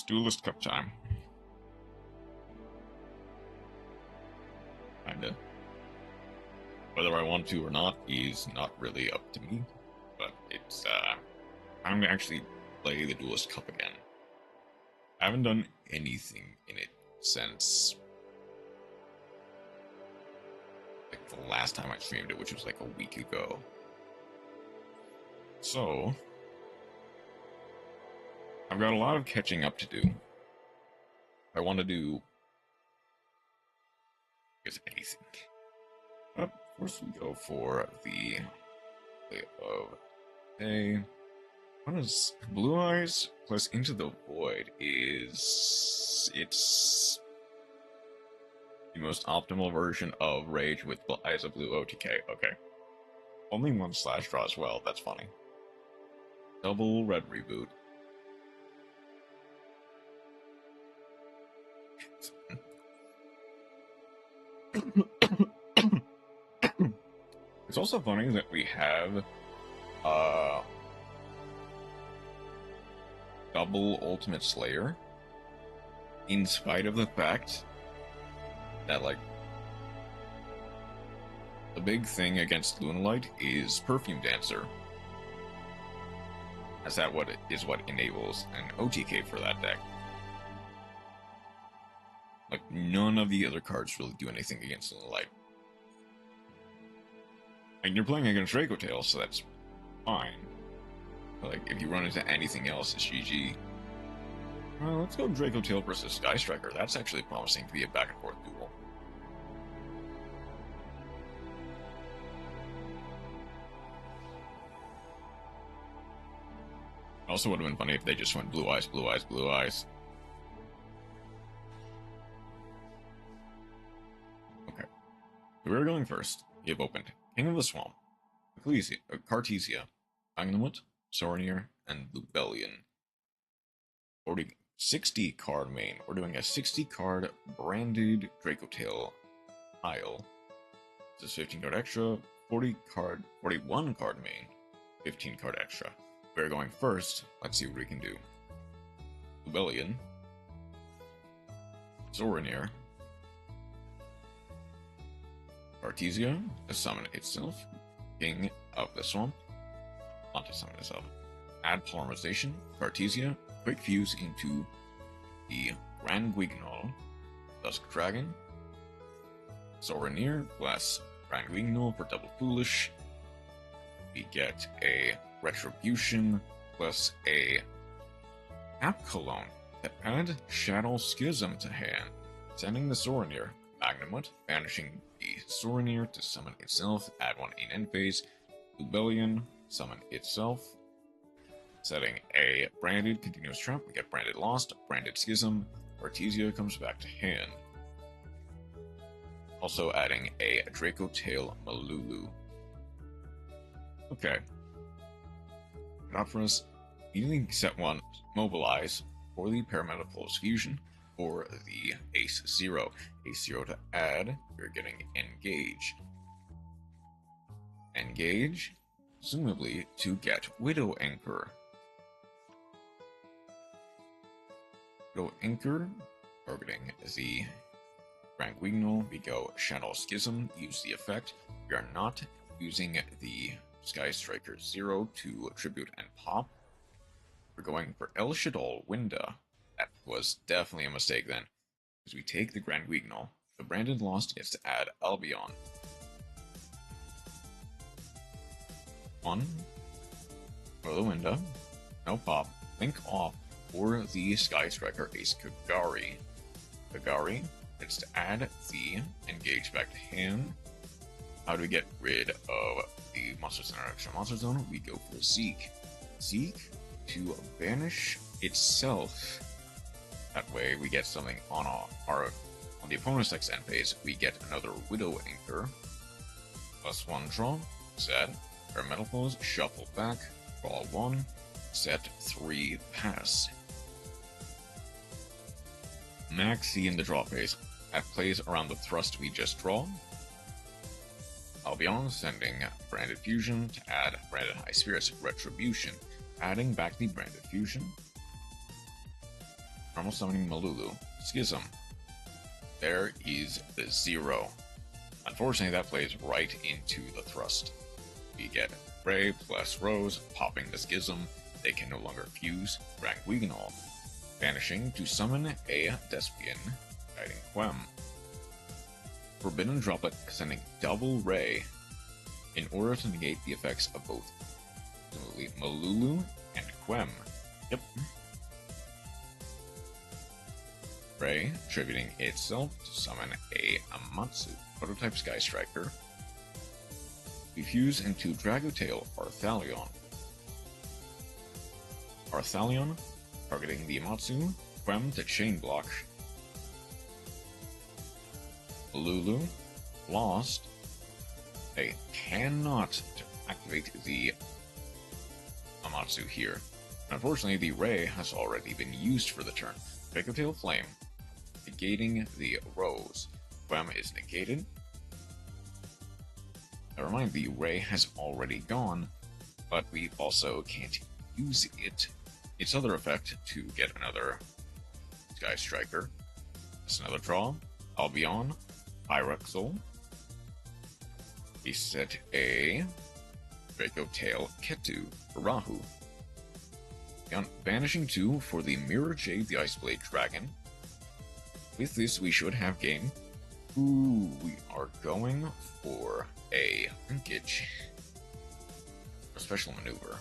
Duelist Cup time. Kinda. Whether I want to or not is not really up to me, but it's, I'm gonna actually play the Duelist Cup again. I haven't done anything in it since, like, the last time I streamed it, which was like a week ago. So, I've got a lot of catching up to do. I want to do, I guess, anything. But first we go for the play of day. What is Blue Eyes plus Into the Void it's the most optimal version of Rage with Eyes of Blue OTK. Okay. Only one slash draw as well, that's funny. Double red reboot. It's also funny that we have double Ultimate Slayer, in spite of the fact that, like, the big thing against Lunalight is Perfume Dancer, as that what enables an OTK for that deck. Like, none of the other cards really do anything against Lunalight. And you're playing against Draco Tail, so that's fine. But, like, if you run into anything else, it's GG. Well, let's go Draco Tail versus Sky Striker. That's actually promising to be a back and forth duel. Also would have been funny if they just went Blue Eyes, Blue Eyes, Blue Eyes. Okay. So we're going first. You've opened King of the Swamp, Cartesia, Agnemut, Sornier, and Lubellion. 60 card main. We're doing a 60 card branded Draco Tail pile. This is 15 card extra, 41 card main, 15 card extra. We're going first. Let's see what we can do. Lubellion, Sornier, Cartesia, to summon itself, King of the Swamp, not to summon itself. Add Polymerization, Cartesia, Quick Fuse into the Grand Guignol, Dusk Dragon, Sornier, plus Grand Guignol for double Foolish. We get a Retribution, plus a App Cologne to add Shadow Schism to hand, sending the Sornier, Agnemut, banishing the Sornier to summon itself, add one in end phase, Lubellion, summon itself, setting a branded continuous trap, we get branded lost, branded schism, Cartesia comes back to hand. Also adding a Draco Tail Malulu. Okay. Got for us, immediately set one Mobilize for the Parametal Fusion, for the Ace Zero. Ace Zero to add, you're getting Engage. Engage, presumably to get Widow Anchor. Widow Anchor, targeting the Grand Guignol, we go Shadow Schism, use the effect. We are not using the Sky Striker Zero to tribute and pop. We're going for El Shadol Winda. That was definitely a mistake then, because we take the Grand Guignol. The branded lost gets to add Albion. 1 for the Winda, no pop, link off for the Sky Striker Ace Kagari. Kagari gets to add the Engage back to hand. How do we get rid of the Monster Center Extra Monster Zone? We go for Zeke. Zeke to banish itself. That way we get something on the opponent's next end phase. We get another Widow Anchor. +1 draw. Set. Parametal Pose. Shuffle back. Draw 1. Set 3. Pass. Maxi in the draw phase. That plays around the thrust we just draw. Albion sending Branded Fusion to add Branded High Spirits Retribution, adding back the Branded Fusion. Normal summoning Malulu. Schism. There is the 0. Unfortunately, that plays right into the thrust. We get Ray plus Rose, popping the Schism. They can no longer fuse. Ranguignol. Vanishing to summon a Despian, guiding Quem. Forbidden Droplet, sending double Ray in order to negate the effects of both Malulu and Quem. Yep. Ray, attributing itself to summon a Amatsu, prototype Sky Striker. We fuse into Dragotail Arthalion. Arthalion, targeting the Amatsu, Quem to Chain Block. Malulu, lost. They cannot activate the Amatsu here. Unfortunately, the Ray has already been used for the turn. Dragotail Flame, negating the Rose. Quem is negated. Never mind, the Ray has already gone, but we also can't use its other effect to get another Sky Striker. That's another draw. Albion, Pyroxol. We set a Dragotail Ketu for Rahu. Banishing 2 for the Mirror Jade, the Iceblade Dragon. With this, we should have game. Ooh, we are going for a linkage. A special maneuver.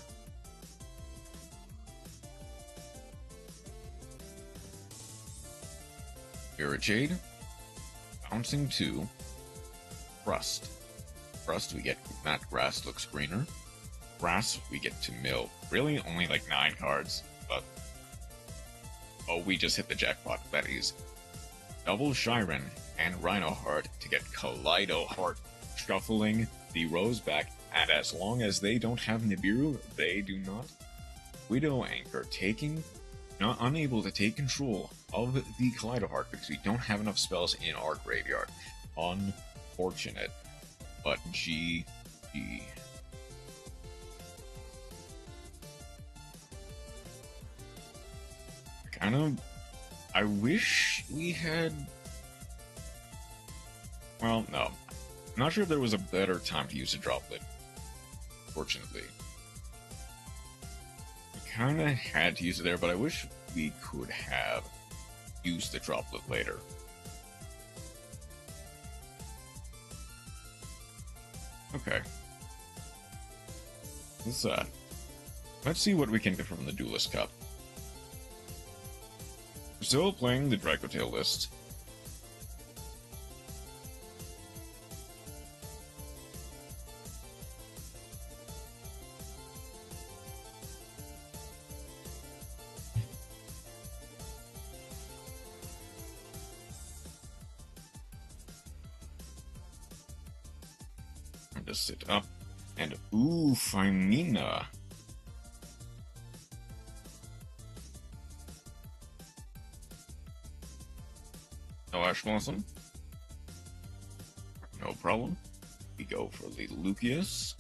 Mirror Jade. Bouncing 2. Rust. Rust, we get that grass looks greener. Grass, we get to mill. Really, only like 9 cards, but... Oh, we just hit the jackpot. That is double Shiren and Rhino Heart to get Kaleido Heart, shuffling the Rose back, and as long as they don't have Nibiru, they do not. Widow Anchor unable to take control of the Kaleido Heart because we don't have enough spells in our graveyard. Unfortunate, but GG. I wish we had... Well, no. I'm not sure if there was a better time to use a droplet, fortunately. I kinda had to use it there, but I wish we could have used the droplet later. Okay. Let's see what we can get from the Duelist Cup. We're still playing the Dragotail list. And just sit up and ooh, Femina. No Ash Blossom. No problem. We go for the Lucius.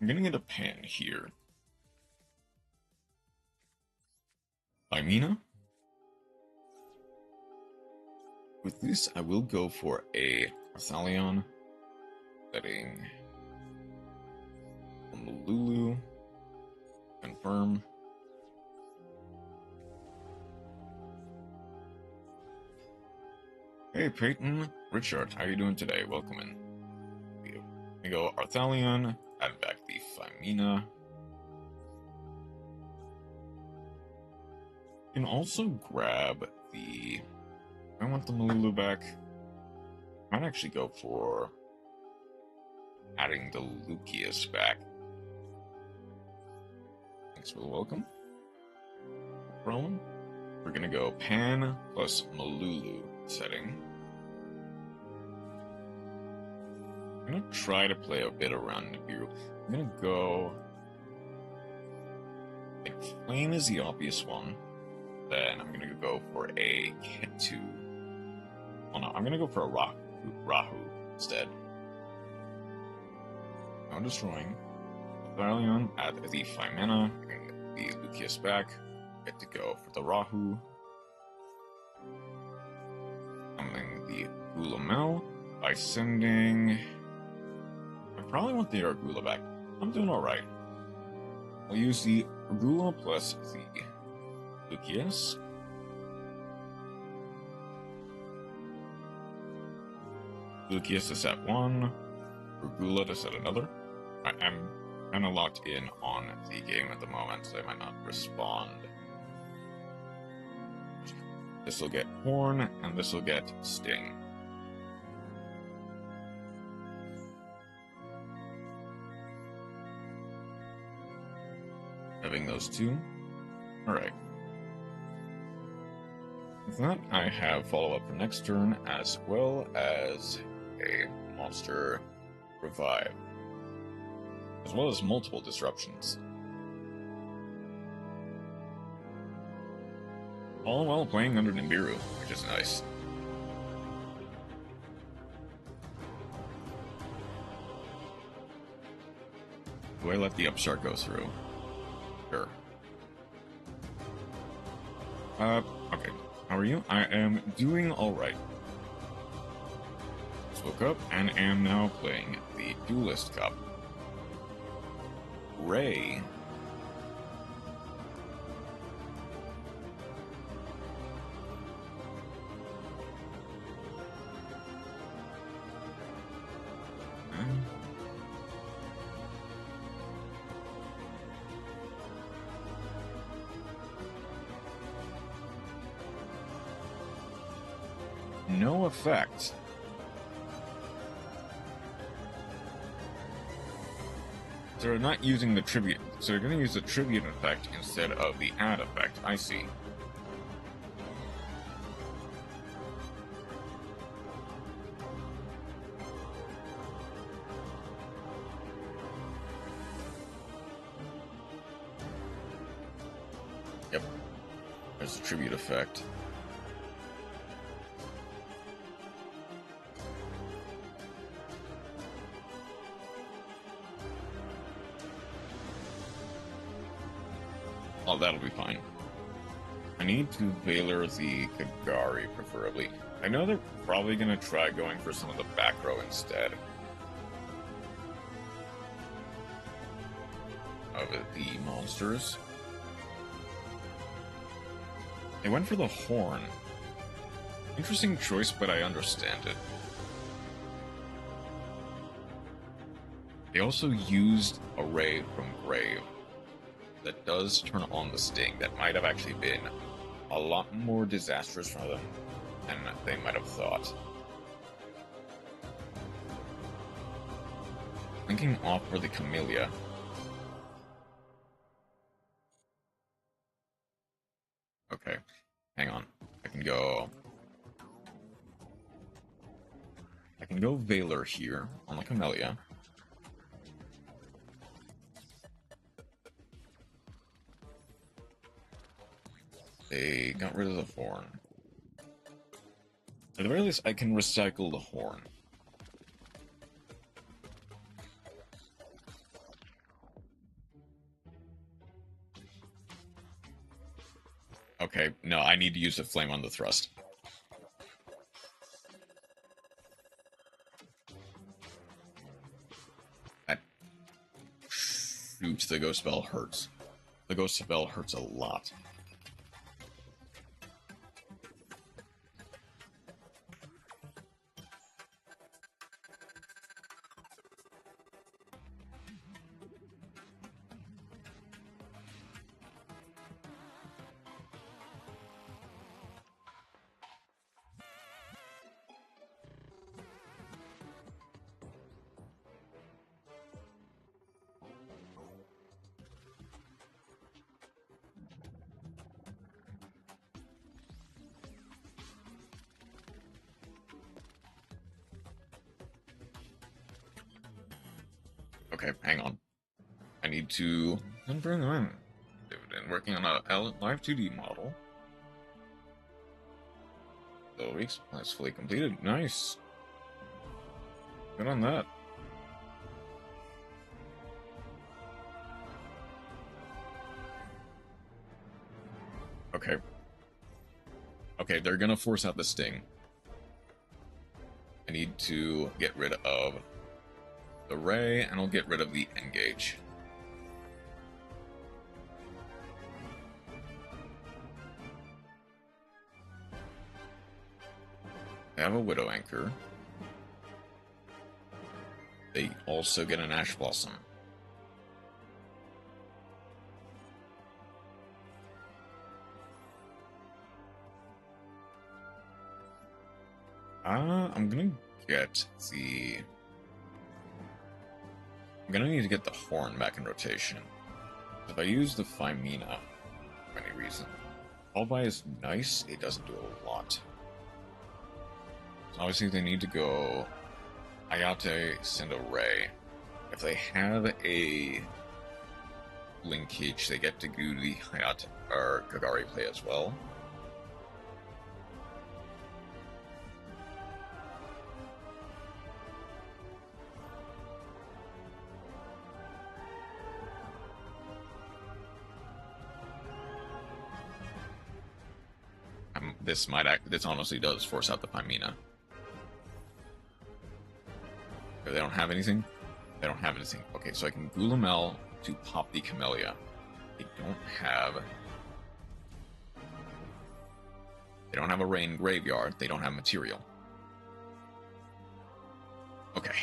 I'm gonna get a pen here. Femina. With this, I will go for a Arthalion. Setting Lulu. Confirm. Hey Peyton, Richard, how you doing today? Welcome in. We go Arthalion, add back the Femina. You can also grab the... I want the Malulu back. I might actually go for adding the Lucius back. Thanks for the welcome. Roland. We're gonna go Pan plus Malulu setting. I'm gonna try to play a bit around Nibiru. I'm gonna go... I think Flame is the obvious one. Then I'm gonna go for a Ketu. Oh no, I'm gonna go for a Rock. Rahu instead. Now destroying Thalion at the 5 mana, bring the Lucius back, get to go for the Rahu. Summoning the Gulamel by sending... I probably want the Argula back. I'm doing alright. I'll use the Argula plus the Lucius. Lucius to set 1, Argula to set another. I'm kind of locked in on the game at the moment, so I might not respond. This will get Horn, and this will get Sting. Having those two. Alright. With that, I have follow-up for next turn, as well as a monster revive, as well as multiple disruptions. All while playing under Nibiru, which is nice. Do I let the Upstart go through? Sure. Okay. How are you? I am doing alright. Just woke up and am now playing the Duelist Cup. Ray. No effect. So they're not using the tribute. So they're going to use the tribute effect instead of the add effect. I see. Yep. There's the tribute effect. Oh, that'll be fine. I need to Valor the Kagari, preferably. I know they're probably going to try going for some of the back row instead of the monsters. They went for the Horn. Interesting choice, but I understand it. They also used a Ray from Grave that does turn on the Sting. That might have actually been a lot more disastrous for them than they might have thought. Thinking off for the Camellia. Okay, hang on. I can go Valor here on the Camellia. They got rid of the Horn. At the very least, I can recycle the Horn. Okay, no, I need to use a Flame on the Thrust. That... Shoot, the Ghost Spell hurts. The Ghost Spell hurts a lot. Okay, hang on. I need to... Dividend, working on a live 2D model. So weeks, that's fully completed. Nice. Good on that. Okay. Okay, they're gonna force out the sting. I need to get rid of the ray, and I'll get rid of the engage. They have a Widow Anchor. They also get an Ash Blossom. I'm gonna get the... I'm gonna need to get the Horn back in rotation. If I use the Phymina for any reason, Allby is nice, it doesn't do a lot. So obviously they need to go Ayate, send a Ray. If they have a linkage, they get to do the Hayate or Kagari play as well. This honestly does force out the Phymina. They don't have anything? They don't have anything. Okay, so I can Gulamel to pop the Camellia. They don't have a Rain Graveyard. They don't have material. Okay.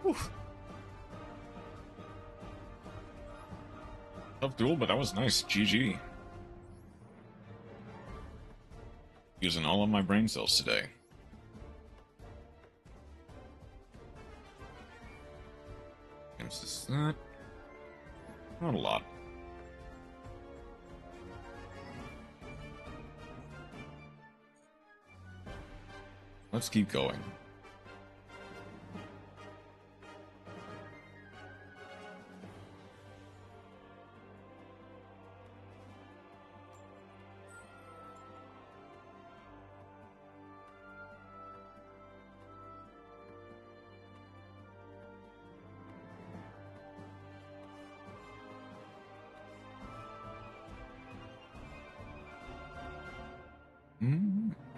Whew. Tough duel, but that was nice. GG. Using all of my brain cells today. Is this not a lot. Let's keep going.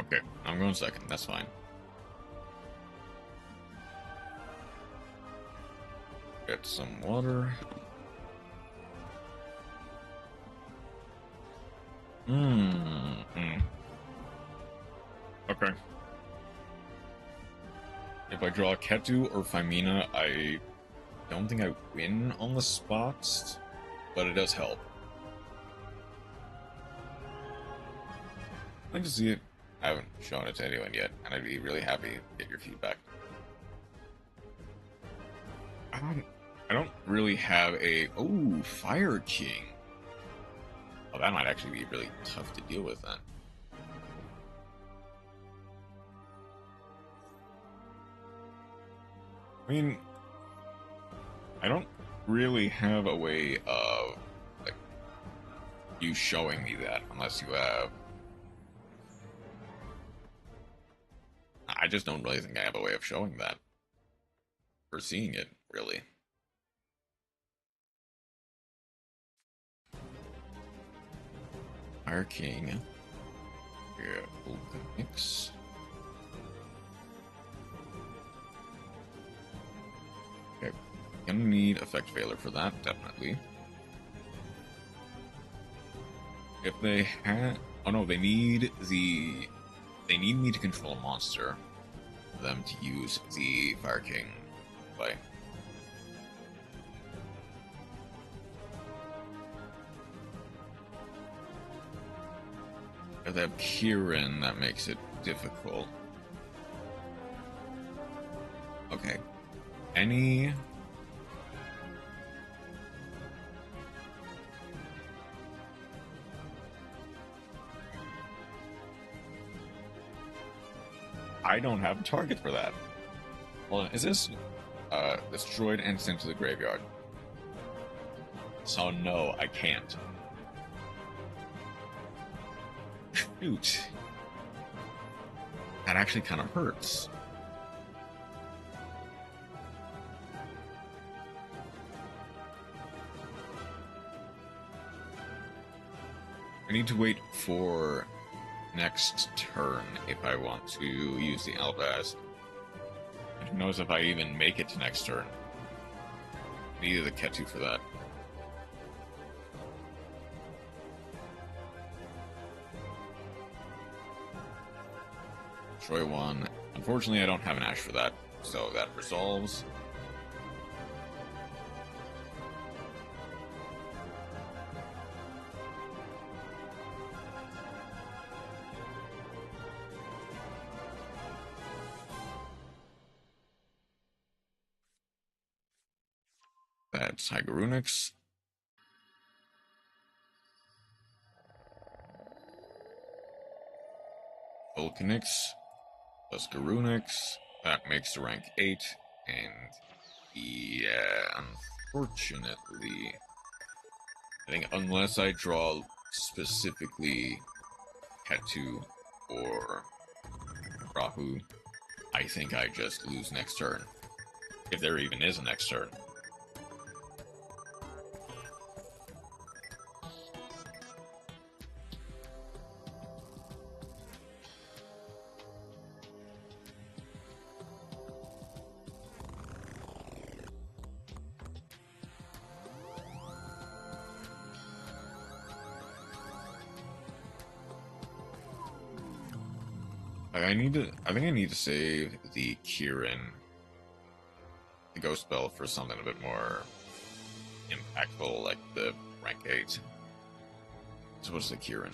Okay, I'm going second, that's fine. Get some water. Okay. If I draw Ketu or Phymina, I don't think I win on the spots, but it does help. I'd like to see it. I haven't shown it to anyone yet, and I'd be really happy to get your feedback. I don't really have a... Oh, Fire King. Oh, that might actually be really tough to deal with, then. I mean, I don't really have a way of, like, you showing me that, unless you have... I just don't really think I have a way of showing that. Or seeing it, really. Fire King. Yeah, open mix. Okay, gonna need Effect Failure for that, definitely. If they had... Oh no, they need the... They need me to control a monster for them to use the Fire King play. If they have Kieran, that makes it difficult. Okay. Any... I don't have a target for that. Hold on, is this destroyed and sent to the graveyard? So no, I can't. Shoot. That actually kind of hurts. I need to wait for next turn if I want to use the Albaz. And who knows if I even make it to next turn. Needed the Ketu for that. Destroy one. Unfortunately, I don't have an Ash for that, so that resolves. That's Hygarunix. Vulcanix. Plus Garunix. That makes the rank 8. And yeah, unfortunately, I think unless I draw specifically Ketu or Rahu, I think I just lose next turn. If there even is a next turn. I think I need to save the Kirin, the Ghost Spell, for something a bit more impactful, like the rank 8. So what's the Kirin?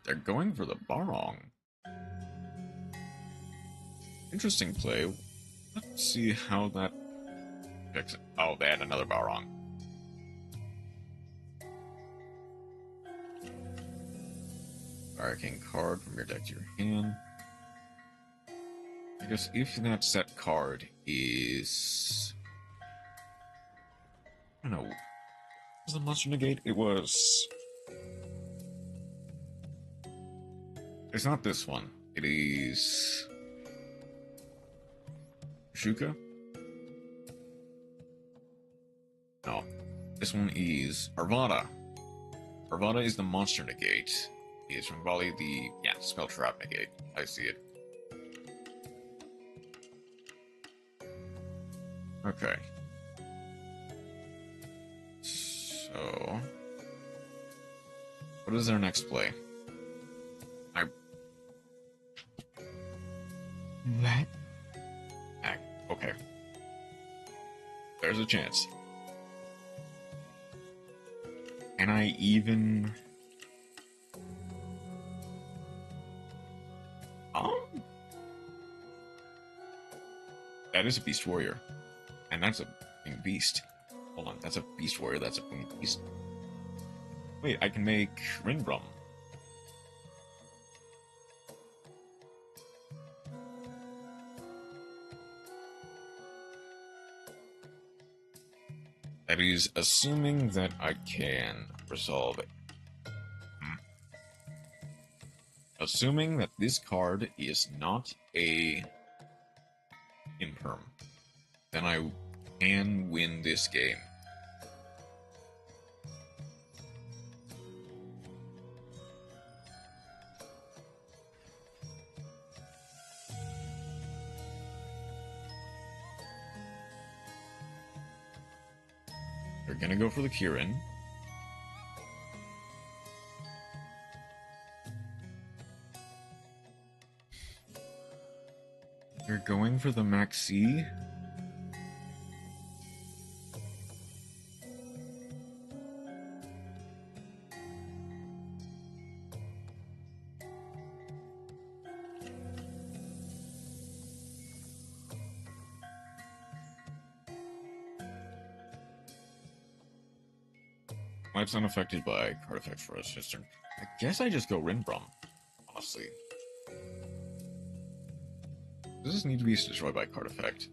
They're going for the Barong. Interesting play. Let's see how that fixes it. Oh, they had another Barong. King card from your deck to your hand. I guess if that set card is... I don't know. Was the Monster Negate? It was... It's not this one. It is... Shuka? No. This one is Arvada. Arvada is the Monster Negate. It's from Bali the... Yeah, Spell Trap Negate. I see it. Okay. So... What is their next play? That? Okay. There's a chance. And I even... That is a Beast Warrior. And that's a Winged Beast. Hold on, that's a Beast Warrior, that's a Winged Beast. Wait, I can make Rinbrum. That is assuming that I can resolve it. Assuming that this card is not a Imperm, then I can win this game. They're gonna go for the Kirin. They're going for the Maxi. Life's unaffected by card effects for us. Just turn. I guess I just go Rinbrum, honestly. Does this need to be destroyed by card effect?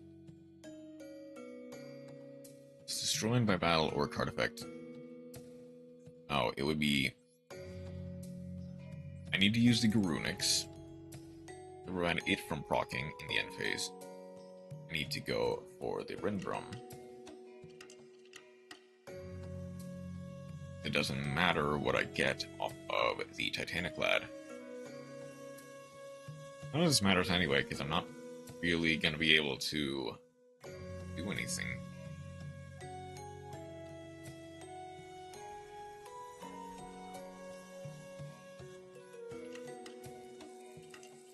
It's destroyed by battle or card effect. Oh, it would be... I need to use the Garunix to prevent it from proccing in the end phase. I need to go for the Rinbrum. It doesn't matter what I get off of the Titanic Lad. None of this matters anyway, because I'm not really going to be able to do anything.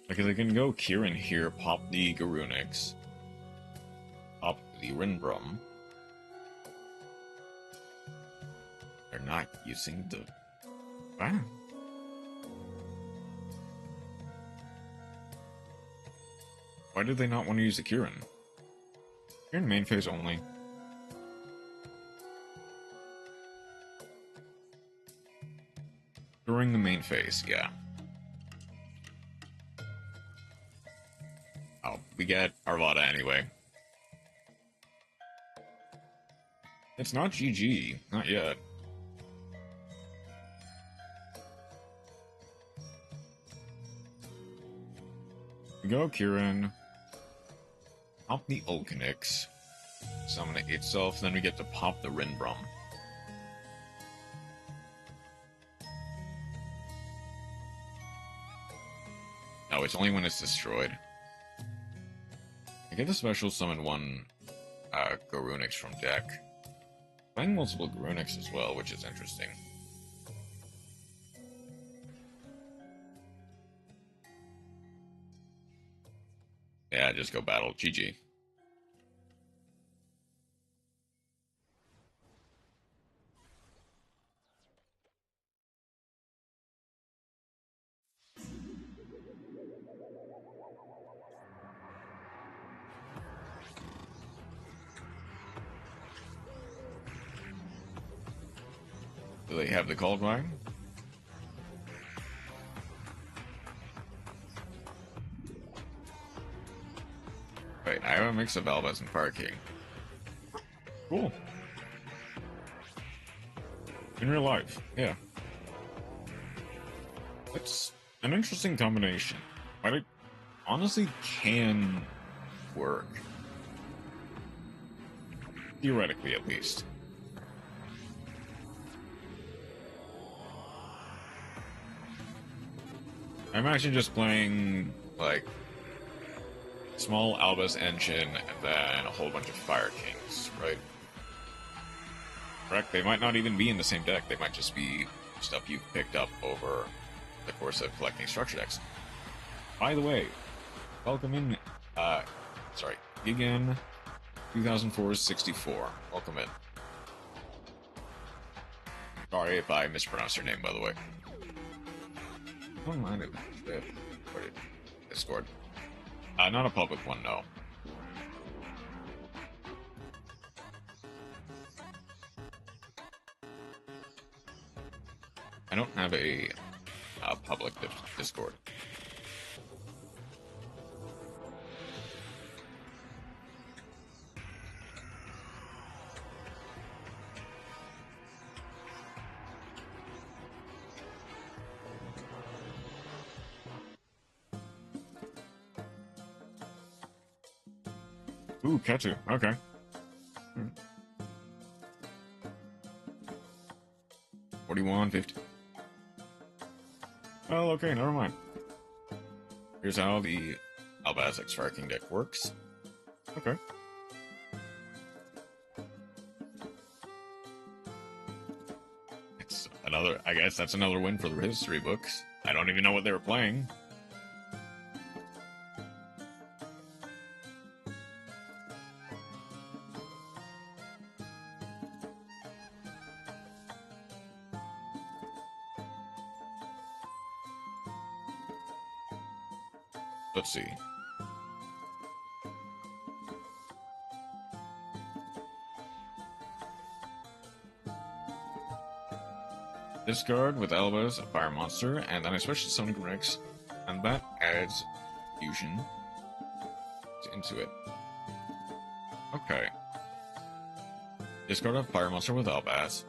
Because I can go Kieran here, pop the Garunix, pop the Rinbrum. They're not using the... Ah. Why did they not want to use the Kieran? Kieran main phase only. During the main phase, yeah. Oh, we get Arvada anyway. It's not GG. Not yet. We go Kieran. Pop the Ulcanix. Summon it itself, then we get to pop the Rinbrum. No, it's only when it's destroyed. I get the special summon one Garunix from deck. Playing multiple Garunix as well, which is interesting. Yeah, just go battle. GG. Do they have the cold line? Wait, I have a mix of Albaz and Fire King. Cool. In real life, yeah. It's an interesting combination. But it honestly can work. Theoretically, at least. I imagine just playing, like, small Albaz Engine and then a whole bunch of Fire Kings, right? Correct? They might not even be in the same deck. They might just be stuff you've picked up over the course of collecting structure decks. By the way, welcome in, Gigan 2004-64. Welcome in. Sorry if I mispronounced your name, by the way. I don't mind it. Discord. Not a public one, no. I don't have a public Discord. Ooh, Ketsu. Okay. 41, 50. Well, okay, never mind. Here's how the Albaz X Fire King deck works. Okay. It's another, I guess that's another win for the history books. I don't even know what they were playing. Let's see. Discard with elbows a fire monster, and then I switch to Sonic Rex, and that adds fusion into it. Okay. Discard a fire monster with Elbaz.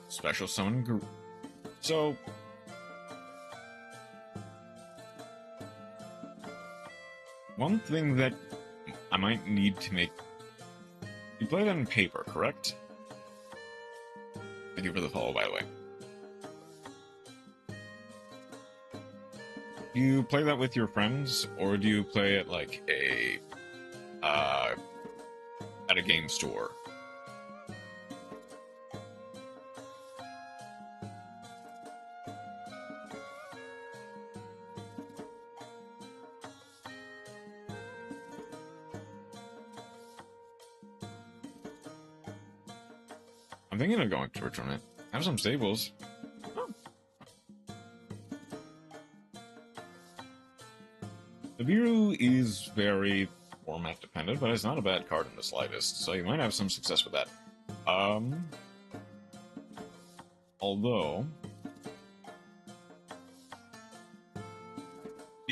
Special summon So one thing that I might need to make. You play that in paper, correct? Thank you for the follow, by the way. Do you play that with your friends, or do you play it like a at a game store? I'm thinking of going to a tournament. I have some stables. Oh. The Viru is very format dependent, but it's not a bad card in the slightest, so you might have some success with that. Although,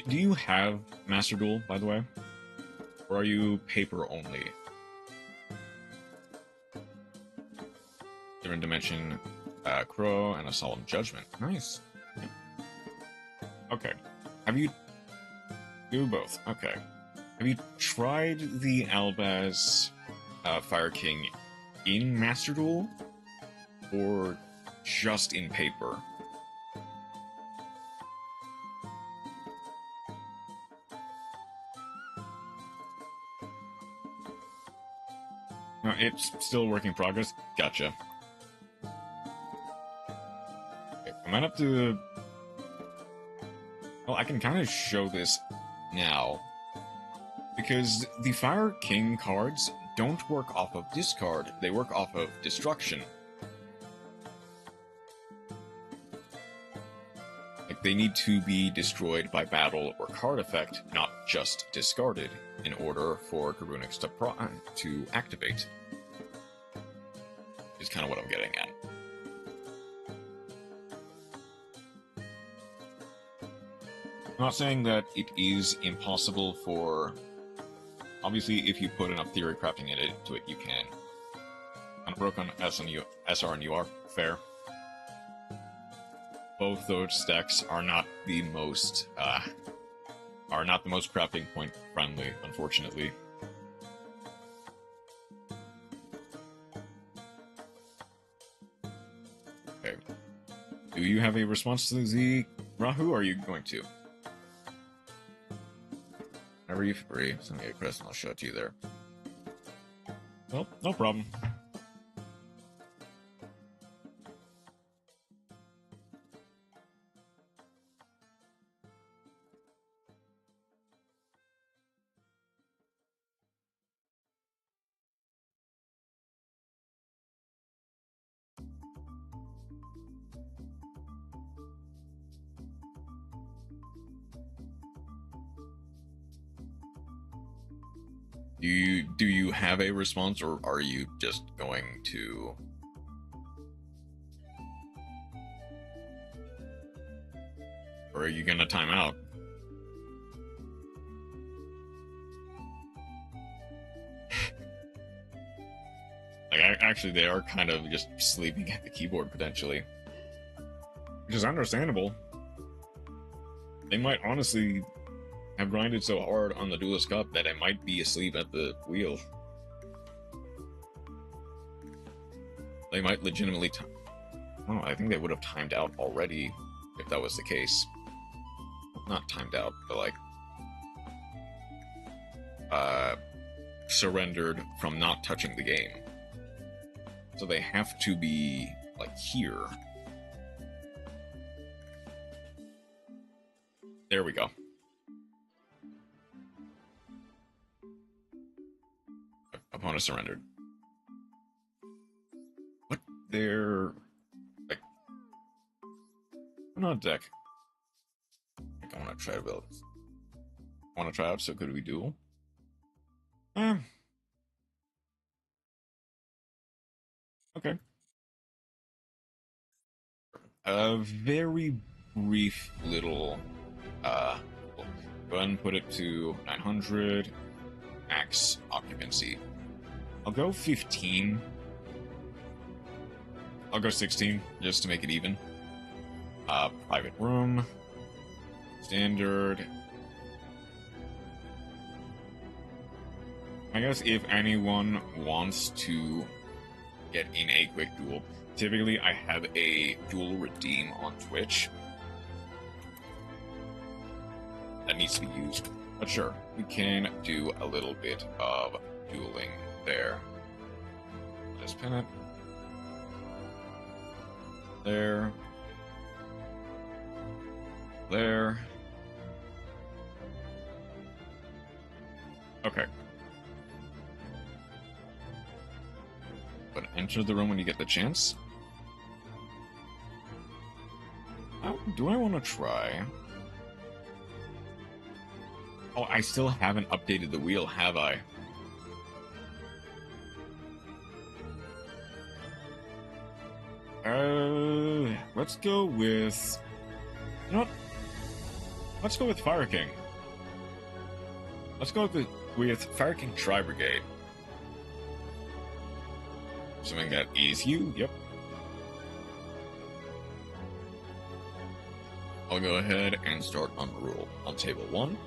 do you have Master Duel, by the way? Or are you paper only? Different Dimension, Crow, and a Solemn Judgment. Nice. Yeah. Okay. Have you... Do both. Okay. Have you tried the Albaz Fire King in Master Duel? Or just in paper? No, it's still a work in progress? Gotcha. Okay, I might have to... Well, I can kind of show this now. Because the Fire King cards don't work off of discard, they work off of destruction. Like, they need to be destroyed by battle or card effect, not just discarded, in order for Karunix to activate. Is kind of what I'm getting at. I'm not saying that it is impossible for... Obviously, if you put enough theory crafting into it, you can. Kind of broke on SR and UR, fair. Both those stacks are not the most crafting point friendly, unfortunately. Okay. Do you have a response to the Rahu, or are you going to? Whenever you're free, send me a request and I'll show it to you there. Well, no problem. Do you have a response, or are you just going to... Or are you gonna time out? Like, actually, they are kind of just sleeping at the keyboard, potentially. Which is understandable. They might honestly have grinded so hard on the Duelist Cup that it might be asleep at the wheel. They might legitimately... Oh, I think they would have timed out already if that was the case. Not timed out, but like... surrendered from not touching the game. So they have to be, like, here. There we go. Opponent surrendered. What? They're... like... I'm not deck. Like, I want to try to build this. I want to try out, so could we duel? Okay. a very brief little, go ahead and put it to 900, max occupancy. I'll go 15. I'll go 16, just to make it even. Private room, standard. I guess if anyone wants to get in a quick duel, typically I have a duel redeem on Twitch that needs to be used. But sure, we can do a little bit of dueling there. Just pin it. There. There. Okay. But enter the room when you get the chance. Do I want to try? Oh, I still haven't updated the wheel, have I? Let's go with... You know what? Let's go with Fire King. Let's go with Fire King Tri-Brigade. Assuming that is you, yep. I'll go ahead and start on rule on table 1.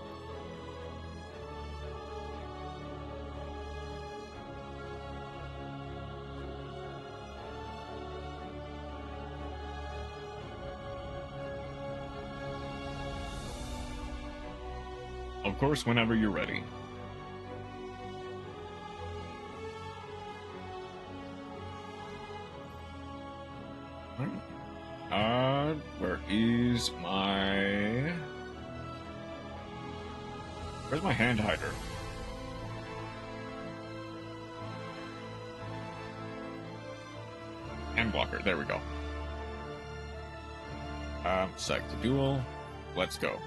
Of course, whenever you're ready. Where is my... Where's my hand hider? Hand blocker, there we go. Psych to duel. Let's go.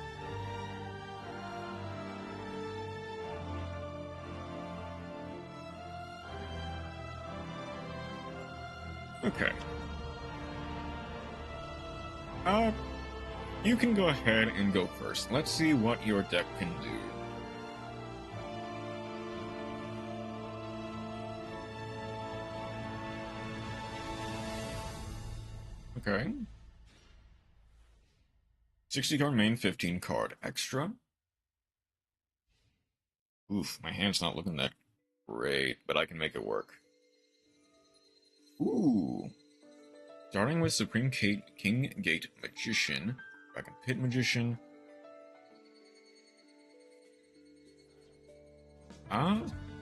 Okay. You can go ahead and go first. Let's see what your deck can do. Okay. 60 card main, 15 card extra. Oof, my hand's not looking that great, but I can make it work. Ooh. Starting with Supreme King Gate Magician, Dragon Pit Magician.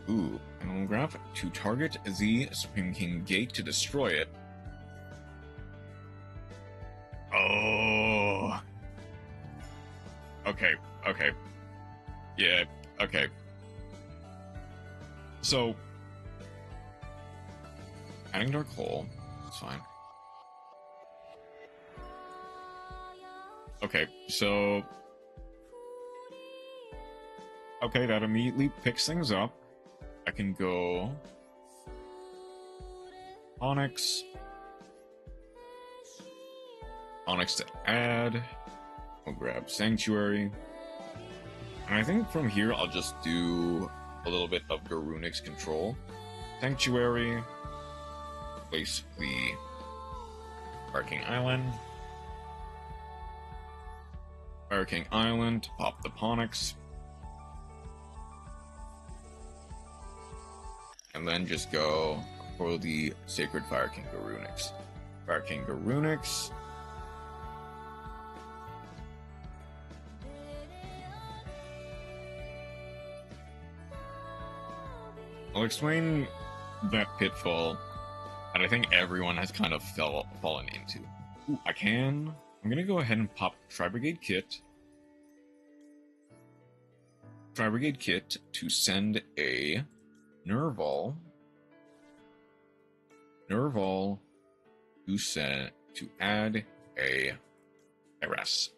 Ooh. And we'll grab to target the Supreme King Gate to destroy it. Oh. Okay, okay. Yeah, okay. So, adding Dark Hole, that's fine. Okay, so... Okay, that immediately picks things up. I can go... Onyx. Onyx to add. We'll grab Sanctuary. And I think from here I'll just do a little bit of Garunix control. Sanctuary. Place the Fire King Island. Fire King Island to pop the Ponix. And then just go for the Sacred Fire King Garunix. Fire King Garunix. I'll explain that pitfall that I think everyone has kind of fallen into. Ooh, I'm gonna go ahead and pop Tri-Brigade Kit. Tri-Brigade Kit to send a Nerval. Nerval to add a Keras.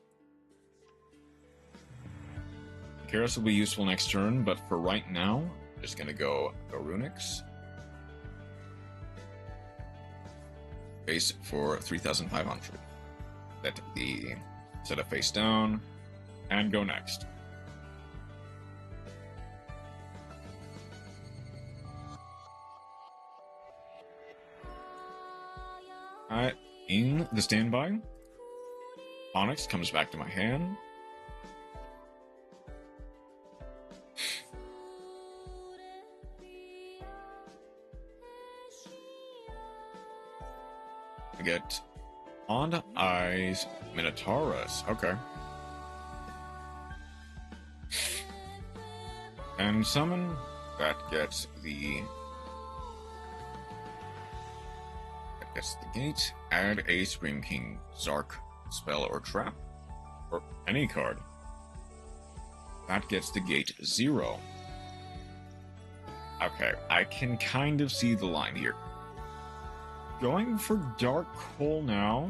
Keras will be useful next turn, but for right now, I'm just gonna go Garunix. Base for 3,500. set it face down, and go next. In the standby, Onyx comes back to my hand. I get Odd Eyes Minotaurus. Okay. And summon, that gets the gate. Add a Scream King Zark spell or trap, or any card. That gets the gate 0. Okay, I can kind of see the line here. Going for Dark Hole now.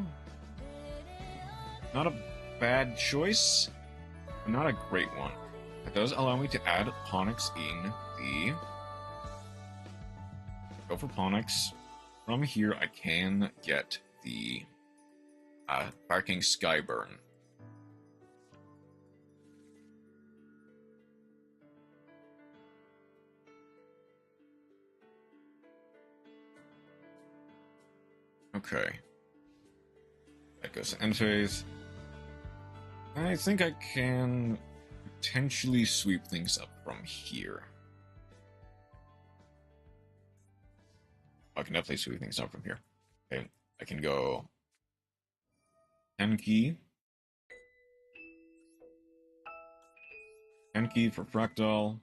Not a bad choice, but not a great one. It does allow me to add Ponix in the... Go for Ponix. From here, I can get the Barking Skyburn. Okay. That goes to end phase. I think I can potentially sweep things up from here. I can definitely sweep things up from here. Okay, I can go Enki. Enki for Fractal.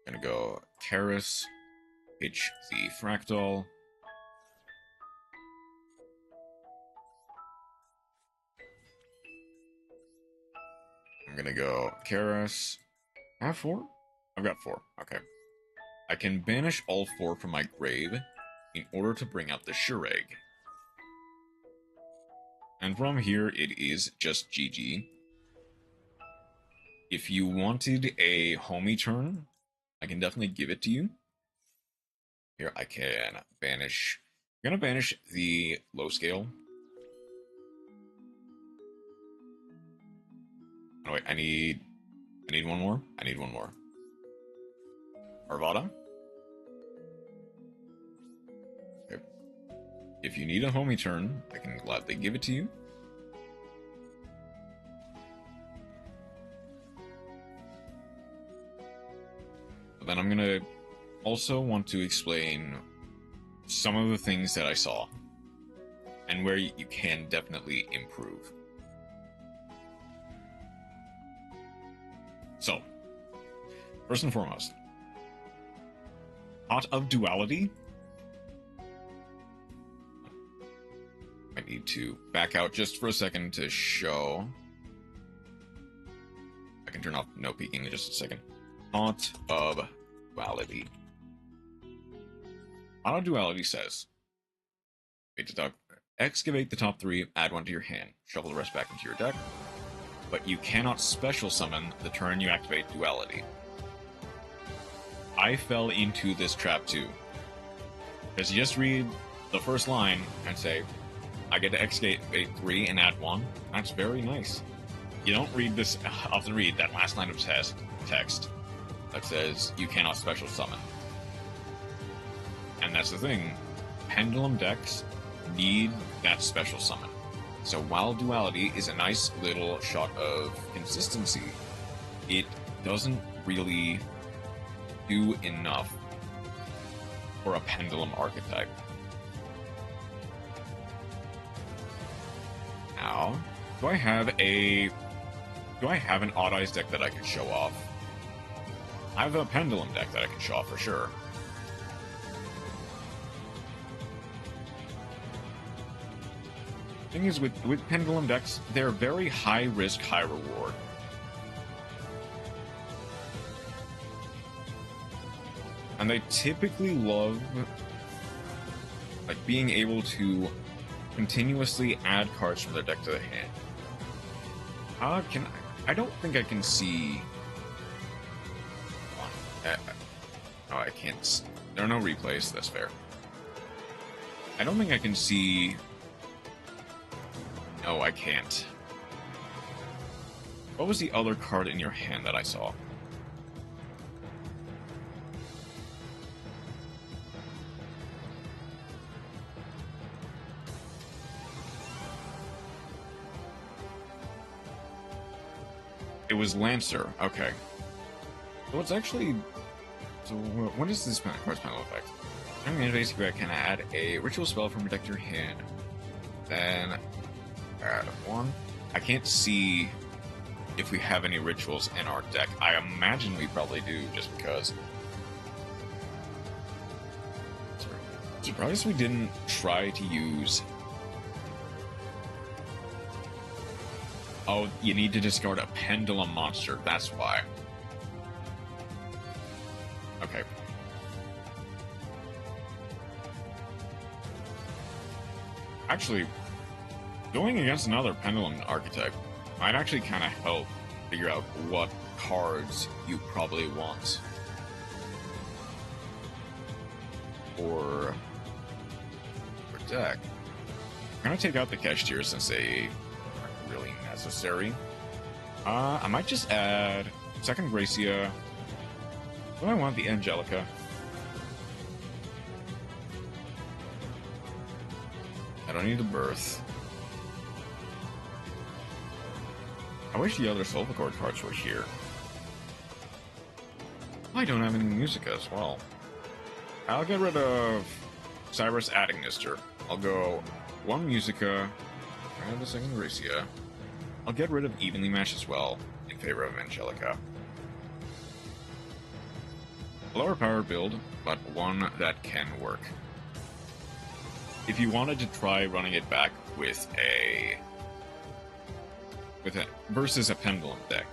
Gonna go Karis, pitch the Fractal. I'm gonna go Karis. I have 4? I've got 4. Okay. I can banish all 4 from my grave in order to bring out the Shureg. And from here, it is just GG. If you wanted a homie turn, I can definitely give it to you. Here, I can banish... I'm gonna banish the low scale. Oh, wait, I need one more? I need one more. Arvada? Okay. If you need a homie turn, I can gladly give it to you. But then I'm gonna also want to explain some of the things that I saw and where you can definitely improve. So, first and foremost, Pot of Duality. I need to back out just for a second to show. I can turn off no peeking in just a second. Pot of Duality. Pot of Duality says, excavate the top 3, add 1 to your hand, shuffle the rest back into your deck, but you cannot special summon the turn you activate Duality. I fell into this trap too. Because you just read the first line and say, I get to excavate 3 and add 1. That's very nice. You don't often read that last line of text that says you cannot special summon. And that's the thing. Pendulum decks need that special summon. So while Duality is a nice little shot of consistency, it doesn't really do enough for a Pendulum archetype. Now, do I have an Odd Eyes deck that I could show off? I have a Pendulum deck that I can show off for sure. Thing is, with Pendulum decks, they're very high risk, high reward. And they typically love being able to continuously add cards from their deck to the hand. I don't think I can see... Oh, I can't... There are no replays, that's fair. I don't think I can see No, I can't. What was the other card in your hand that I saw? It was Lancer. Okay. So it's actually... So what is this card's panel effect? I mean, basically I can add a ritual spell from protect your hand. Then add one. I can't see if we have any rituals in our deck. I imagine we probably do, just because. Surprised we didn't try to use... Oh, you need to discard a pendulum monster, that's why. Okay. Actually, going against another pendulum archetype might actually kind of help figure out what cards you probably want for deck. I'm gonna take out the Cashier since they aren't really necessary. I might just add second Gracia. Do I want the Angelica? I don't need the Birth. I wish the other Sulfur cards were here. I don't have any Musica as well. I'll get rid of Cyrus Adagnister. I'll go one Musica, and a second Gracia. I'll get rid of Evenly Match as well, in favor of Angelica. Lower power build, but one that can work. If you wanted to try running it back with a versus a pendulum deck,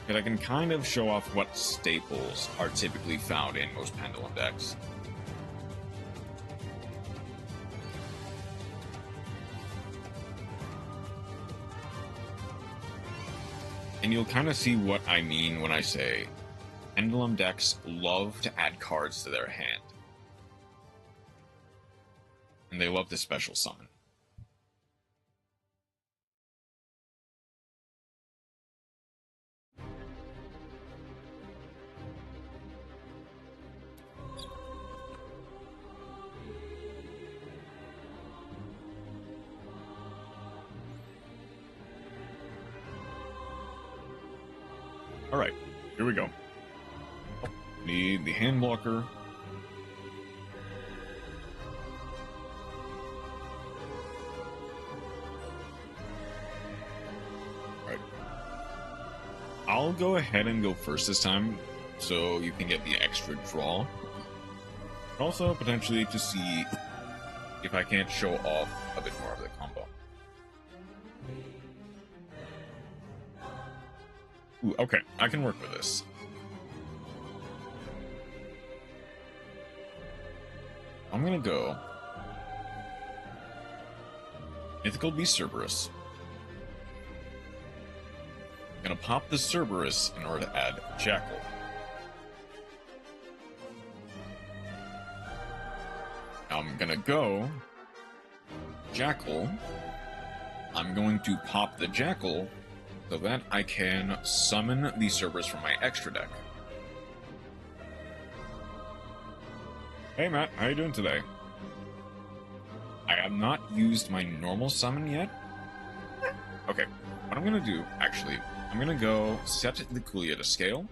but I can kind of show off what staples are typically found in most pendulum decks. And you'll kind of see what I mean when I say pendulum decks love to add cards to their hand. And they love to special summon. Alright, here we go. Need the hand blocker. Alright. I'll go ahead and go first this time, so you can get the extra draw. Also, potentially to see if I can't show off a bit more of the combo. Ooh, okay, I can work with this. I'm gonna go Mythical Beast Cerberus. Gonna pop the Cerberus in order to add Jackal. I'm gonna go Jackal. I'm going to pop the Jackal so that I can summon the Cerberus from my extra deck. Hey Matt, how you doing today? I have not used my normal summon yet. Okay, what I'm gonna do, actually, I'm gonna go set the Kulia to scale.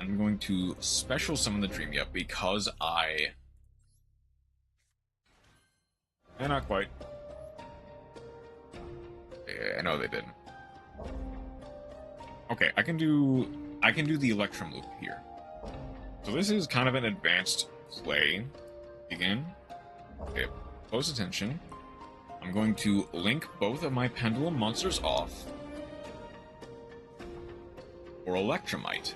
I'm going to special summon the Dream Yep because not quite. Yeah, no, they didn't. Okay, I can do the Electrum Loop here. So this is kind of an advanced play. Again. Okay, close attention. I'm going to link both of my Pendulum monsters off for Electromite.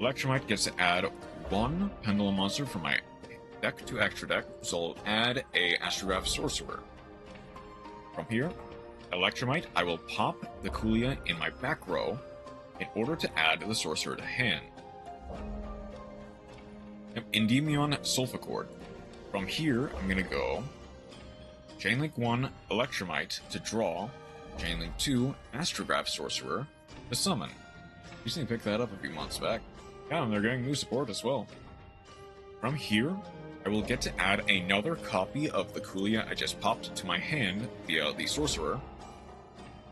Electromite gets to add one Pendulum monster from my deck to extra deck, so I'll add a Astrograph Sorcerer. From here, Electromite, I will pop the Kulia in my back row in order to add the Sorcerer to hand. Endymion Sulfur. From here, I'm gonna go Chainlink 1, Electromite to draw, Chainlink 2, Astrograph Sorcerer to summon. Recently picked that up a few months back. Yeah, and they're getting new support as well. From here, I will get to add another copy of the Kulia I just popped to my hand via the Sorcerer.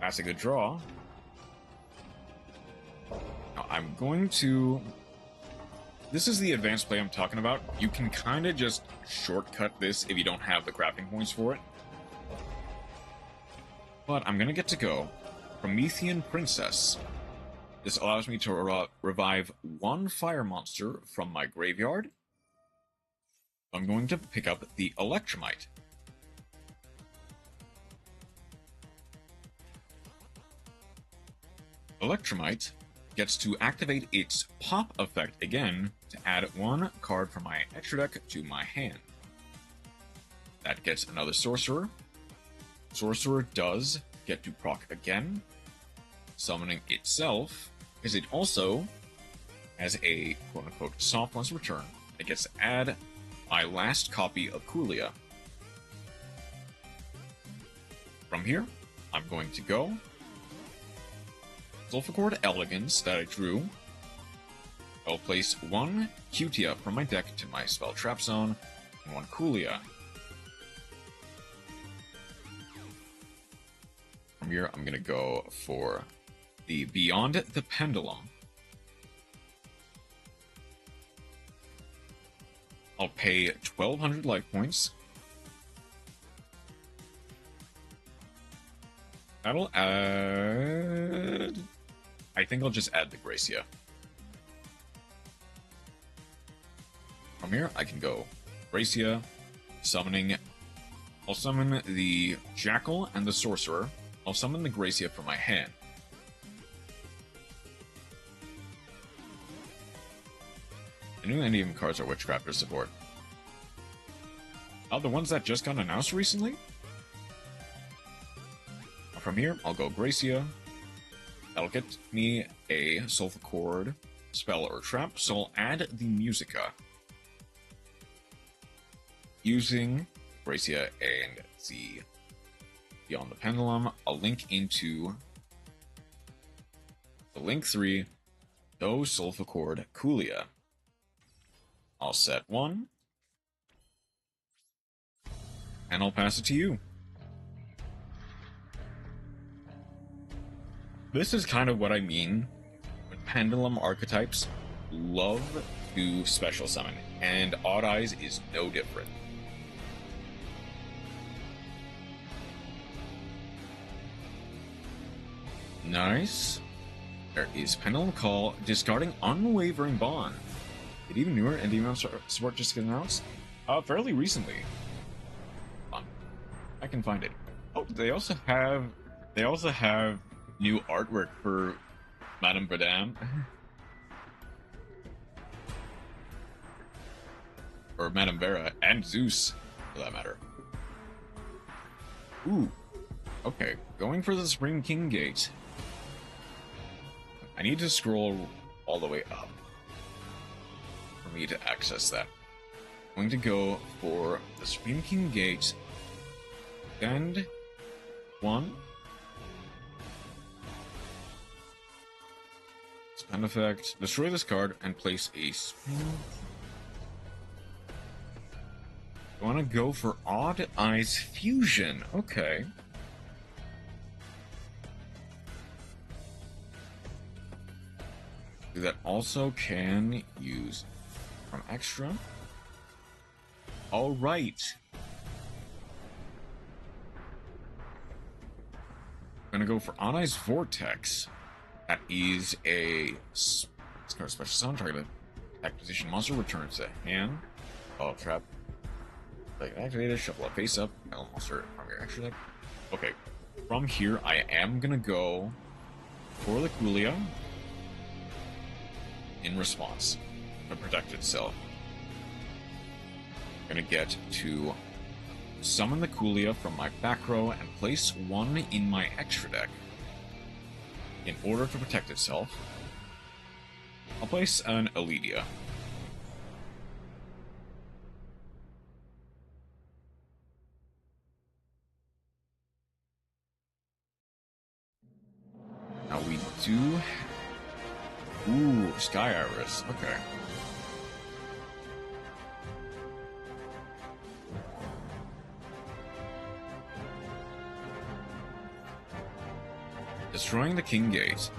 That's a good draw. Now, I'm going to... This is the advanced play I'm talking about. You can kind of just shortcut this if you don't have the crafting points for it. But I'm going to get to go Promethean Princess. This allows me to revive one fire monster from my graveyard. I'm going to pick up the Electromite. Electromite gets to activate its pop effect again to add one card from my extra deck to my hand. That gets another Sorcerer. Sorcerer does get to proc again, summoning itself, because it also has a quote-unquote soft once return. It gets to add my last copy of Kulia. From here, I'm going to go Sulphur Elegance that I drew. I'll place one Cutia from my deck to my spell trap zone, and one Kulia. From here, I'm gonna go for the Beyond the Pendulum. I'll pay 1,200 life points. That'll add... I think I'll just add the Gracia. From here, I can go Gracia, summoning... I'll summon the Jackal and the Sorcerer. I'll summon the Gracia from my hand. The new Endium cards are Witchcrafters support. Oh, the ones that just got announced recently? From here, I'll go Gracia. That'll get me a Sulphur Chord spell or trap, so I'll add the Musica. Using Gracia and the Beyond the Pendulum, I'll link into the Link 3, those Sulphur Chord Kulia. I'll set one, and I'll pass it to you. This is kind of what I mean when Pendulum archetypes love to special summon, and Odd Eyes is no different. Nice. There is Pendulum Call, discarding Unwavering Bond. Did even newer Endium support just get announced? Fairly recently. I can find it. Oh, they also have new artwork for Madame Badam. Or Madame Vera, and Zeus, for that matter. Ooh. Okay, going for the Supreme King Gate. I need to scroll all the way up for me to access that. I'm going to go for the Supreme King Gate, and one. Spend effect, destroy this card, and place a spin. I want to go for Odd Eyes Fusion. Okay. That also can use from extra. All right. I'm gonna go for Odd Eyes Vortex. That is a special summon target. Acquisition monster returns to hand. Oh, trap. Like activated, shuffle up face up. Monster from your extra deck. Okay. From here, I am gonna go for the Kulia in response to protect itself. I'm gonna get to summon the Kulia from my back row and place one in my extra deck. In order to protect itself, I'll place an Aledia. do... Ooh, Sky Iris. Okay. Destroying the King Gate.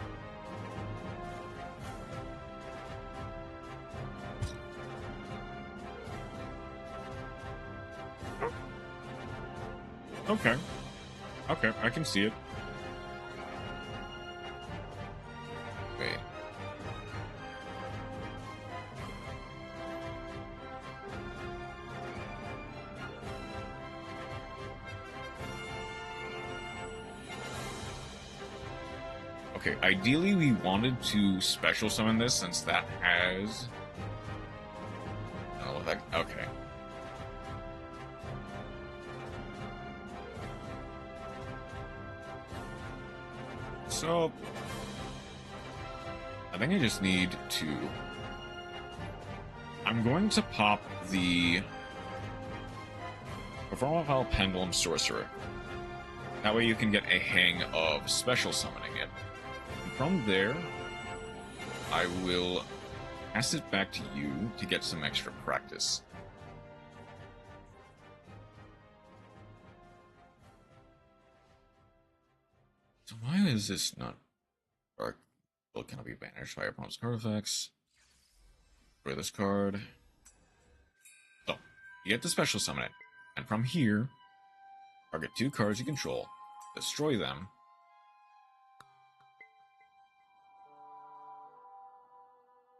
Okay. Okay, I can see it. Wait. Okay, ideally we wanted to special summon this since that has... Oh, that... Okay. So... I think I just need to... I'm going to pop the... Performable Pendulum Sorcerer. That way you can get a hang of special summoning it. From there, I will pass it back to you to get some extra practice. So why is this not dark? Well, cannot be banished by opponent's card effects. Destroy this card. So, you get to special summon it. And from here, target 2 cards you control, destroy them,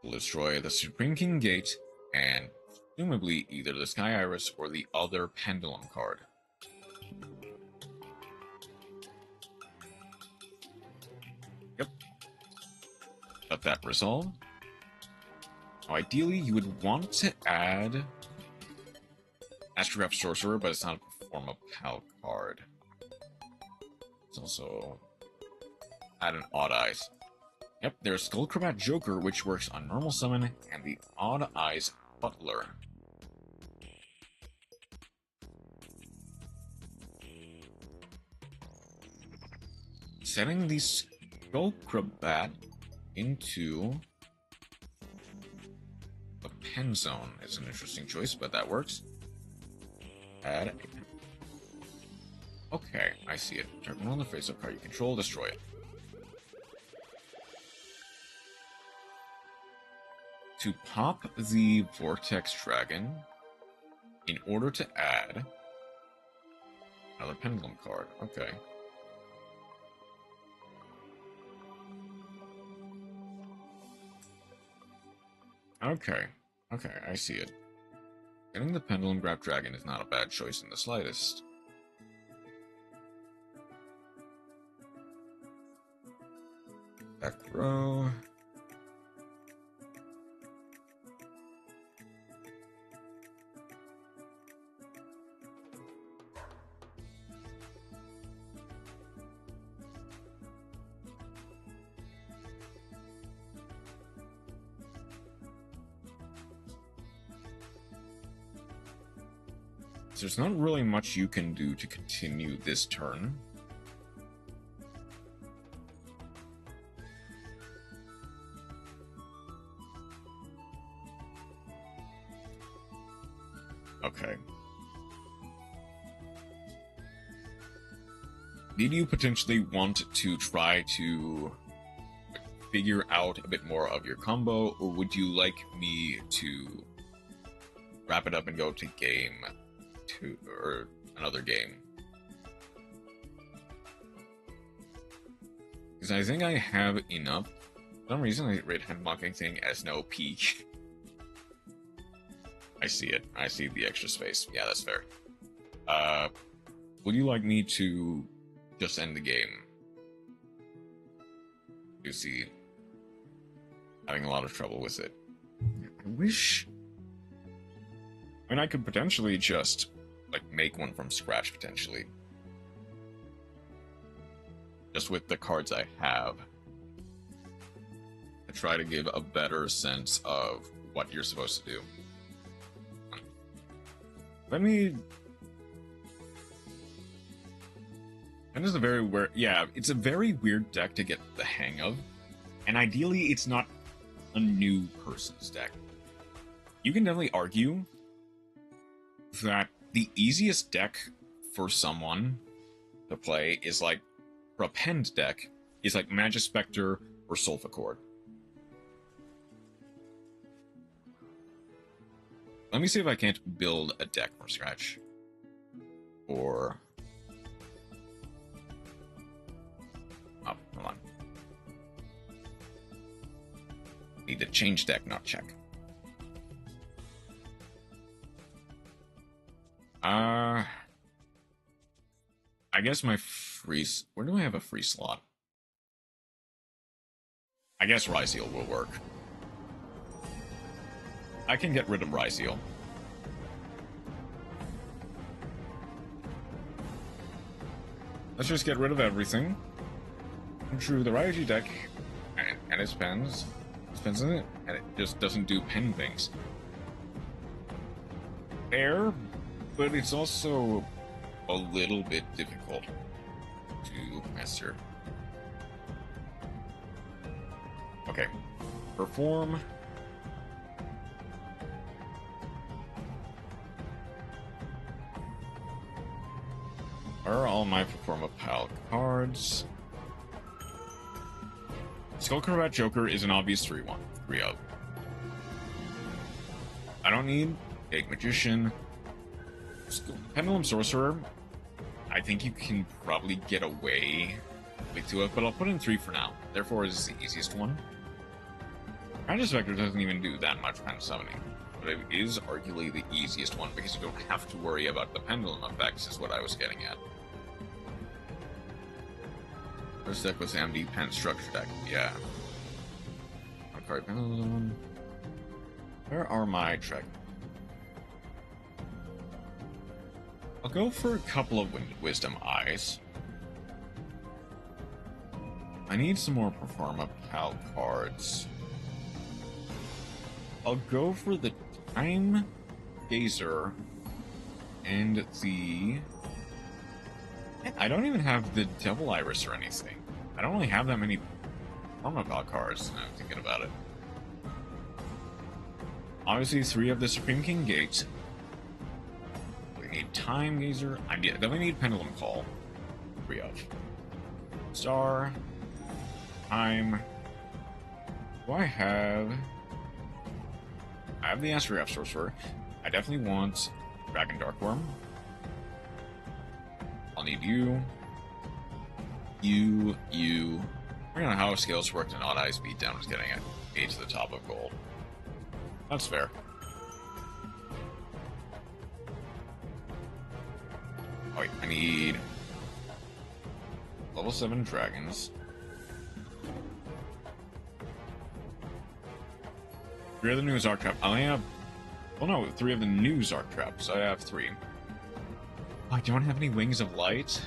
will destroy the Supreme King Gate, and presumably either the Sky Iris or the other Pendulum card. Yep. Let that resolve. Now, ideally, you would want to add Astrograph Sorcerer, but it's not a Perform a Pal card. It's also add an Odd Eyes. Yep, there's Skullcrabat Joker, which works on normal summon, and the Odd Eyes Butler. Setting the Skullcrabat into the Pen Zone is an interesting choice, but that works. Add a pen. Okay, I see it. Turn on the face-up card you control, destroy it. To pop the Vortex Dragon, in order to add another Pendulum card. Okay. Okay. Okay, I see it. Getting the Pendulum Grab Dragon is not a bad choice in the slightest. Back row. There's not really much you can do to continue this turn. Okay. Did you potentially want to try to figure out a bit more of your combo, or would you like me to wrap it up and go to game 2 or another game? Because I think I have enough. For some reason, I rate hand blocking thing as no peak. I see it. I see the extra space. Yeah, that's fair. Would you like me to just end the game? You see, having a lot of trouble with it. I wish. I mean, I could potentially just like make one from scratch, potentially. Just with the cards I have. To try to give a better sense of what you're supposed to do. Let me... And this is a very weird... Yeah, it's a very weird deck to get the hang of. And ideally, it's not a new person's deck. You can definitely argue that the easiest deck for someone to play is like, for a penned deck, is like Magispector or Sulfachord. Let me see if I can't build a deck from scratch. Or... oh, hold on. Need to change deck, not check. I guess my free... where do I have a free slot? I guess Ryzeal will work. I can get rid of Ryzeal. Let's just get rid of everything. True, the Ryuji deck and its pens in it, and it just doesn't do pen things. Fair, but it's also a little bit difficult to master. Okay, perform. Where are all my Performa pal cards? Skullcrobat Joker is an obvious 3-1. 3-up. I don't need Big Magician. Pendulum Sorcerer, I think you can probably get away with it, but I'll put in 3 for now. Therefore, is the easiest one. Magispector doesn't even do that much pen summoning, but it is arguably the easiest one because you don't have to worry about the pendulum effects, is what I was getting at. First deck was MD Pen Structure deck, yeah. One card pendulum. Where are my Trek? I'll go for a couple of Wisdom Eyes. I need some more Performa Pal cards. I'll go for the Time Gazer and the... I don't even have the Double Iris or anything. I don't really have that many Performa Pal cards, now I'm thinking about it. Obviously, 3 of the Supreme King Gate. We need Time Gazer. Then we need Pendulum Call. 3 of. Star. Time. Do I have the Astrograph Sorcerer. I definitely want Dragon Darkworm. I'll need you. You. I don't know how scales worked in Odd Eyes Beatdown was getting it. 8 to the top of gold. That's fair. Oh, wait, I need level 7 dragons. 3 of the new Zark Trap. I only have... well, no, 3 of the new Zark Traps. I have 3. Oh, I don't have any Wings of Light.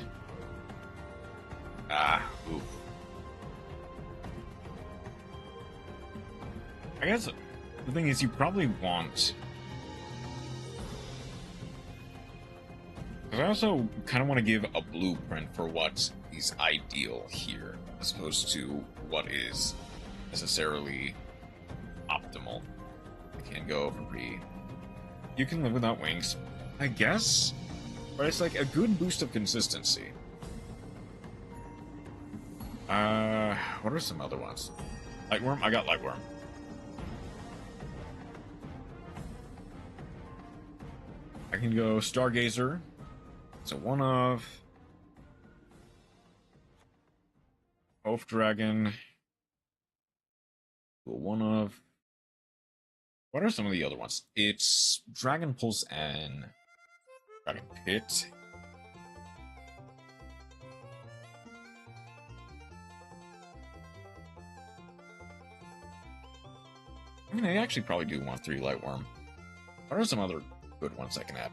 Ah, oof. I guess the thing is, you probably want... because I also kind of want to give a blueprint for what is ideal here, as opposed to what is necessarily optimal. I can go for pretty... you can live without wings, I guess, but it's like a good boost of consistency. What are some other ones? Lightworm? I got Lightworm. I can go Stargazer. So 1 of... Oath Dragon. 1 of... what are some of the other ones? It's Dragon Pulse and Dragon Pit. I mean, I actually probably do want 3 Lightworm. What are some other good ones I can add?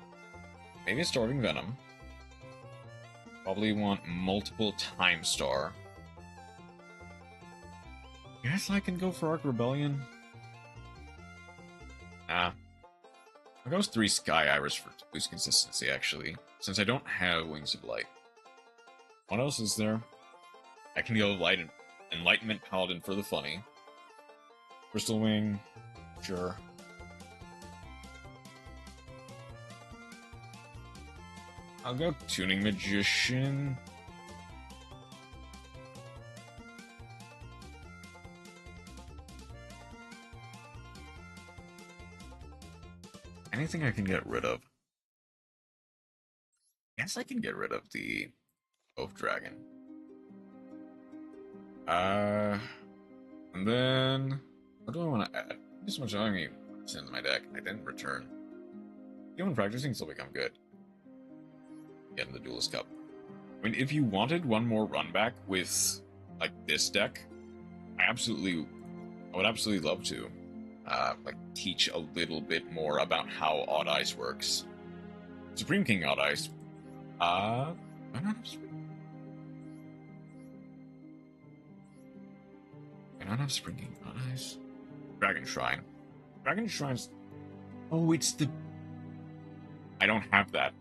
Maybe a Starving Venom. Probably want multiple Time Star. Guess I can go for Arc Rebellion. I'll go with 3 Sky Iris for boost consistency, actually, since I don't have Wings of Light. What else is there? I can go Light and... Enlightenment Paladin for the funny. Crystal Wing, sure. I'll go Tuning Magician. Anything I can get rid of? Guess I can get rid of the Oath Dragon. And then what do I want to add? This much I mean, send my deck. I didn't return. Human practicing still become good. Get in the Duelist Cup. I mean, if you wanted one more run back with like this deck, I would absolutely love to. Like teach a little bit more about how Odd Eyes works. Supreme King Odd Eyes. I don't have Supreme King Odd Eyes. Dragon Shrine. Dragon Shrine's. Oh, it's the. I don't have that.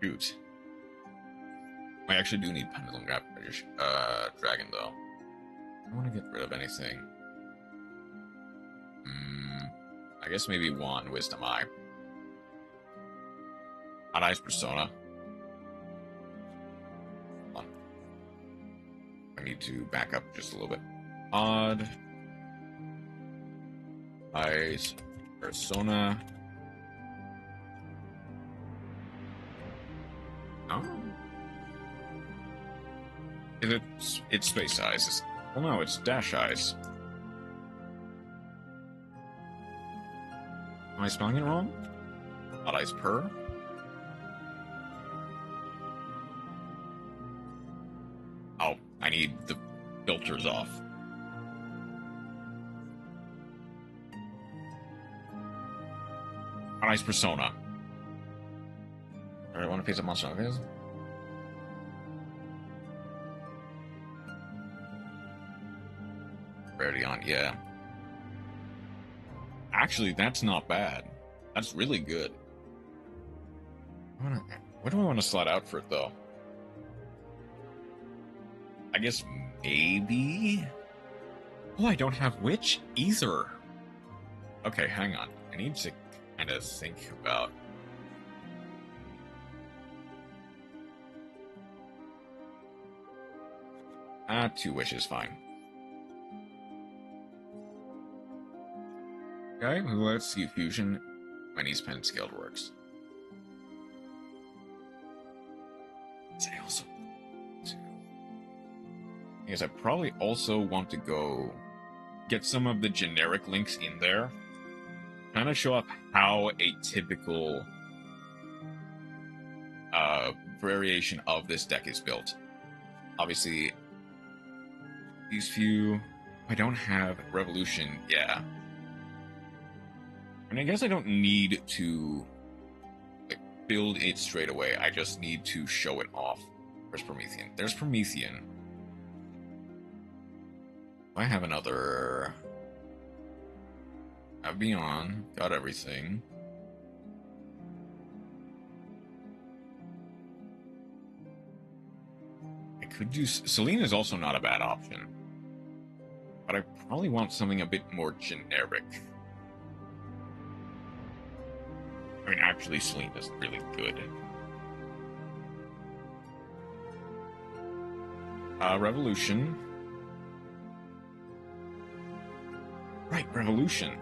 Shoot. I actually do need Pendulum Dragon though. I want to get rid of anything. I guess maybe one Wisdom Eye. Odd Eyes Persona. Hold on. I need to back up just a little bit. Odd Eyes Persona. Oh. It's Space Eyes. Well, no, it's Dash Eyes. Am I spelling it wrong? Odd Eyes Per? Oh, I need the filters off. Odd Eyes Persona. Alright, want to face a monster on this? Rarity on, yeah. Actually, that's not bad. That's really good. What do I want to slot out for it, though? I guess maybe... Oh, I don't have Witch either. Okay, hang on. I need to kind of think about... Two Wishes, fine. Okay, let's see Fusion. My niece pen scaled works. I also I probably also want to go get some of the generic links in there. Kind of show up how a typical variation of this deck is built. Obviously, these few... I don't have Revolution, yeah. I mean, I guess I don't need to like, build it straight away. I just need to show it off. Where's Promethean? There's Promethean. I have another... I have Beyond. Got everything. I could do... Selene is also not a bad option. But I probably want something a bit more generic. I mean, actually, Selene is really good. Revolution. Right, Revolution.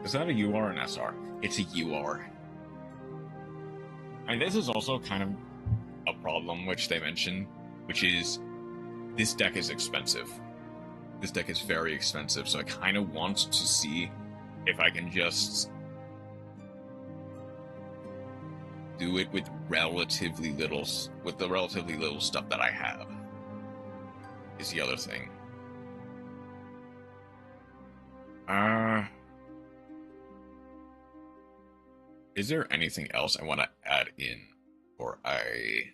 Is that a UR or an SR? It's a UR. I mean, this is also kind of a problem which they mention, which is this deck is expensive. This deck is very expensive, so I kind of want to see if I can just do it with relatively little stuff that I have. Is the other thing. Is there anything else I want to add in, or I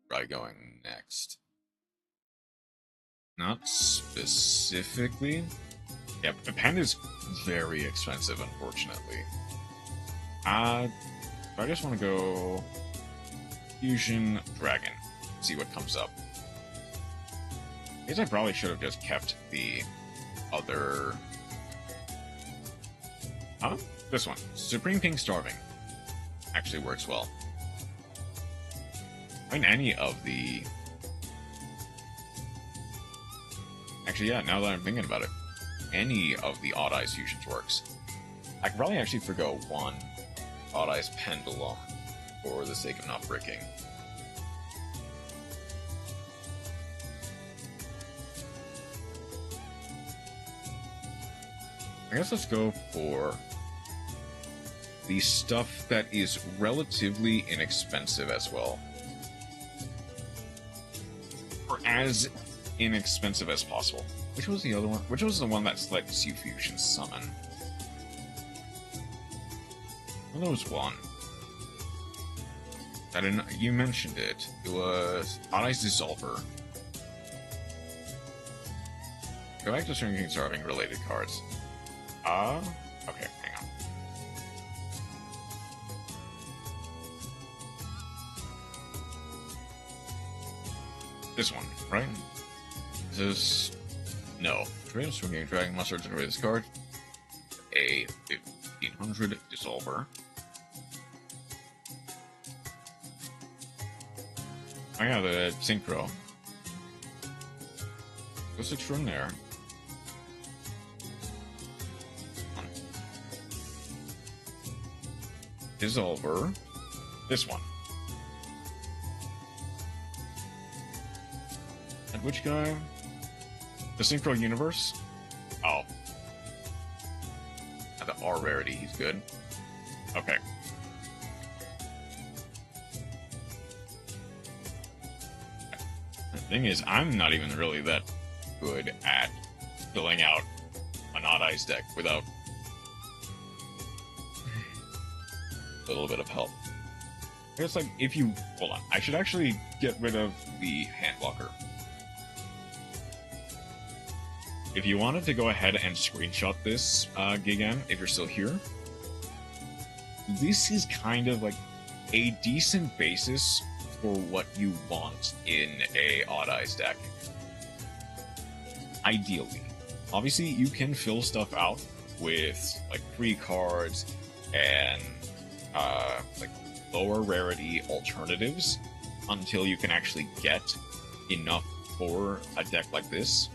try going next? Not specifically. Yeah, the pen is very expensive, unfortunately. I just want to go Fusion Dragon. See what comes up. guess I probably should have just kept the other... Huh? This one. Supreme King Starving. Actually works well. I mean, any of the... Actually, yeah, now that I'm thinking about it, any of the Odd Eyes fusions works. I could probably actually forgo one Odd Eyes Pendulum for the sake of not breaking. I guess let's go for the stuff that is relatively inexpensive as well. Or as inexpensive as possible. Which was the other one? Which was the one that lets you fusion summon? Well, there was one. I didn't. You mentioned it. It was Odd Eyes Dissolver. Go back to Supreme King Starving related cards. Okay, hang on. This one, right? This is... No. Supreme King Dragon must search this card. A 1500 Dissolver. Oh yeah, the Synchro. What's extraordinaire? Dissolver. This one. And which guy? The Synchro Universe? Oh. At the R rarity, he's good. Okay. The thing is, I'm not even really that good at filling out an Odd Eyes deck without a little bit of help. I guess, like, if you... Hold on. I should actually get rid of the hand blocker. If you wanted to go ahead and screenshot this, Gigan, if you're still here, this is kind of like a decent basis for what you want in a Odd Eyes deck. Ideally. Obviously, you can fill stuff out with, like, free cards and, like, lower rarity alternatives until you can actually get enough for a deck like this.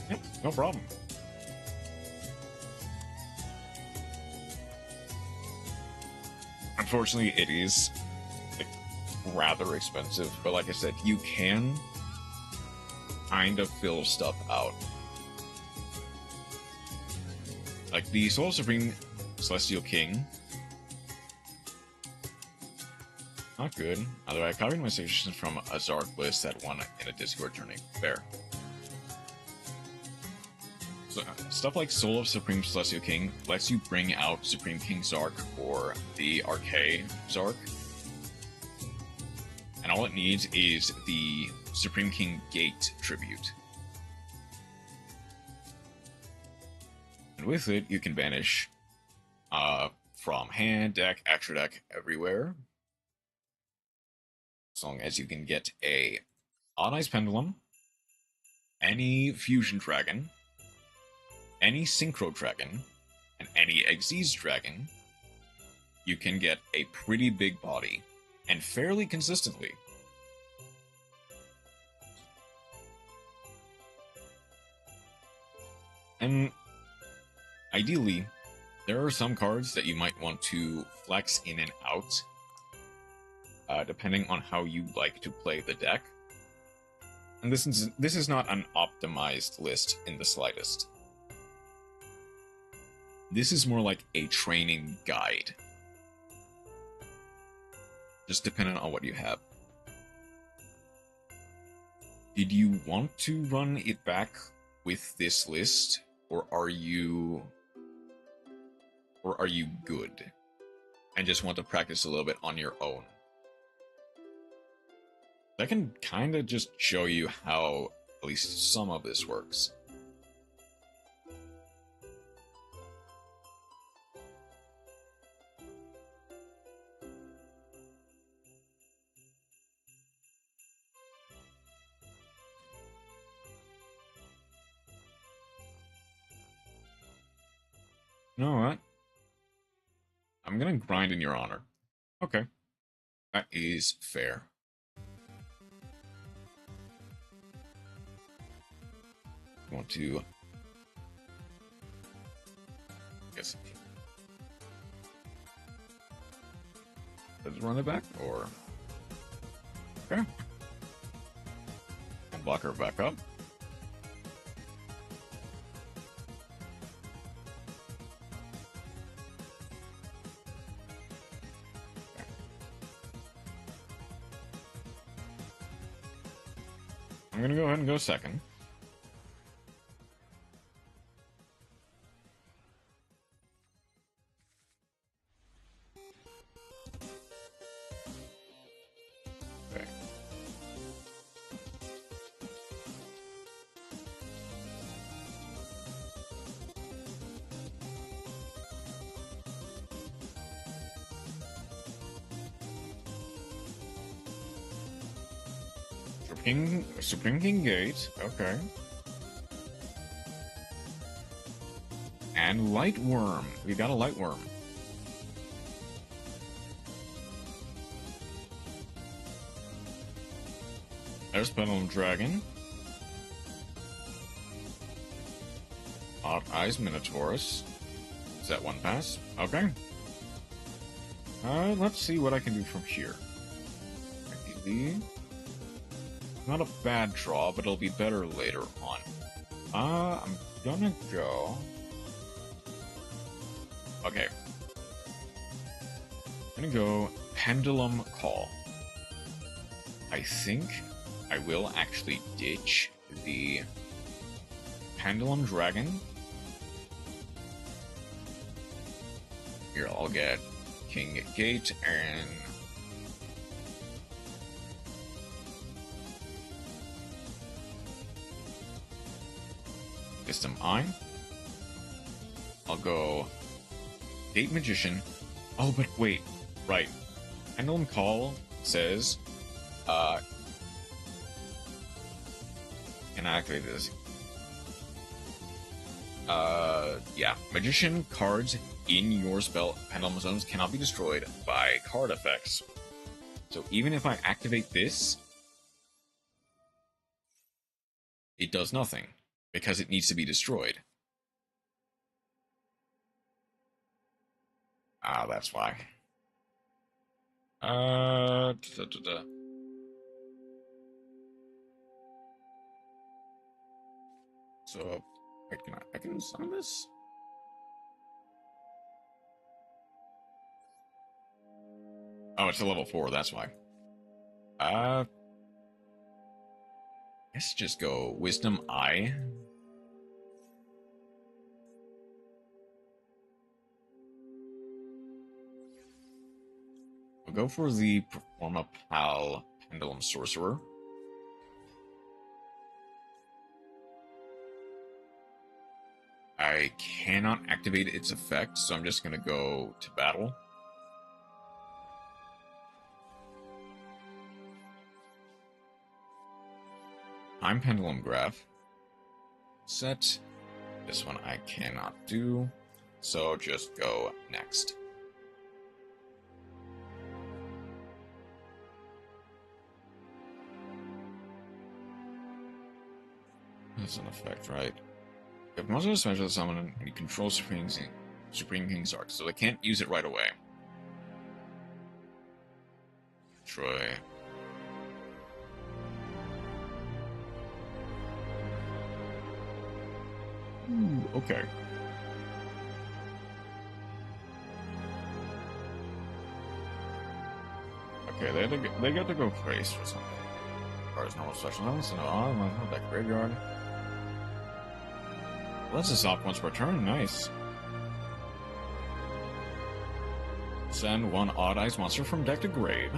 Yep, no problem. Unfortunately, it is, like, rather expensive, but like I said, you can kind of fill stuff out. Like the Soul Supreme Celestial King. Not good. Although I copied my suggestions from a Zark list that won in a Discord tourney. Fair. So, stuff like Soul of Supreme Celestial King lets you bring out Supreme King Zark or the Arcade Zark. And all it needs is the Supreme King Gate tribute. And with it, you can banish from hand, deck, extra deck, everywhere. As long as you can get a Odd Eyes Pendulum, any Fusion Dragon, any Synchro Dragon, and any Xyz Dragon, you can get a pretty big body, and fairly consistently. And ideally, there are some cards that you might want to flex in and out, depending on how you like to play the deck. And this is not an optimized list in the slightest. This is more like a training guide. Just depending on what you have. Did you want to run it back with this list, or are you good and just want to practice a little bit on your own? I can kind of just show you how at least some of this works. You know what? I'm gonna grind in your honor. Okay. That is fair. I want to... Guess... Let's run it back, or... Okay. And block her back up. Okay. I'm gonna go ahead and go second. Okay. Supreme King Gate, okay. And Light Worm. We got a Light Worm. There's Pendulum Dragon. Odd Eyes Minotaurus. Is that one pass? Okay. Let's see what I can do from here. Maybe. Not a bad draw, but it'll be better later on. I'm gonna go... Okay. I'm gonna go Pendulum Call. I think I will actually ditch the Pendulum Dragon. Here, I'll get King Gate and... Wisdom Eye. I'll go Gate Magician. Oh, but wait. Right. Pendulum Call says, can I activate this? Yeah. Magician cards in your spell Pendulum Zones cannot be destroyed by card effects. So even if I activate this, it does nothing, because it needs to be destroyed. Ah, that's why. So, wait, I can summon this? Oh, it's a level 4, that's why. Let's just go Wisdom Eye. I'll go for the Performa Pal Pendulum Sorcerer. I cannot activate its effect, so I'm just going to go to battle. I'm Pendulum Graph. Set. This one I cannot do, so just go next. That's an effect, right? If most of the special summon and you control Supreme King's Arc, so they can't use it right away. Troy. Ooh, okay. Okay, they got to go face for something. As far as normal special elements, so no on, that graveyard. Well, that's a soft once per turn, nice. Send one Odd Eyes monster from deck to grave.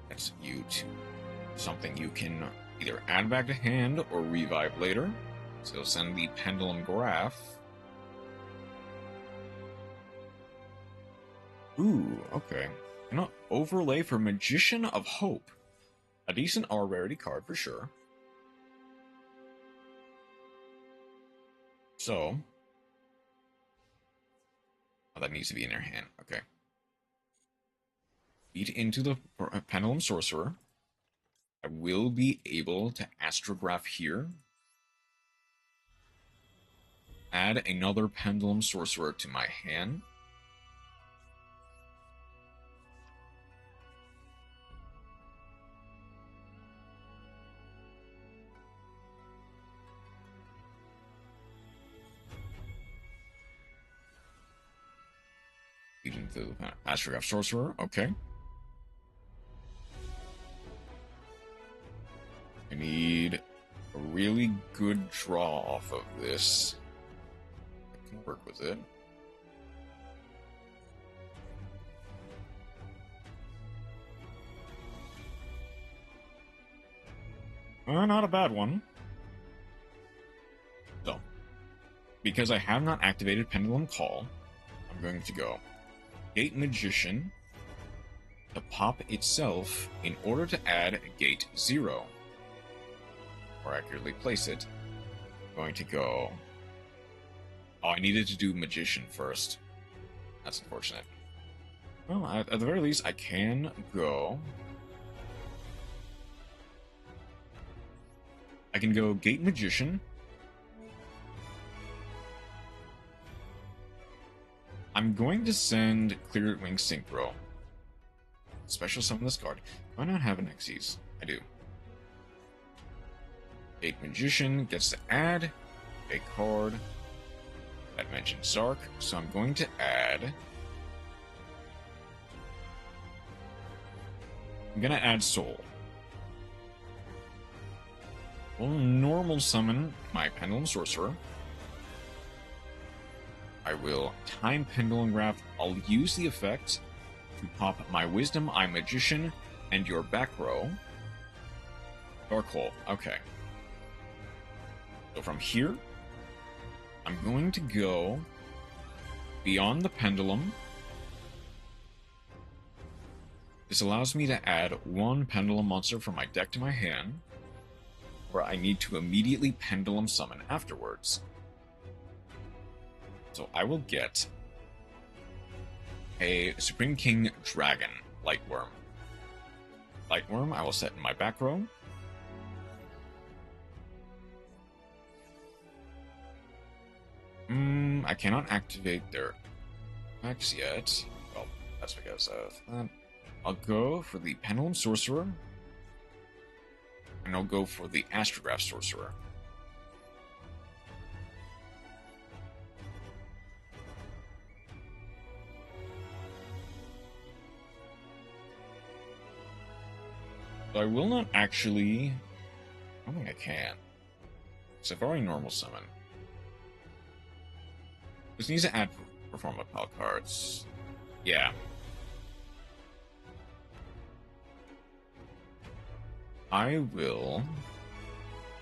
That's you to something you can either add back to hand or revive later. So send the Pendulum Graph. Ooh, okay. You know, overlay for Magician of Hope. A decent R rarity card for sure. So, Oh, that needs to be in your hand. Okay. Feed into the Pendulum Sorcerer. I will be able to astrograph here. Add another Pendulum Sorcerer to my hand. Feed into the astrograph Sorcerer. Okay. I need a really good draw off of this. I can work with it. Not a bad one. So, because I have not activated Pendulum Call, I'm going to go Gate Magician to pop itself in order to add Gate 0. Or accurately place it. I'm going to go... Oh, I needed to do Magician first. That's unfortunate. Well, at the very least, I can go... I can go Gate Magician. I'm going to send Clear Wing Synchro. Special summon this card. Do I not have an Xyz? I do. Gate Magician gets to add a card that mentions Zark, so I'm going to add... I'm going to add Soul. We'll normal summon my Pendulum Sorcerer. I will time Pendulum Graph. I'll use the effect to pop my Wisdom Eye Magician and your back row. Dark Hole. Okay. So from here, I'm going to go beyond the Pendulum. This allows me to add one Pendulum monster from my deck to my hand, where I need to immediately Pendulum summon afterwards. So I will get a Supreme King Dragon Lightworm. Lightworm I will set in my back row. I cannot activate their effects yet. Well, that's because of that. I'll go for the Pendulum Sorcerer. And I'll go for the Astrograph Sorcerer. So I will not actually... I don't think I can. Because I've already normal summon. This needs to add Performa Pal cards. Yeah. I will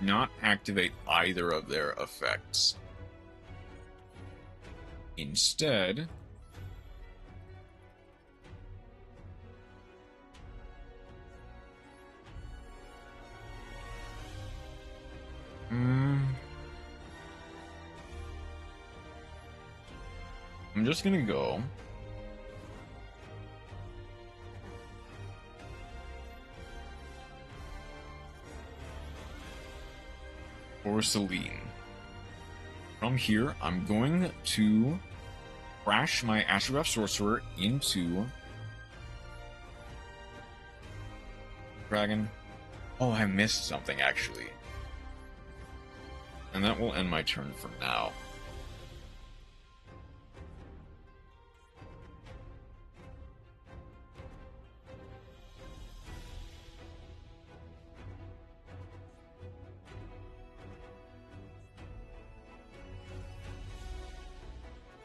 not activate either of their effects. Instead, I'm just gonna go for Celine. From here, I'm going to crash my Astrograph Sorcerer into Dragon. Oh, I missed something, actually. And that will end my turn for now.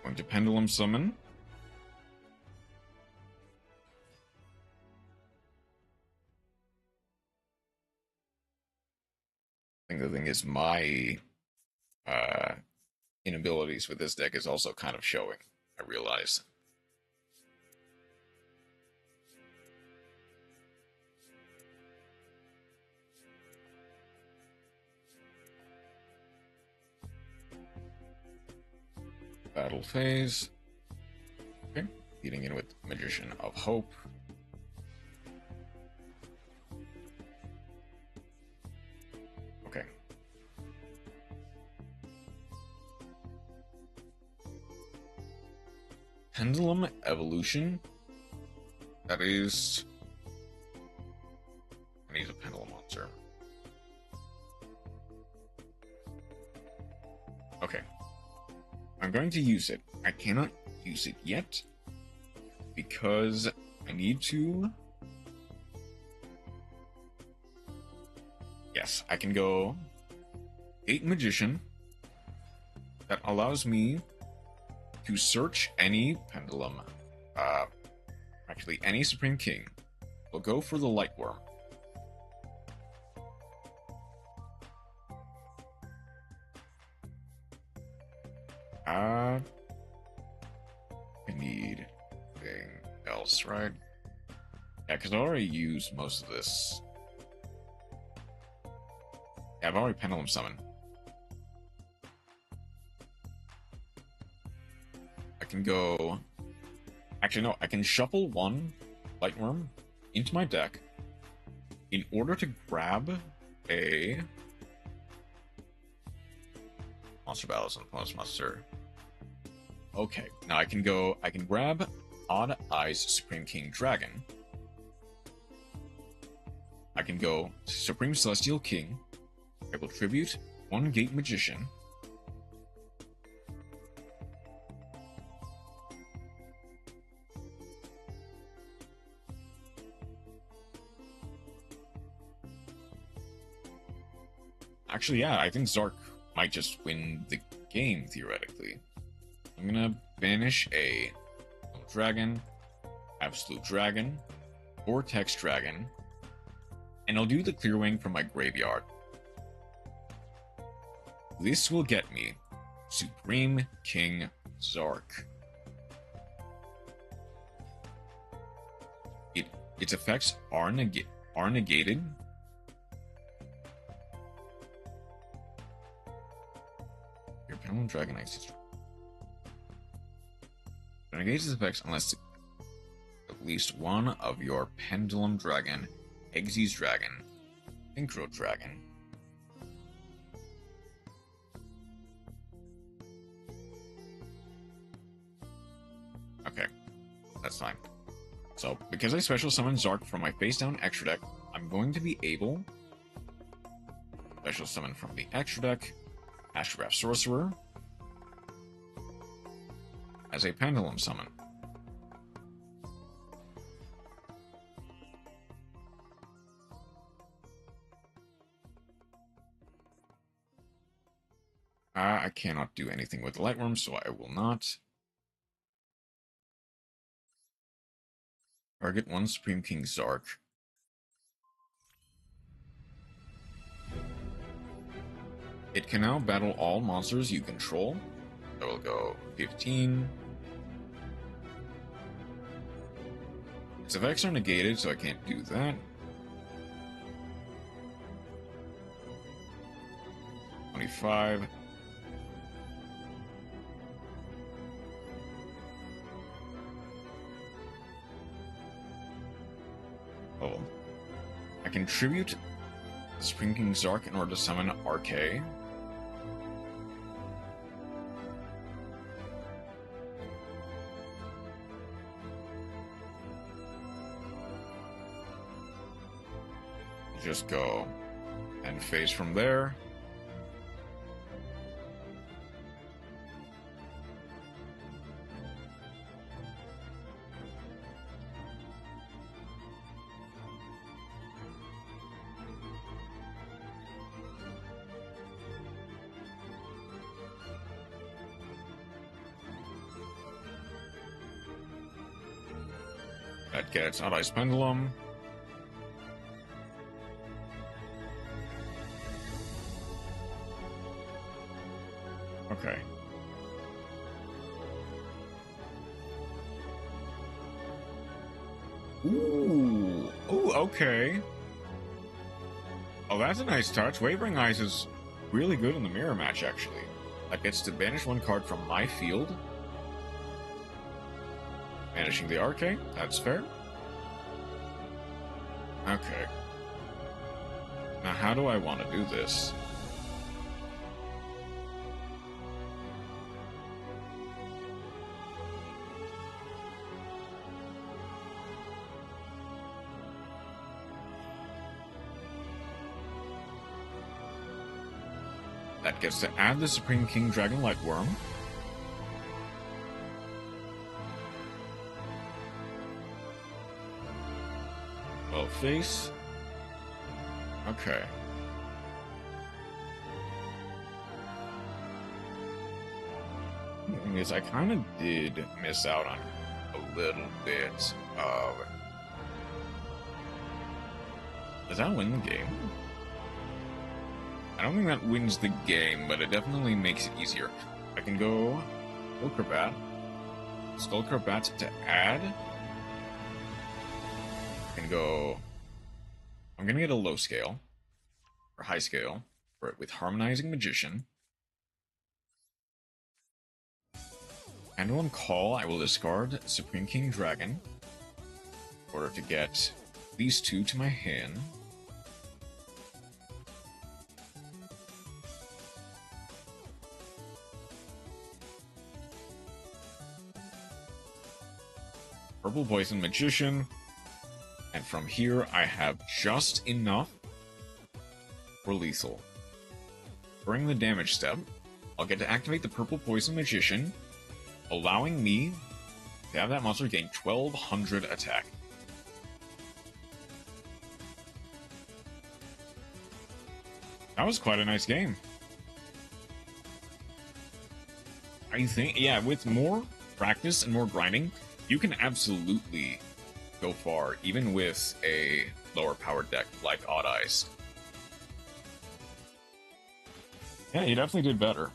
Going to Pendulum Summon. I think the thing is, my inabilities with this deck is also kind of showing, I realize. Battle phase. Feeding in with Magician of Hope. Okay. Pendulum Evolution. That is... I need a Pendulum monster. Okay. I'm going to use it. I cannot use it yet because I need to... Yes, I can go 8 Magician. That allows me to search any Pendulum. Actually, any Supreme King. We'll go for the Lightworm. I need anything else, right? Yeah, because I already used most of this. Yeah, I've already Pendulum summoned. I can go... Actually, no, I can shuffle one Lightworm into my deck in order to grab a... Monster Battles and Opponent's Monster. Okay, now I can grab Odd Eyes Supreme King Dragon. I can go Supreme Celestial King. I will tribute 1 Gate Magician. Actually, yeah, I think Zark might just win the game, theoretically. I'm gonna banish a Dragon, Absolute Dragon, Vortex Dragon, and I'll do the Clearwing from my graveyard. This will get me Supreme King Zark. Its effects are negated. Your Pendulum Dragon Ice negates its effects unless at least one of your Pendulum Dragon, Exy's Dragon, Synchro Dragon, okay, that's fine. So, because I special summon Zark from my face down extra deck, I'm going to be able to special summon from the extra deck Astrograph Sorcerer as a Pendulum summon. I cannot do anything with the Lightworm, so I will not. Target 1 Supreme King Zark. It can now battle all monsters you control. So we'll go 15. Its effects are negated, so I can't do that. 25. Oh. I can tribute Supreme King Zark in order to summon RK. Just go and phase from there. That gets Odd Eyes Pendulum. Okay. Ooh. Ooh, okay. Oh, that's a nice touch. Wavering Eyes is really good in the mirror match, actually. That gets to banish 1 card from my field. Managing the RK, that's fair. Okay. Now, how do I want to do this? That gets to add the Supreme King Dragon Lightworm. Well, face. Okay. The thing is, I kind of did miss out on a little bit of... Does that win the game? I don't think that wins the game, but it definitely makes it easier. I can go Skullcrabat to add. I can go... I'm gonna get a low scale, or high scale, with Harmonizing Magician. And on call, I will discard Supreme King Dragon in order to get these two to my hand. Purple Poison Magician, and from here I have just enough for lethal. During the damage step, I'll get to activate the Purple Poison Magician, allowing me to have that monster gain 1200 attack. That was quite a nice game. I think, yeah, with more practice and more grinding, you can absolutely go far, even with a lower powered deck like Odd Eyes. Yeah, you definitely did better.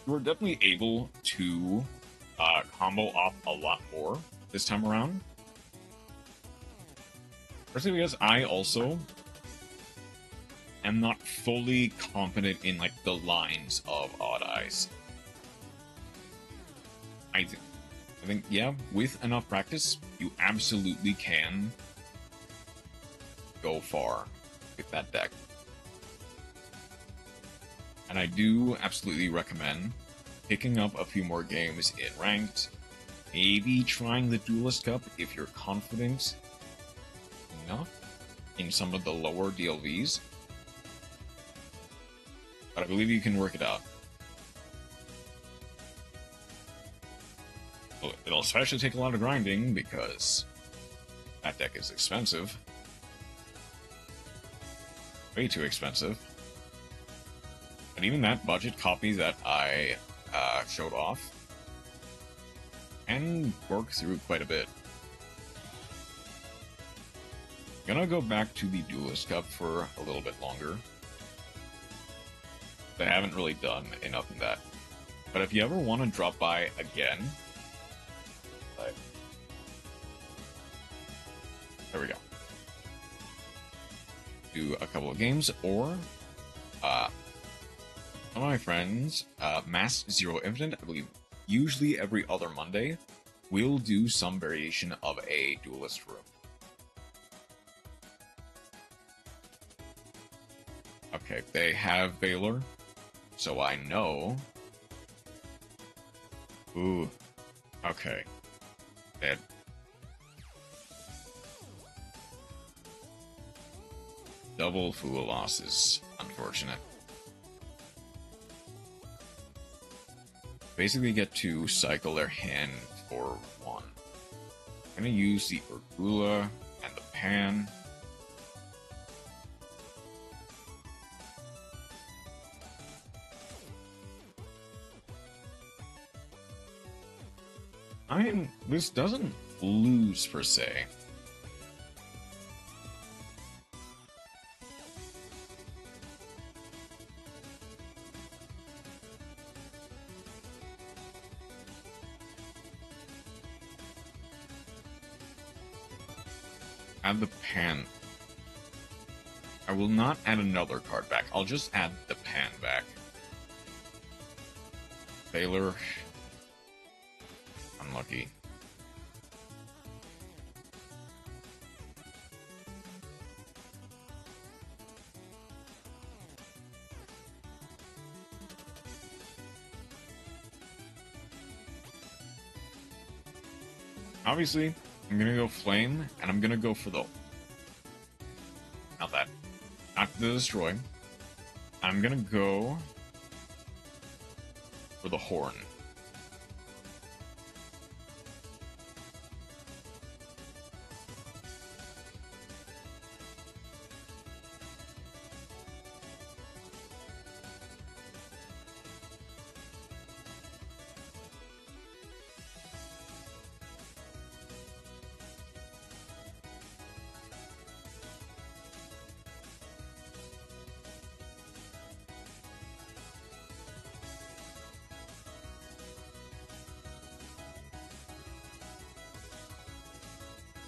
You were definitely able to combo off a lot more this time around. Especially because I also am not fully confident in like the lines of Odd Eyes. I think, yeah, with enough practice, you absolutely can go far with that deck. And I do absolutely recommend picking up a few more games in Ranked, maybe trying the Duelist Cup if you're confident enough in some of the lower DLVs. But I believe you can work it out. It'll especially take a lot of grinding because that deck is expensive. Way too expensive. But even that budget copy that I showed off can work through quite a bit. I'm gonna go back to the Duelist Cup for a little bit longer. I haven't really done enough in that. But if you ever want to drop by again, there we go. Do a couple of games, or one of my friends, Mass Zero Infinite, I believe, usually every other Monday, will do some variation of a Duelist room. Okay, they have Valor, so I know. Ooh, okay. Dead. Double Fool losses. Unfortunate. Basically get to cycle their hand for one. I'm gonna use the Urgula and the Pan. I mean, this doesn't lose per se. Add the Pan. I will not add another card back. I'll just add the Pan back. Valor. Unlucky. Obviously, I'm gonna go Flame, and I'm gonna go for the... Not that. Not the Destroy. I'm gonna go for the Horn.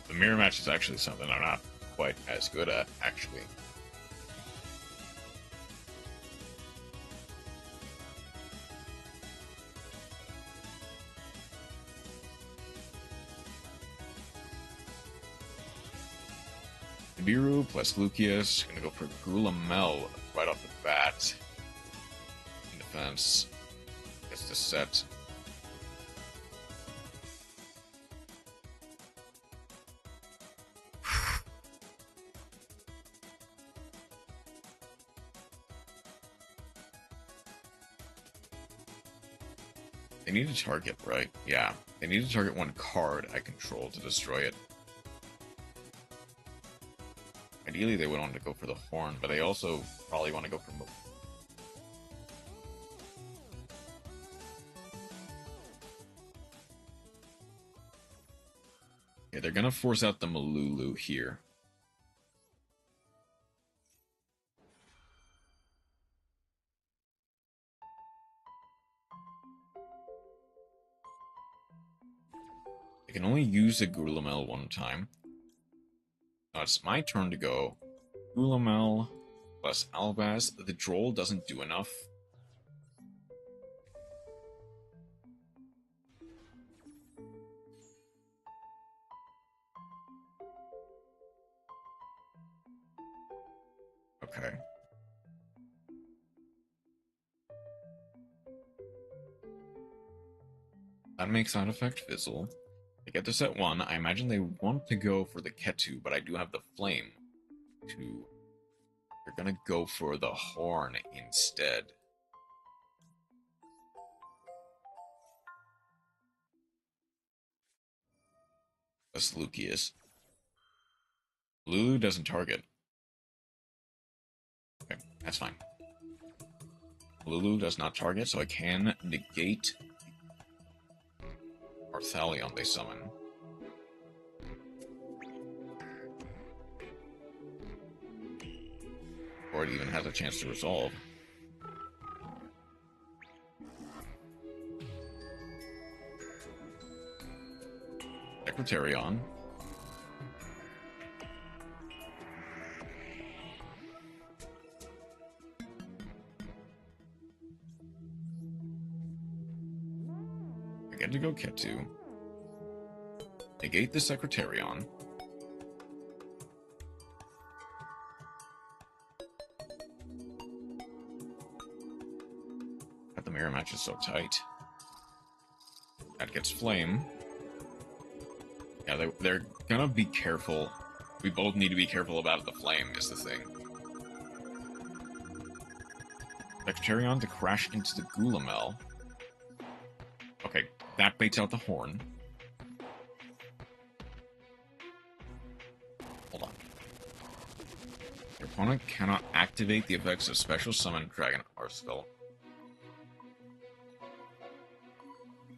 The mirror match is actually something I'm not quite as good at, actually. Nibiru plus Lucius, gonna go for Gulamel right off the bat. In defense. Gets the set. They need to target, right? Yeah. They need to target one card I control to destroy it. Ideally, they would want to go for the Horn, but they also probably want to go for... Okay, they're gonna force out the Malulu here. I can only use a Gulamel one time. Now it's my turn to go. Gulamel plus Albaz. The Droll doesn't do enough. Okay. That makes that effect fizzle. They get this at 1. I imagine they want to go for the Ketu, but I do have the Flame. 2. They're gonna go for the Horn instead. That's Lucius. Lulu doesn't target. Okay, that's fine. Lulu does not target, so I can negate Arthalion they summon. Or it even has a chance to resolve. Secretarion. I get to go Ketu. Negate the Secretarion. God, the mirror match is so tight. That gets Flame. Yeah, they're gonna be careful. We both need to be careful about the Flame, is the thing. Secretarion to crash into the Gulamel. Okay, that baits out the Horn. Hold on. Your opponent cannot activate the effects of Special Summon Dragon Arsenal.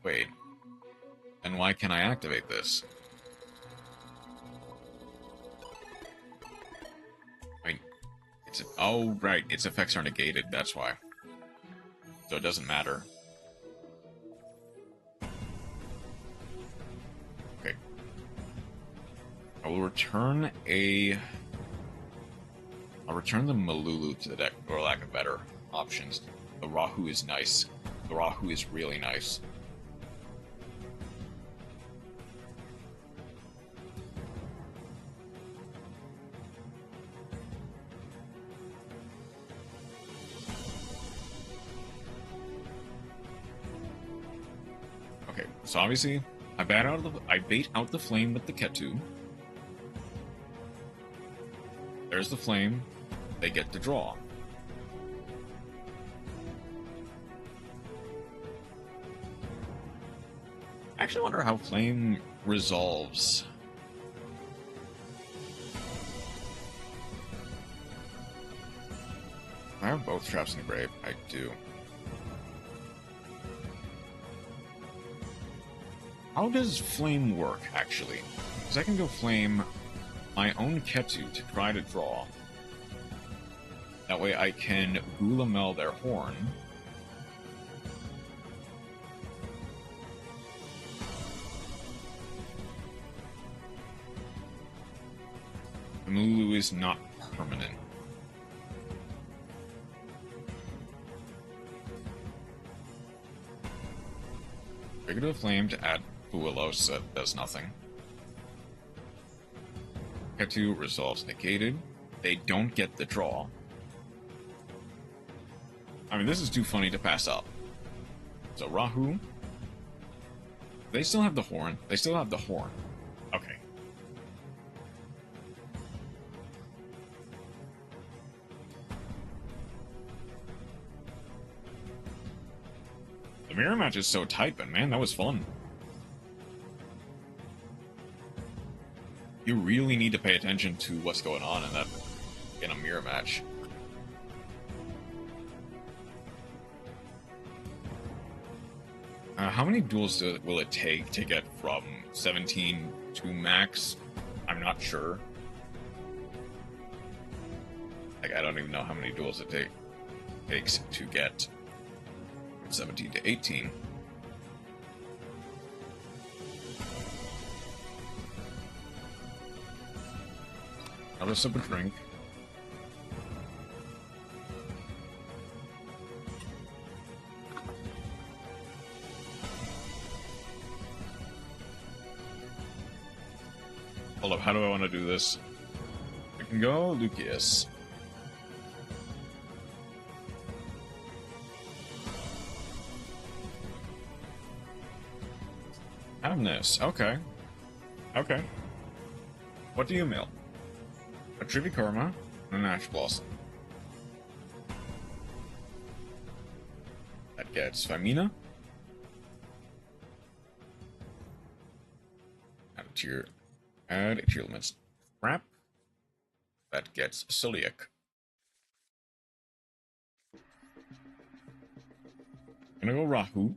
Wait. Then why can I activate this? Oh, right, its effects are negated, that's why. So it doesn't matter. Okay. I will return I'll return the Malulu to the deck, for lack of better options. The Rahu is nice. The Rahu is really nice. So obviously, I bait out the flame with the Ketu. There's the flame. They get to draw. I actually wonder how flame resolves. I have both traps in the grave. I do. How does flame work, actually? Because I can go flame my own Ketu to try to draw. That way I can Gulamel their horn. The Mululu is not permanent. Figurative Flame to add Buelos that does nothing. Ketu resolves negated. They don't get the draw. I mean, this is too funny to pass up. So Rahu. They still have the horn. They still have the horn. Okay. The mirror match is so tight, but man, that was fun. You really need to pay attention to what's going on in a mirror match. How many duels will it take to get from 17 to max? I'm not sure. Like, I don't even know how many duels it takes to get 17 to 18. Another sip of drink. Hold up, how do I want to do this? I can go Lucius. Havness, okay. Okay. What do you mill? A Trivikarma and an Ash Blossom. That gets Famina. Add a tier limits trap. That gets Celiac. Gonna go Rahu.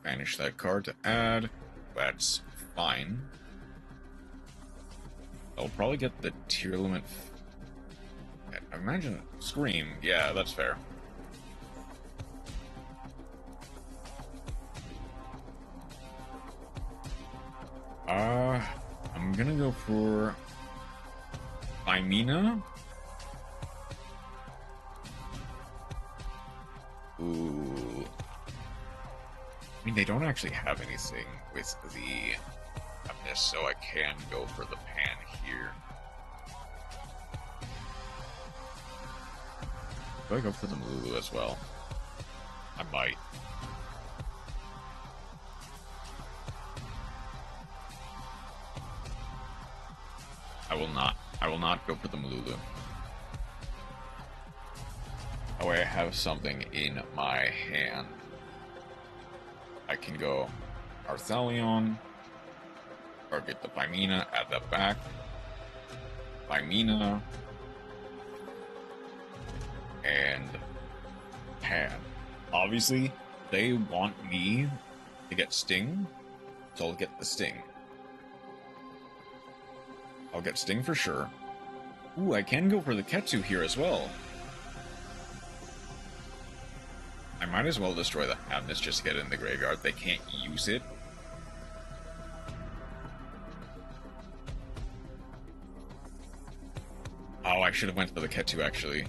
Banish that card to add. That's fine. I'll probably get the tier limit. I imagine Scream. Yeah, that's fair. I'm gonna go for Imina. Ooh. I mean, they don't actually have anything with the Havness, so I can go for the pan here. Do I go for the Mululu as well? I might. I will not. I will not go for the Mululu. That way I have something in my hand. I can go Arthalion, target the Pymena at the back, Pymena, and Pan. Obviously, they want me to get Sting, so I'll get the Sting. I'll get Sting for sure. Ooh, I can go for the Ketsu here as well. I might as well destroy the Havness just to get it in the graveyard. They can't use it. Oh, I should have went for the Ketsu actually.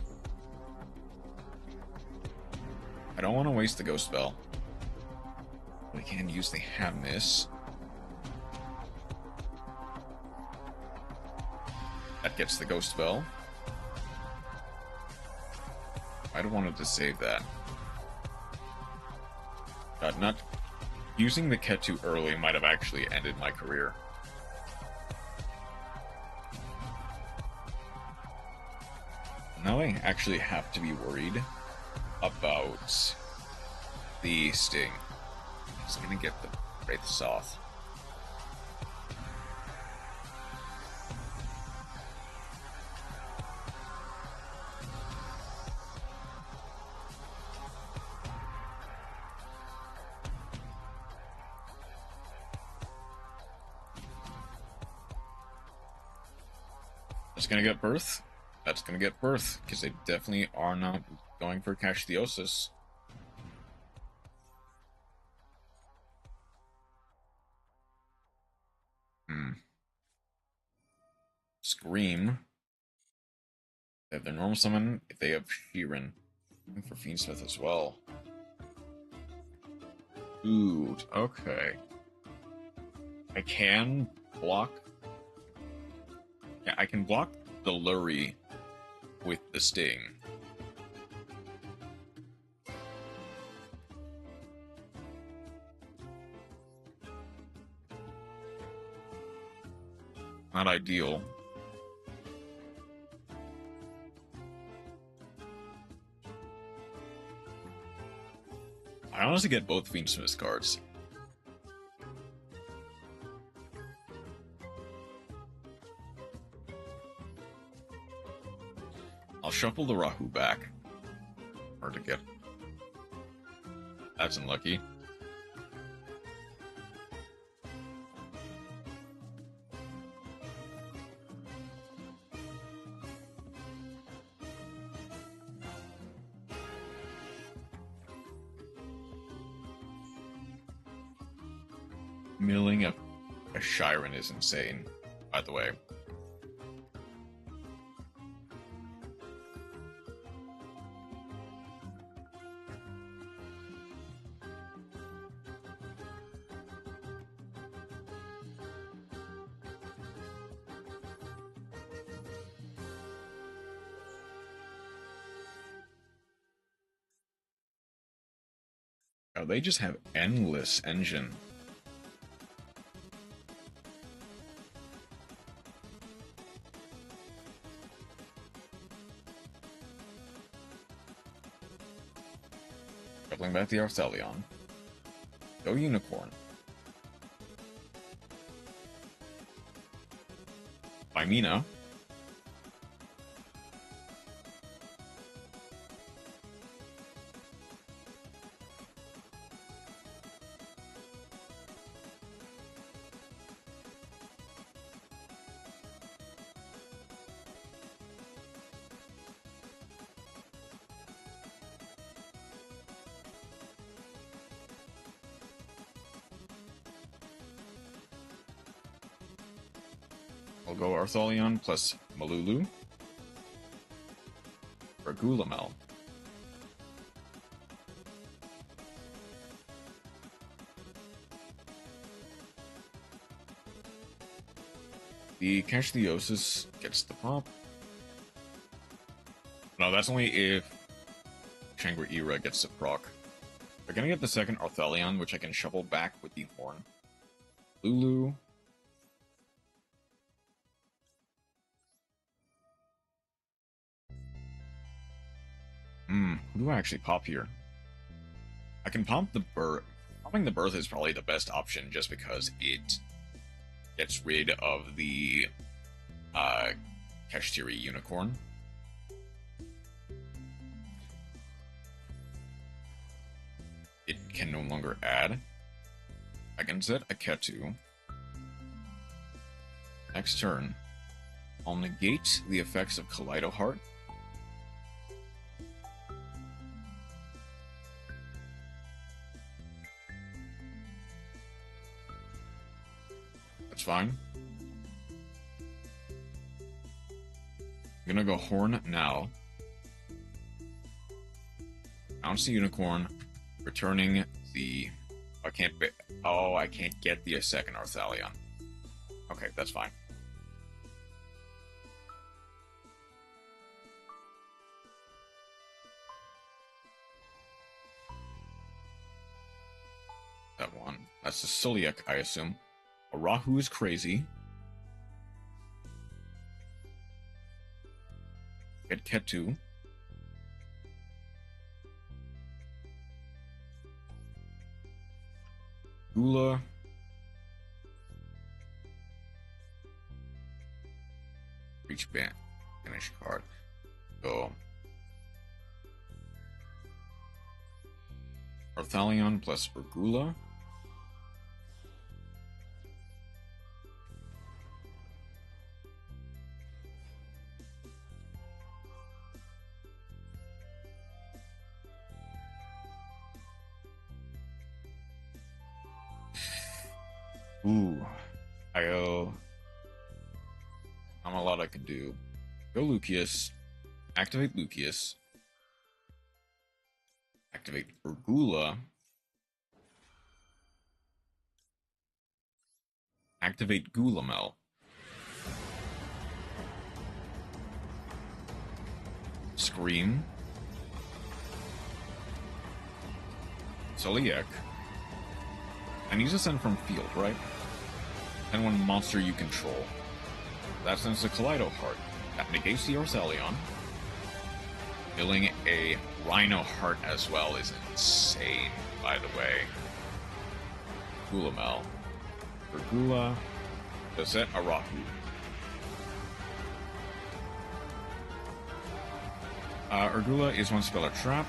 I don't want to waste the Ghost Spell. We can use the Havness. That gets the Ghost Spell. I'd have wanted to save that. Not using the Ket too early might have actually ended my career. Now I actually have to be worried about the Sting. He's gonna get the Wraith Soth. That's gonna get Birth. That's gonna get Birth, because they definitely are not going for Castiosis. Scream. They have their normal summon. If they have Sheeran. Looking for Fiendsmith as well. Ooh, okay. I can block. Yeah, I can block the Lurie with the Sting. Not ideal. I honestly get both Fiendsmith cards. I'll shuffle the Rahu back. Hard to get. That's unlucky. Milling a Shiren is insane, by the way. Oh, they just have endless engine. Doubling back the Arthelion. Go Unicorn. Bimina. I'll go Artholion plus Malulu. For Gulamel. The Castiosis gets the pop. No, that's only if Shangri-Ira gets the proc. They're gonna get the second Arthelion, which I can shuffle back with the Horn. Lulu. Who do I actually pop here? I can pop the Birth. Popping the Birth is probably the best option just because it gets rid of the Kashtiri Unicorn. It can no longer add. I can set a Ketu. Next turn, I'll negate the effects of Kaleido Heart. That's fine. I'm gonna go Horn now. Bounce the Unicorn, returning the... I can't get the second Arthelion. Okay, that's fine. That's a Celiac, I assume. A Rahu is crazy. Get Ketu. Gula. Reach ban. Finish card. Go. Arthalion plus Urgula. Ooh. I'm a lot I could do. Go Lucius. Activate Lucius. Activate Urgula. Activate Gulamel. Scream. Celiac. I need to send from field, right? And one monster you control. That sends a Kaleido Heart. That negates the Arthalion. Killing a Rhino Heart as well is insane, by the way. Gulamel. Urgula. Doset Arahu. Urgula is one spell or trap.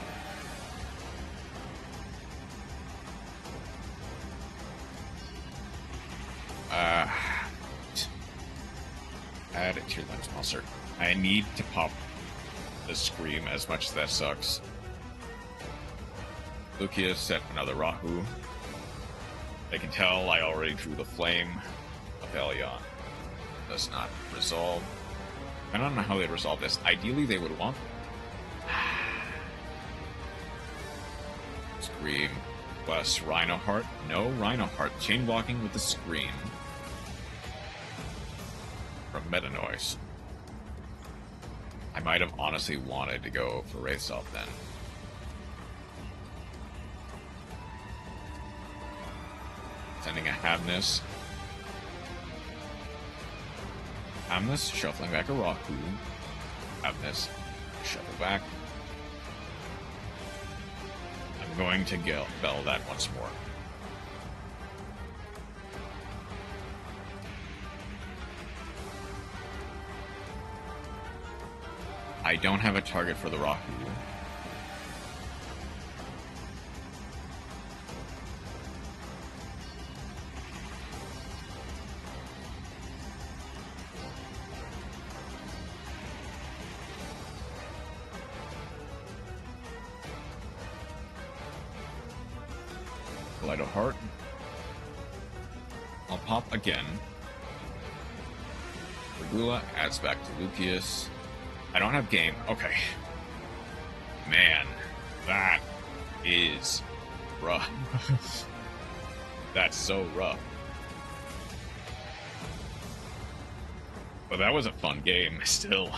Add it to your lens monster. I need to pop the Scream as much as that sucks. Lucius set another Rahu. They can tell I already drew the Flame. Aphelion does not resolve. I don't know how they'd resolve this. Ideally, they would want Scream plus Rhino Heart. No Rhino Heart. Chain blocking with the Scream. From Meta Noise. I might have honestly wanted to go for Wraith's Off then. Sending a Havnus. Havnus, shuffling back a Raku. Havnus, shuffle back. I'm going to bell that once more. I don't have a target for the Raku. Kaleido Heart. I'll pop again. Regula adds back to Lucius. I don't have game. Okay. Man, that is rough. That's so rough. But that was a fun game, still.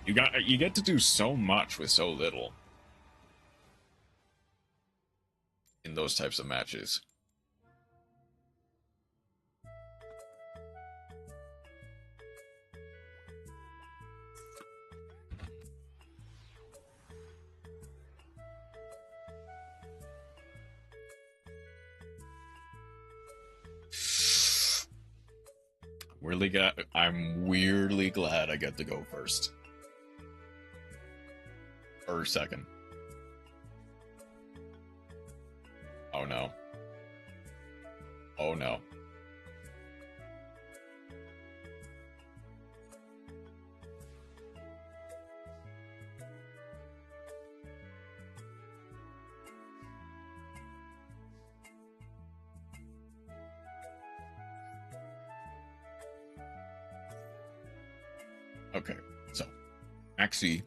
You get to do so much with so little in those types of matches. I'm weirdly glad I get to go first. Or second. Oh no. Oh no. Okay, so Maxi,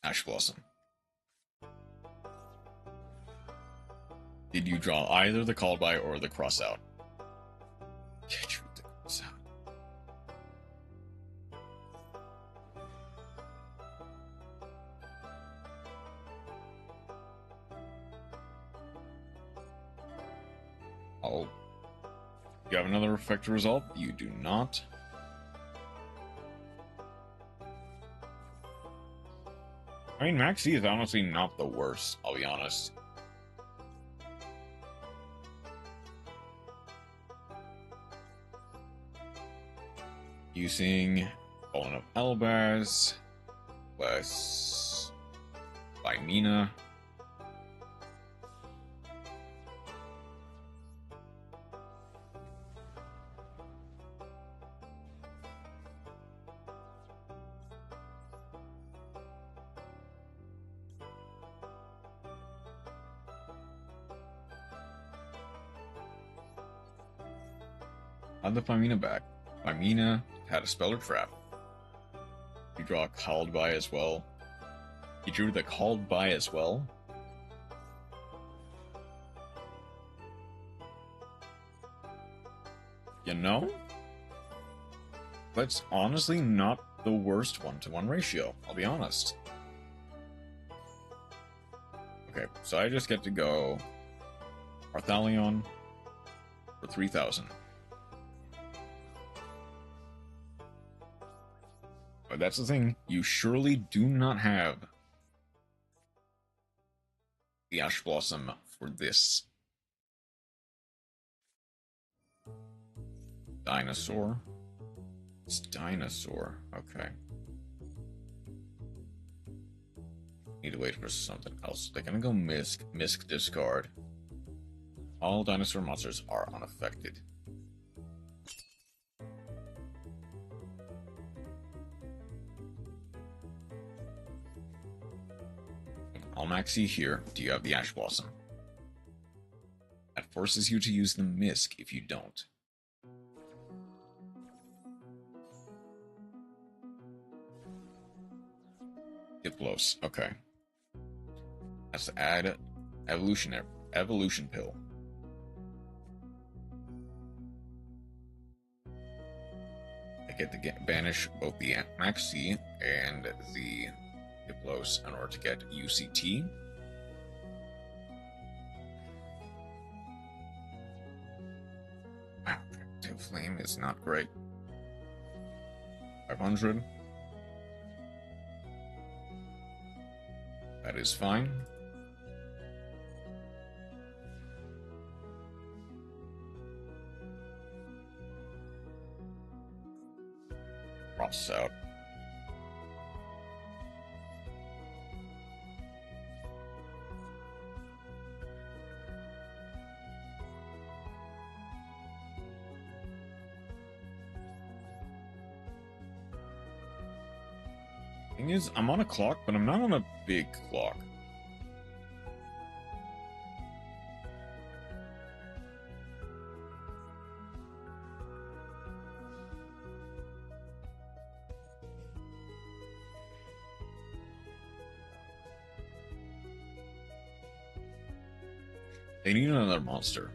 Ash Blossom. Did you draw either the called by or the cross out? Get you the cross out. You have another effective result? You do not. I mean, Max C is honestly not the worst, I'll be honest. Using Fallen of Elbaz, less by Mina. Had the Famina back. Famina had a Speller Trap. You draw Called By as well. He drew the Called By as well. You know? That's honestly not the worst 1-to-1 ratio, I'll be honest. Okay, so I just get to go Arthalion for 3,000. But that's the thing, you surely do not have the Ash Blossom for this. Dinosaur? It's Dinosaur, okay. Need to wait for something else. They're gonna go Misk discard. All dinosaur monsters are unaffected. I'll maxi here. Do you have the Ash Blossom? That forces you to use the Misk if you don't. Diplos, okay. Has to add evolution pill. I get to banish both the Maxi and the Diplos in order to get UCT. Wow, Active Flame is not great. 500. That is fine. Cross out. Thing is, I'm on a clock, but I'm not on a big clock. They need another monster.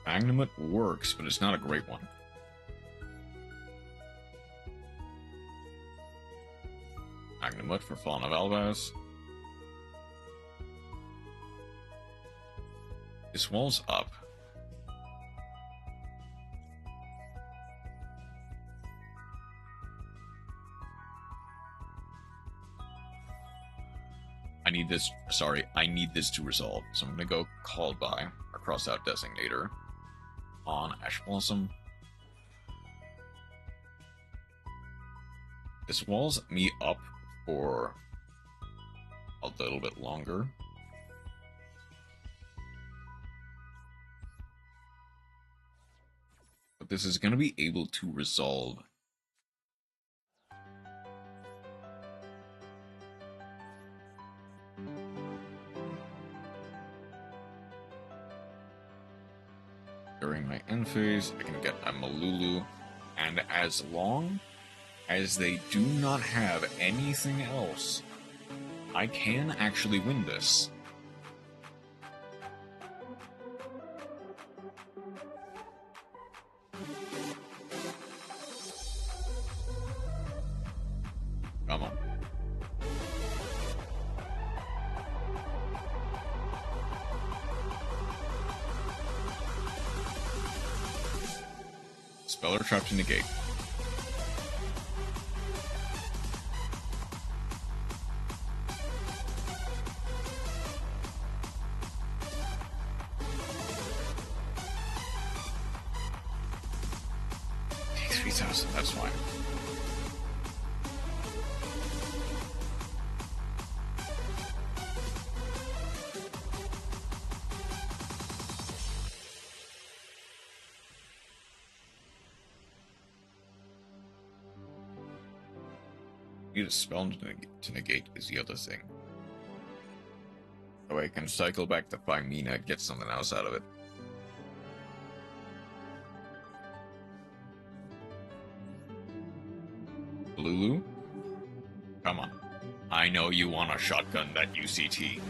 Magnemite works, but it's not a great one. Magnemite for Fawn of Albaz. This wall's up. I need this to resolve. So I'm gonna go Called By, or Cross Out Designator, on Ash Blossom. This walls me up for a little bit longer. But this is gonna be able to resolve. During my end phase, I can get a Malulu, and as long as they do not have anything else, I can actually win this. Come on. Speller Trap to negate. Take 3,000, that's fine. Need a spell to negate is the other thing. So I can cycle back to Pfp Made and get something else out of it. Lulu? Come on. I know you want a shotgun that UCT.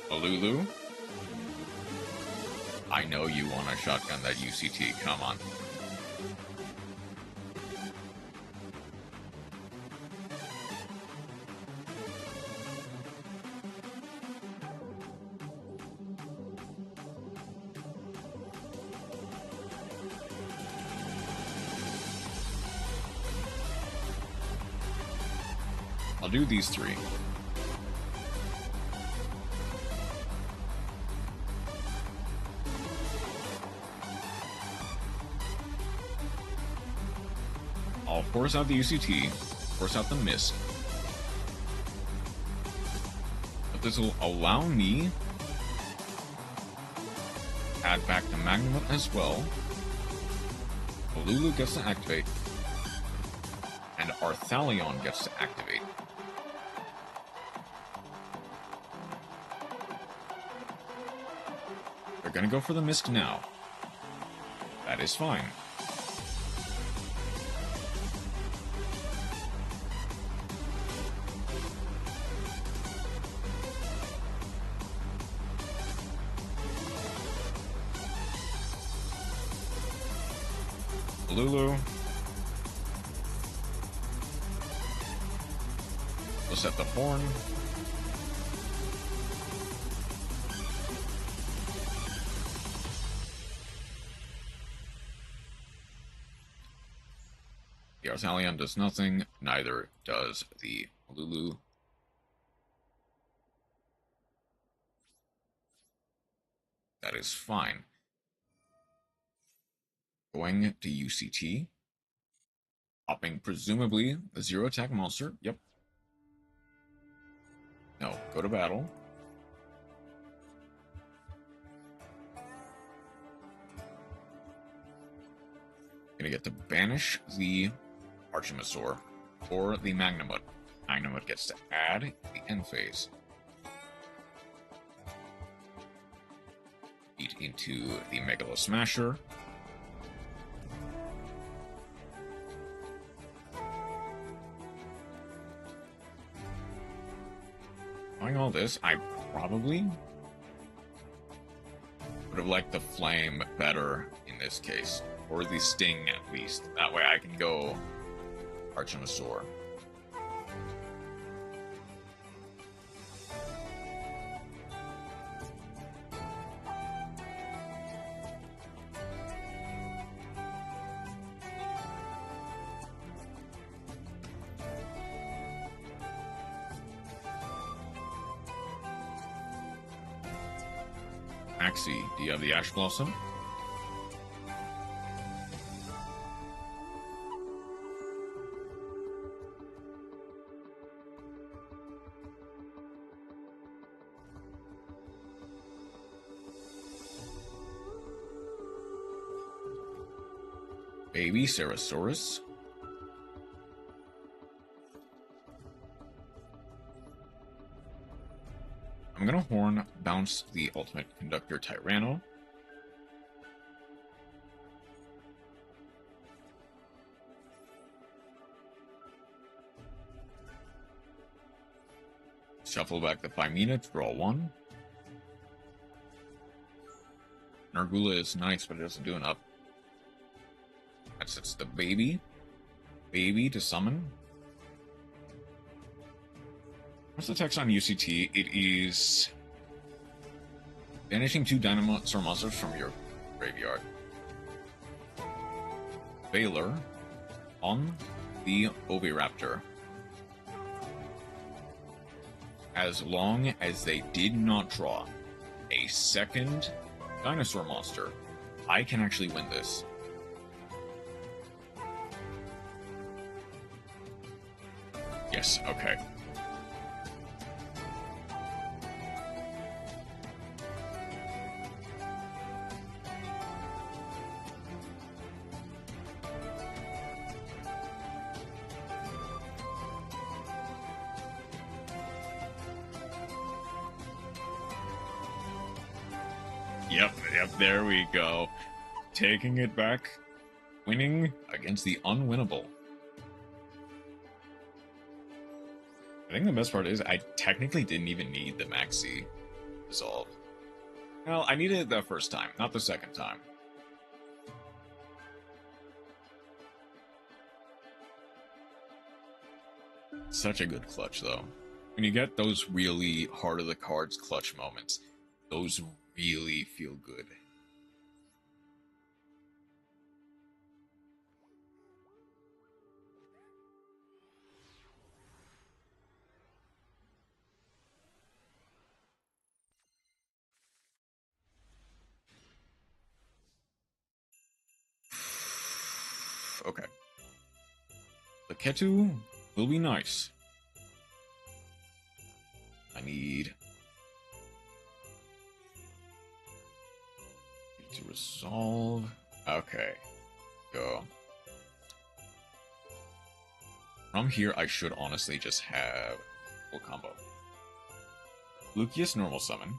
Lulu? I know you want a shotgun that UCT. Come on. I'll do these three. I'll force out the UCT, force out the mist. But this will allow me to add back the Magnum as well. Lulu gets to activate, and Arthalion gets to activate. We're gonna go for the mist now. That is fine. Lulu. We'll set the horn. The Arthalion does nothing, neither does the Lulu. That is fine. Going to UCT. Popping presumably the 0 attack monster. Yep. No, go to battle. Gonna get to banish the Archimosaur or the Magnamut. Magnamut gets to add the end phase. Eat into the Megalo Smasher. Doing all this, I probably would have liked the Flame better in this case. Or the Sting, at least. That way I can go Archimosaur. Maxie, do you have the Ash Blossom? Baby Ceratosaurus. I'm gonna Horn, bounce the Ultimate Conductor Tyranno. Shuffle back the Pfp Made, draw 1. Nargula is nice, but it doesn't do enough. That sets the baby to summon. What's the text on UCT? It is banishing 2 dinosaur monsters from your graveyard. Valor on the Oviraptor. As long as they did not draw a second dinosaur monster, I can actually win this. Yes, okay. Yep, there we go. Taking it back, winning against the unwinnable. I think the best part is I technically didn't even need the Maxi Dissolve. Well, I needed it the first time, not the second time. Such a good clutch, though. When you get those really heart of the cards clutch moments, those really feel good. Okay. The Ketu will be nice. I need to resolve. Okay. Go. From here, I should honestly just have full combo. Lucius normal summon.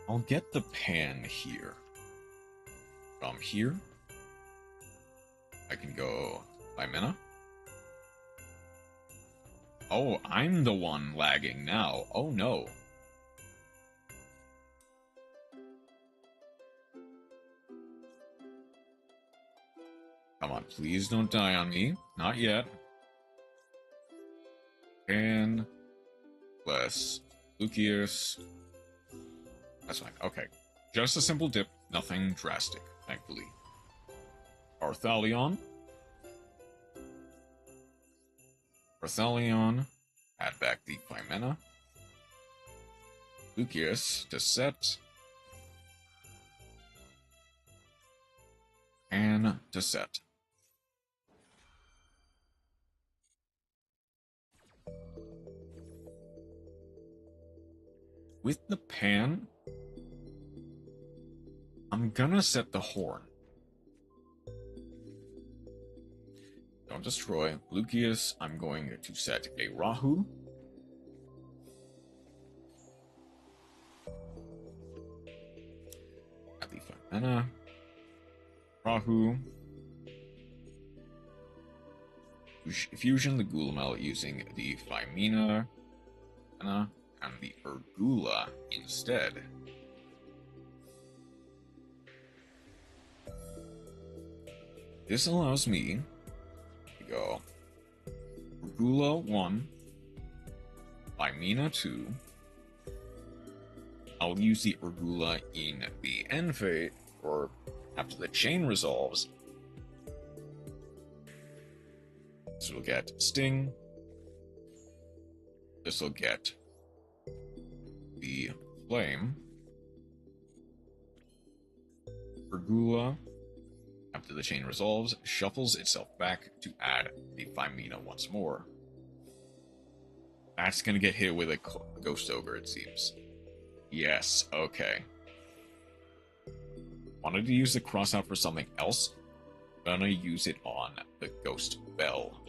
I'll get the pan here. From here, I can go by mana. Oh, I'm the one lagging now. Oh no. Come on, please don't die on me. Not yet. Pan. Less Lucius. That's fine. Okay. Just a simple dip. Nothing drastic, thankfully. Arthalion. Arthalion. Add back the Phimena. Lucius to set. And to set. With the pan, I'm gonna set the horn. Don't destroy. Lucius, I'm going to set a Rahu. At the Phimena. Rahu. Fusion the Gulamel using the Phimena and the Urgula instead. This allows me to go Urgula 1, Phimena 2. I'll use the Urgula in the end phase, or after the chain resolves. This will get Sting. This will get the Flame. Urgula, after the chain resolves, shuffles itself back to add the Phimena once more. That's gonna get hit with a Ghost Ogre, it seems. Yes, okay. Wanted to use the crossout for something else. Gonna use it on the Ghost Bell.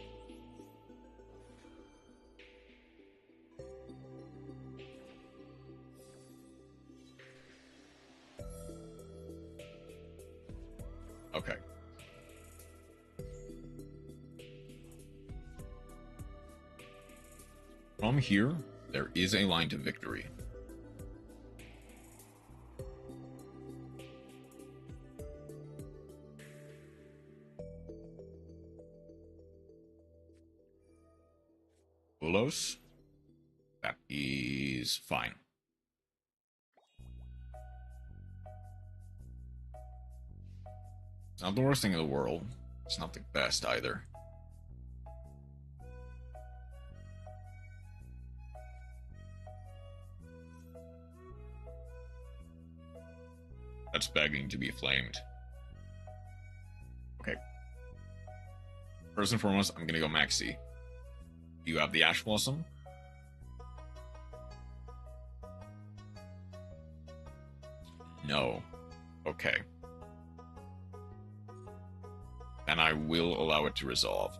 Okay. From here, there is a line to victory. Bulos, that is fine. It's not the worst thing in the world. It's not the best either. That's begging to be flamed. Okay. First and foremost, I'm gonna go Maxi. You have the Ash Blossom. No. Okay. And I will allow it to resolve.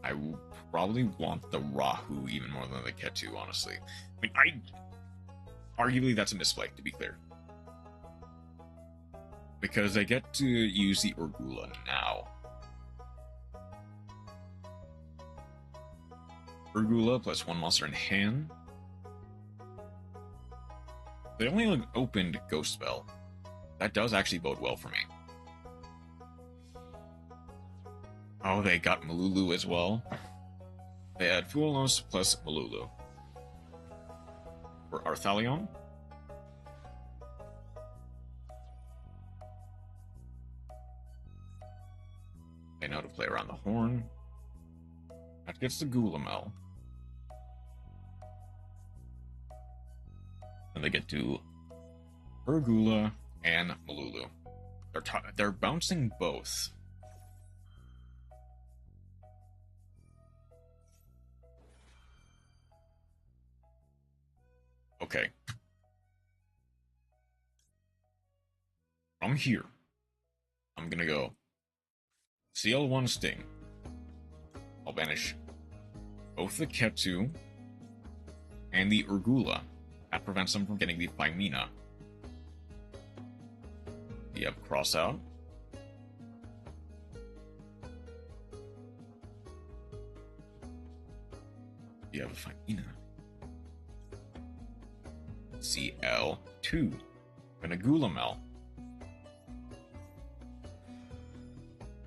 I will probably want the Rahu even more than the Ketu, honestly. I mean, arguably that's a misplay, to be clear. Because I get to use the Urgula now. Urgula plus one monster in hand. They only opened Ghost Spell. That does actually bode well for me. Oh, they got Malulu as well. They had Fuelos plus Malulu. For Arthalion. They know to play around the horn. That gets the Gulamel. And they get to Urgula and Malulu. They're bouncing both. Okay. From here, I'm gonna go CL1 Sting. I'll banish both the Ketu and the Urgula. That prevents them from getting the Pfp. You have Cross out. You have Pfp. CL2. And a Gulamel.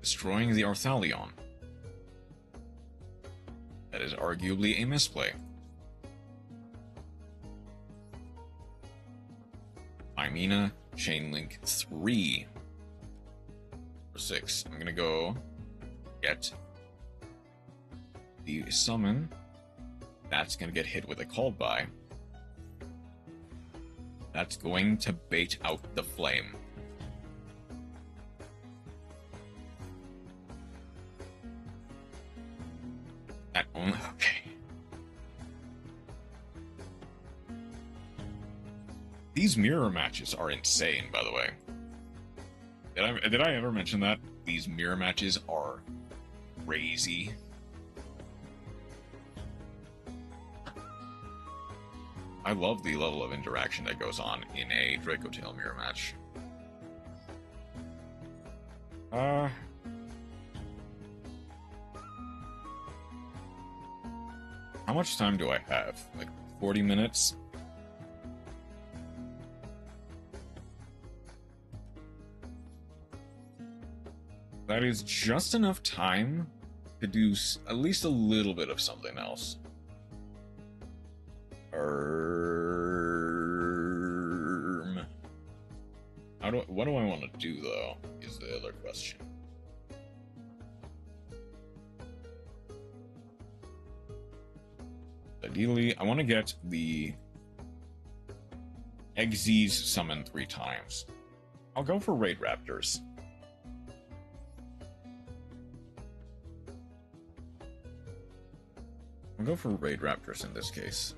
Destroying the Arthalion. That is arguably a misplay. Pfp, Chainlink 3. For 6. I'm gonna go get the summon. That's gonna get hit with a called by. That's going to bait out the flame. That only okay. These mirror matches are insane, by the way. Did I ever mention that? These mirror matches are crazy. I love the level of interaction that goes on in a Draco Tail mirror match. How much time do I have? Like 40 minutes? That is just enough time to do at least a little bit of something else. What do I want to do, though, is the other question. Ideally, I want to get the Exes summoned 3 times. I'll go for Raid Raptors. I'll go for Raid Raptors in this case.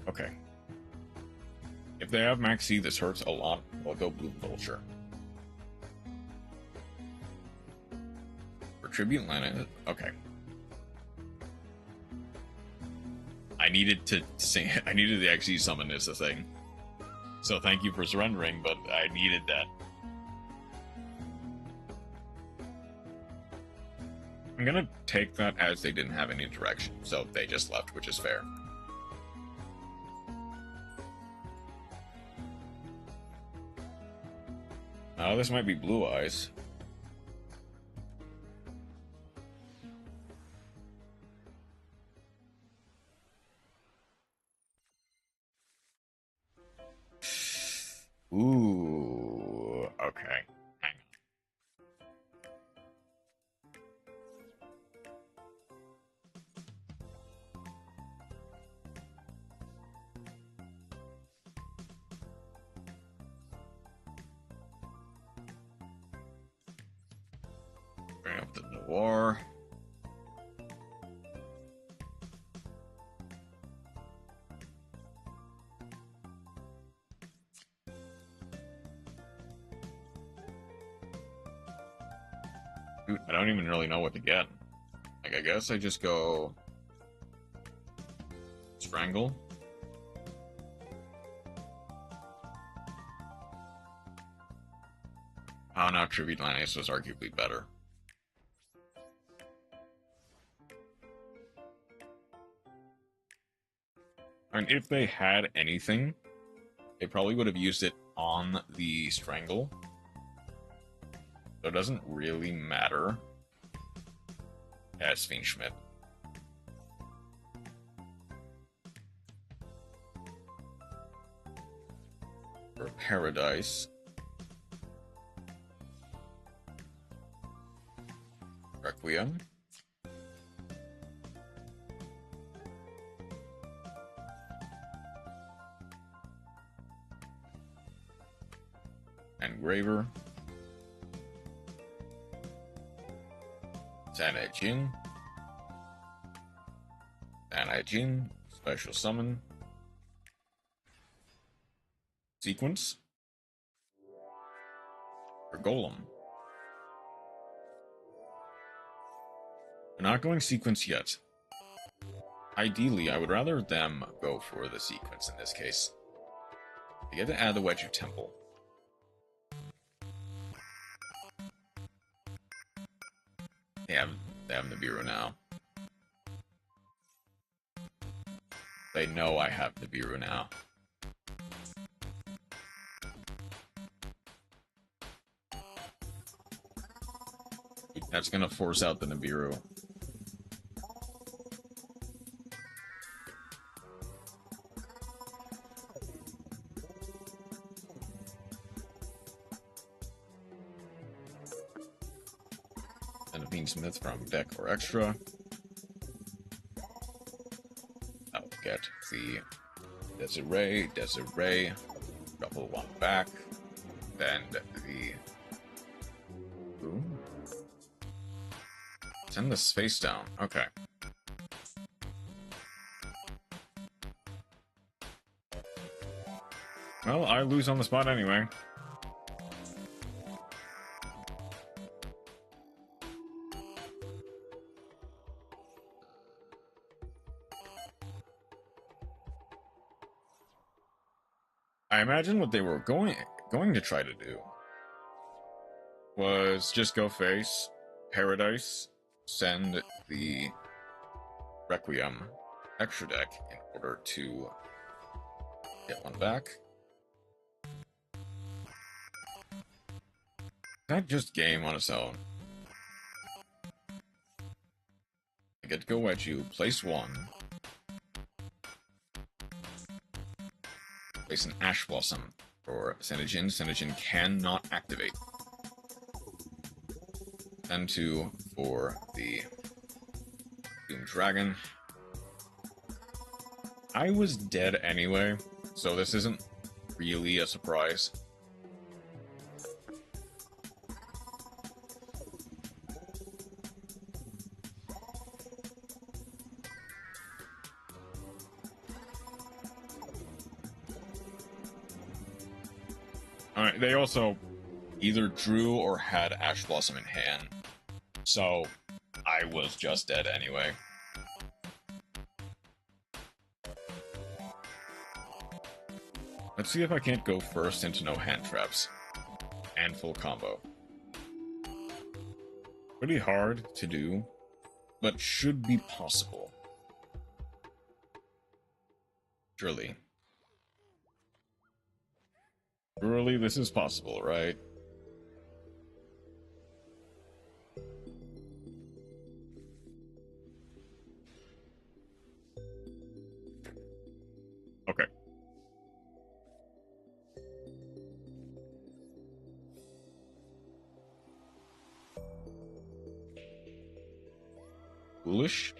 Okay. If they have Maxi, this hurts a lot. I'll go Blue Vulture. For Tribute Land, okay. I needed the XE summon as a thing. So thank you for surrendering, but I needed that. I'm gonna take that as they didn't have any direction, so they just left, which is fair. Oh, this might be Blue Eyes. Ooh, okay. Hang on. Bring up the Noir. Dude, I don't even really know what to get. Like, I guess I just go Strangle. Oh, no, Tribute Lanius was arguably better. I mean, if they had anything, they probably would have used it on the Strangle. So it doesn't really matter. Yeah, it's Fiend Schmidt. For Paradise. Requiem. Engraver. Sanai Jin, special summon. Sequence. For Golem. We're not going sequence yet. Ideally, I would rather them go for the sequence in this case. They get to add the Wedge of Temple. They have Nibiru now. They know I have Nibiru now. That's gonna force out the Nibiru. And a Fiend Smith from deck or extra. I'll get the Desiree, double one back, then the Ooh. Send this face down. Okay. Well, I lose on the spot anyway. I imagine what they were going to try to do was just go face Paradise, send the Requiem extra deck in order to get one back. That just game on its own. I get to go at you, place one. Place an Ash Blossom for Senijin. Senijin cannot activate. Send two for the Doom Dragon. I was dead anyway, so this isn't really a surprise. Alright, they also either drew or had Ash Blossom in hand, so I was just dead anyway. Let's see if I can't go first into no hand traps and full combo. Pretty hard to do but should be possible. Surely. Surely this is possible, right? Okay. Foolish.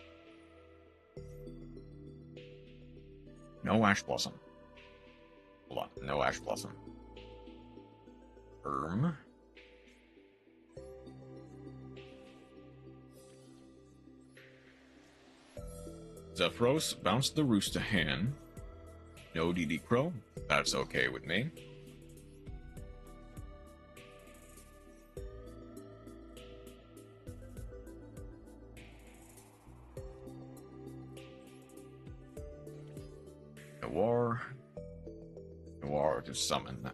No Ash Blossom. Hold on. No Ash Blossom. Zephyros bounced the roost to hand. No DD Crow. That's okay with me. Noir to summon.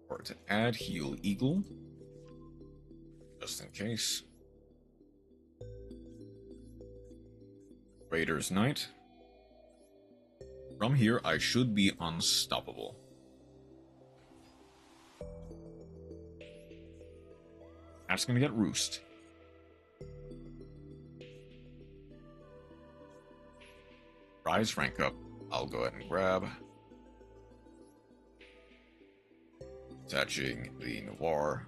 Or to add Heal Eagle. Just in case. Raider's Knight. From here, I should be unstoppable. That's gonna get Roost. Rise rank up. I'll go ahead and grab. Attaching the Noir.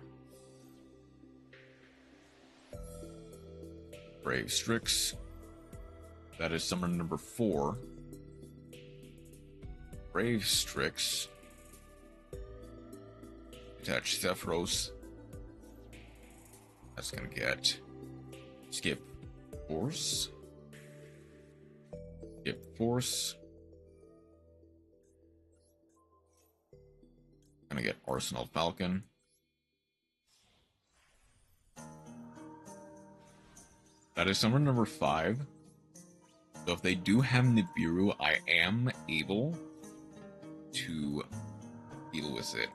Brave Strix. That is summon number 4. Brave Strix. Attach Zephyros. That's gonna get Skip Force. Skip Force. Gonna get Arsenal Falcon. That is summon number 5. So if they do have Nibiru, I am able to deal with it.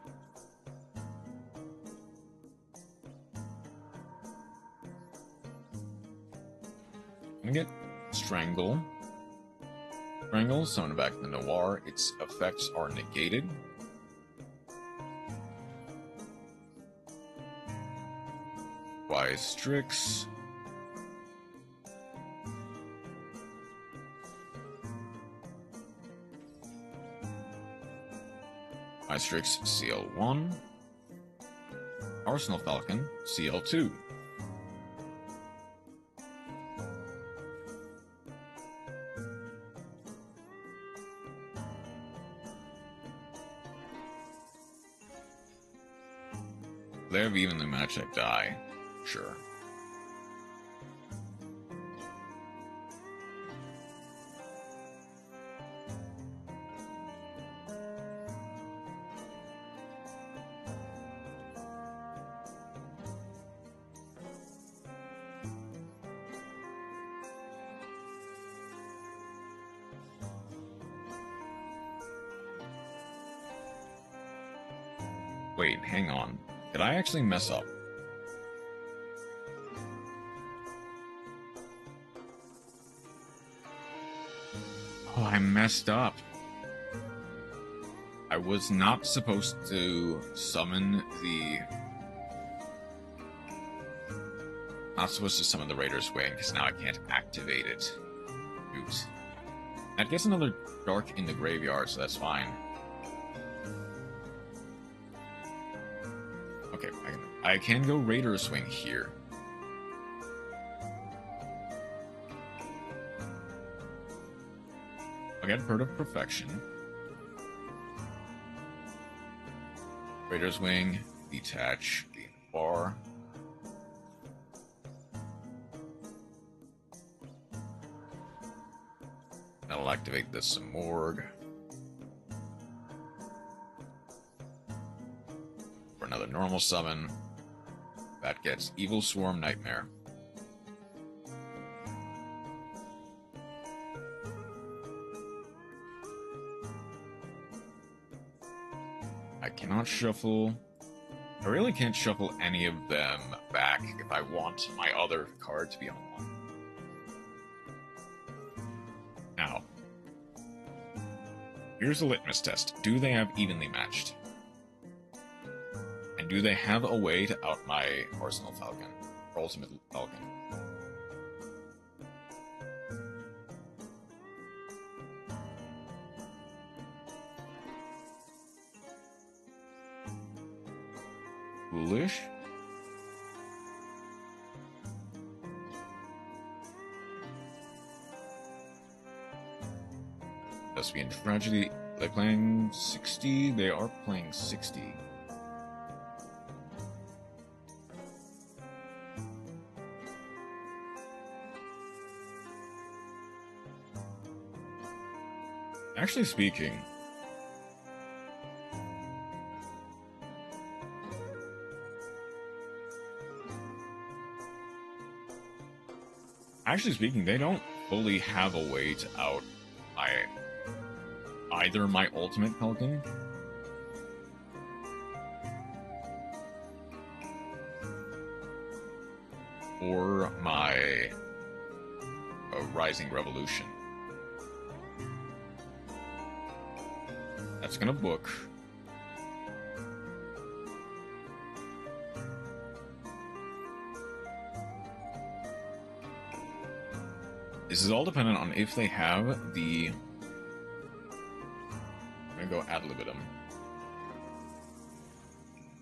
I'm gonna get Strangle. Strangle, summon back the Noir. Its effects are negated. Wise Strix. Wise Strix, CL1. Arsenal Falcon, CL2. They have evenly matched that die. Sure. Wait, hang on. Did I actually mess up? Oh, I messed up. I was not supposed to summon the... Not supposed to summon the Raider's Wing, because now I can't activate it. Oops. That gets another Dark in the graveyard, so that's fine. Okay, I can go Raider's Wing here. I'll get Bird of Perfection. Raider's Wing, detach the bar. That'll activate the Simorg. For another normal summon. That gets Evil Swarm Nightmare. I cannot shuffle. I really can't shuffle any of them back if I want my other card to be online. Now, here's a litmus test. Do they have evenly matched? And do they have a way to out my Arsenal Falcon? Or Ultimate Falcon? Foolish? Lesbian Tragedy. Are they playing 60? They are playing 60. Actually speaking, they don't fully have a way to out either my Ultimate Falcon or my Rising Revolution. That's gonna book. This is all dependent on if they have the... I'm gonna go ad libitum.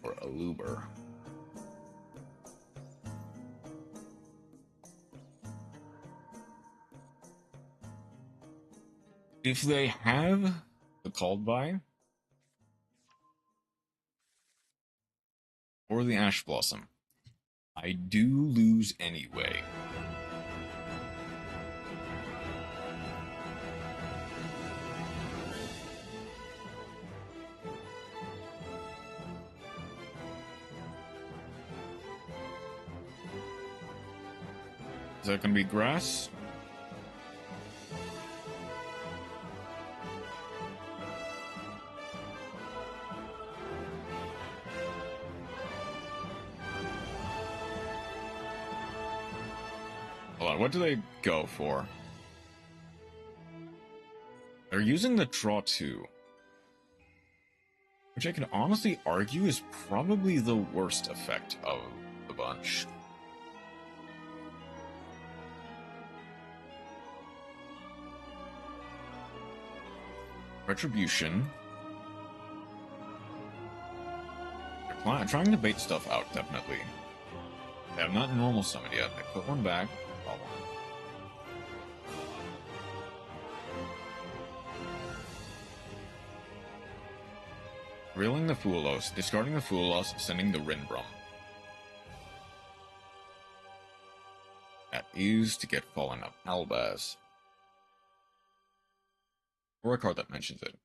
Or Aluber. If they have the Called By or the Ash Blossom, I do lose anyway. Is that going to be grass? Hold on, what do they go for? They're using the Draw 2, which I can honestly argue is probably the worst effect of the bunch. Retribution. They're trying to bait stuff out, definitely. They have not normal summoned yet. They put one back. Draw one. Reeling the Foolos, discarding the Foolos, sending the Rinbrum. That is to get Fallen of Albaz. Or a card that mentions it.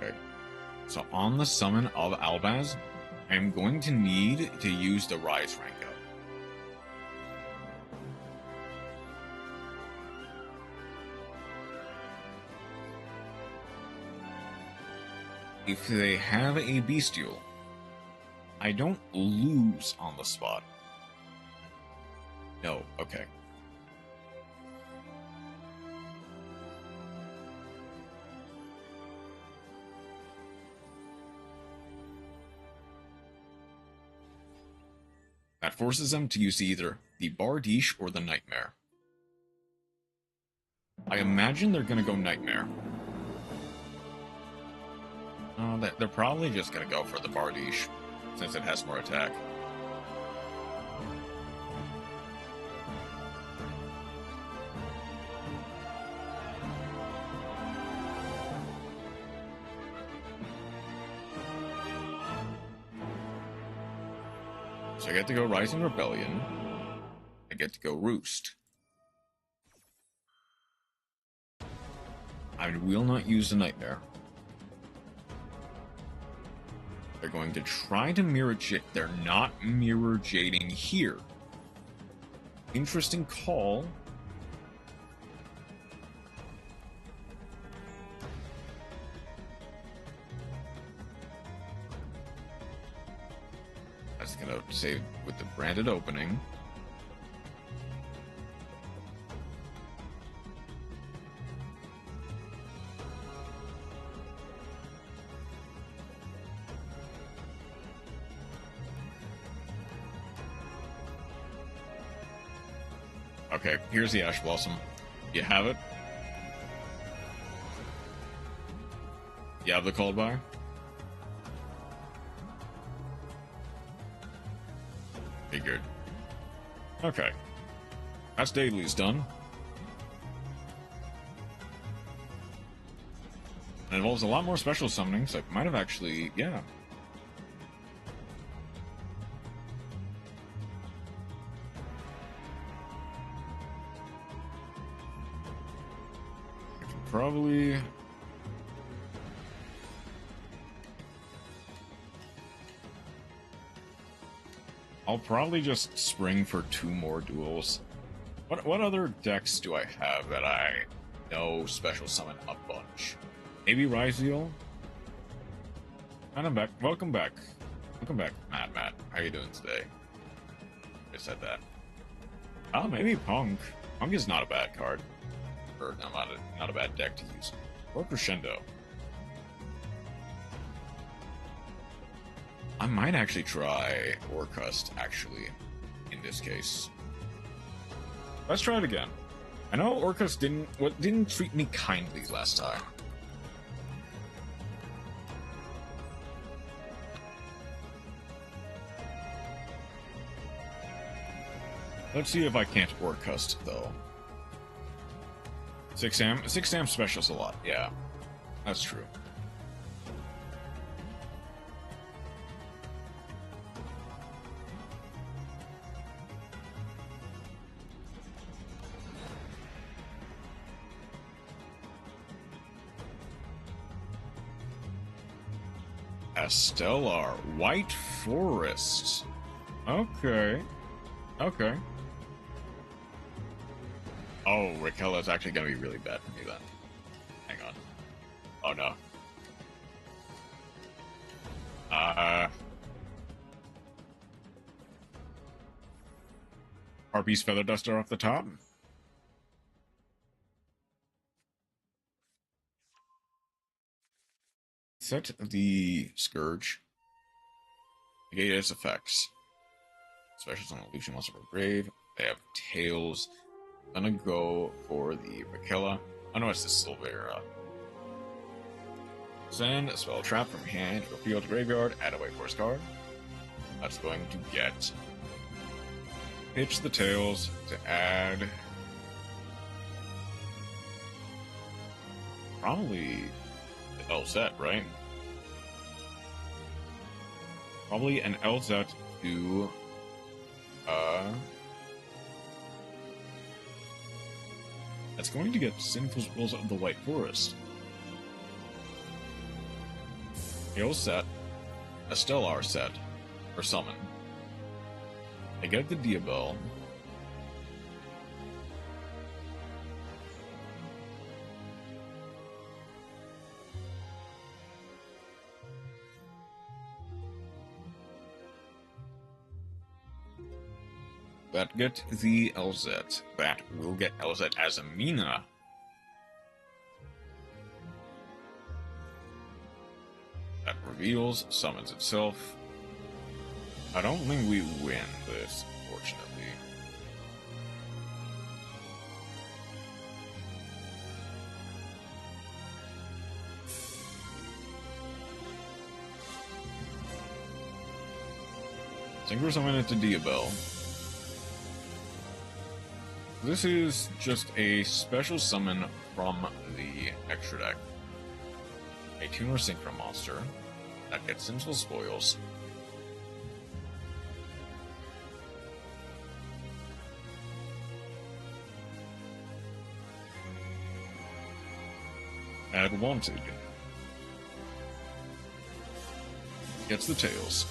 Okay. So on the summon of Albaz, I am going to need to use the Rise rank up. If they have a Bestial, I don't lose on the spot. No, okay. That forces them to use either the Bardiche or the Nightmare. I imagine they're gonna go Nightmare. They're probably just gonna go for the Bardiche, since it has more attack. So I get to go Rising Rebellion. I get to go Roost. I will not use the Nightmare. They're going to try to mirror jade. They're not mirror jading here. Interesting call. That's gonna save with the branded opening. Okay, here's the Ash Blossom. You have it? You have the cold bar? Figured. Okay. That's Daily's done. It involves a lot more special summonings. I might have actually... yeah. Probably... I'll probably just spring for 2 more duels. What other decks do I have that I know special summon a bunch? Maybe Ryzeal? And I'm back. Welcome back. Welcome back, Matt. How you doing today? I said that. Oh, maybe Punk. Punk is not a bad card. Or not a bad deck to use. Or Crescendo. I might actually try Orcust, actually, in this case. Let's try it again. I know Orcust didn't treat me kindly last time. Let's see if I can't Orcust, though. 6 Am specials a lot, yeah. That's true. Stellar White Forest. Okay. Okay. Oh, Raquel is actually going to be really bad for me then. Hang on. Oh no. Harpy's Feather Duster off the top. Set the Scourge. Negate its effects. Specials on Illusion Monster for Grave. They have Tails. I'm gonna go for the Raquel. Oh no, it's the Silvera. Send a spell trap from hand to a field to graveyard, add a White Forest card. That's going to get Pitch the Tails to add probably the LZ, right? Probably an LZ to that's going to get Sinful Spells of the White Forest. Hail set, a Stellar set, or summon. I get the Diabell. That get the LZ. That will get LZ as a Mina. That reveals, summons itself. I don't think we win this, unfortunately. Synchro summon it to Diabell. This is just a special summon from the extra deck. A Tuner Synchro monster that gets Sinful Spoils. Add Wanted. Gets the Tails.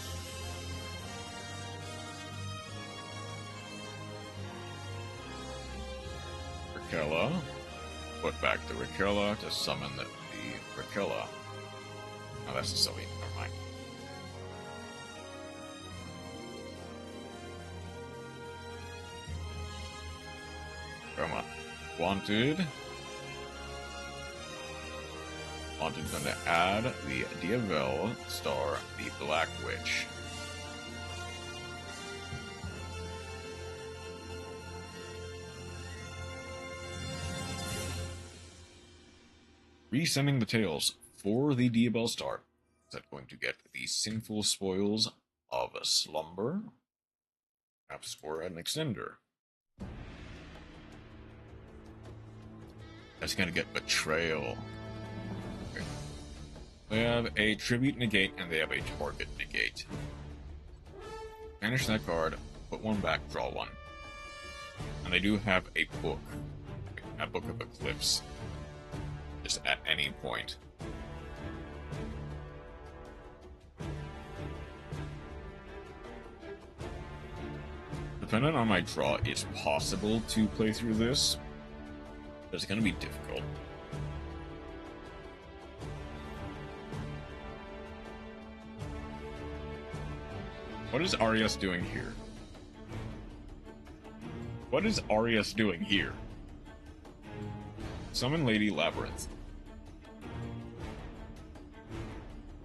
Rakella. Put back the Rakella to summon the Rakella. Oh, that's a silly. Never mind. Come on. Wanted. Wanted's going to add the Duel star the Black Witch. Resending the tails for the Duel star. Is that going to get the sinful spoils of a slumber? Perhaps for an extender. That's going to get betrayal. Okay. They have a tribute negate and they have a target negate. Banish that card, put one back, draw one. And they do have a book of Eclipse. Just at any point. Depending on my draw, it's possible to play through this, but it's going to be difficult. What is Arias doing here? What is Arias doing here? Summon Lady Labyrinth.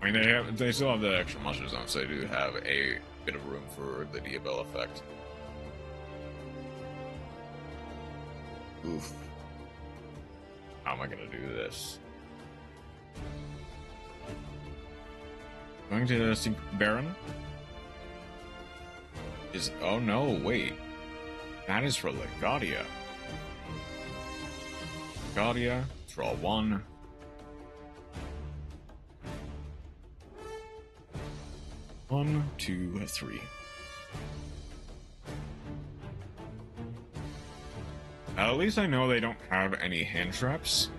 I mean, they still have the extra monster zone, so they do have a bit of room for the Duel effect. Oof. How am I gonna do this? Going to Sync Baron? Oh no, wait. That is for Legadia. Legadia, draw one. One, two, three. At least I know they don't have any hand traps.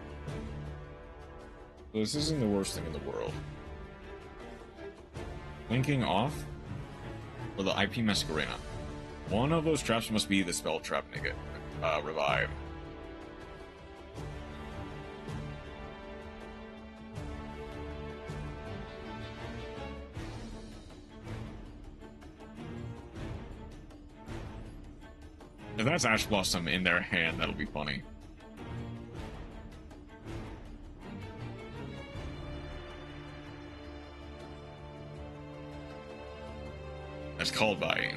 So this isn't the worst thing in the world. Linking off for the IP Masquerena. One of those traps must be the spell trap nigga. Revive. If that's Ash Blossom in their hand, that'll be funny. That's called by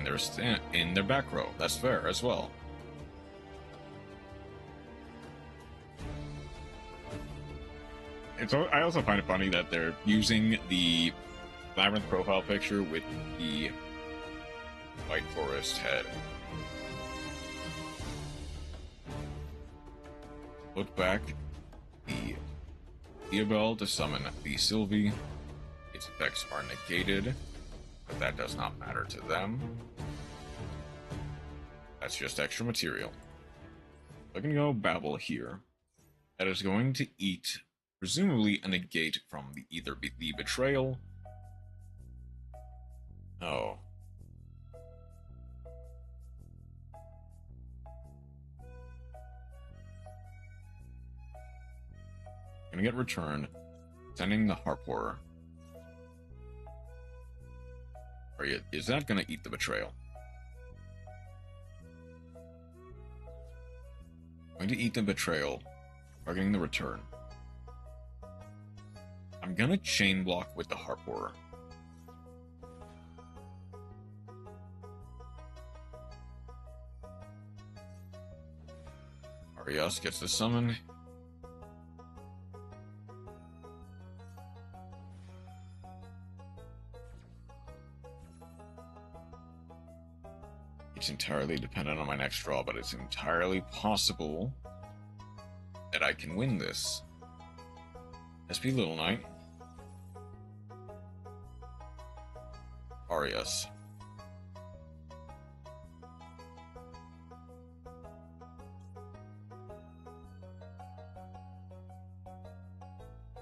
in their back row. That's fair as well. I also find it funny that they're using the Labyrinth profile picture with the White Forest head. Put back the Duel to summon the Sylvie. Its effects are negated, but that does not matter to them. That's just extra material. I can go Babel here. That is going to eat, presumably, a negate from either the Betrayal. Oh. Gonna get returned. Sending the Harp Horror. Is that gonna eat the Betrayal? Going to eat the Betrayal. Targeting the return. I'm gonna chain block with the Harp Horror. Arias gets the summon. It's entirely dependent on my next draw, but it's entirely possible that I can win this. SP Little Knight. Arias.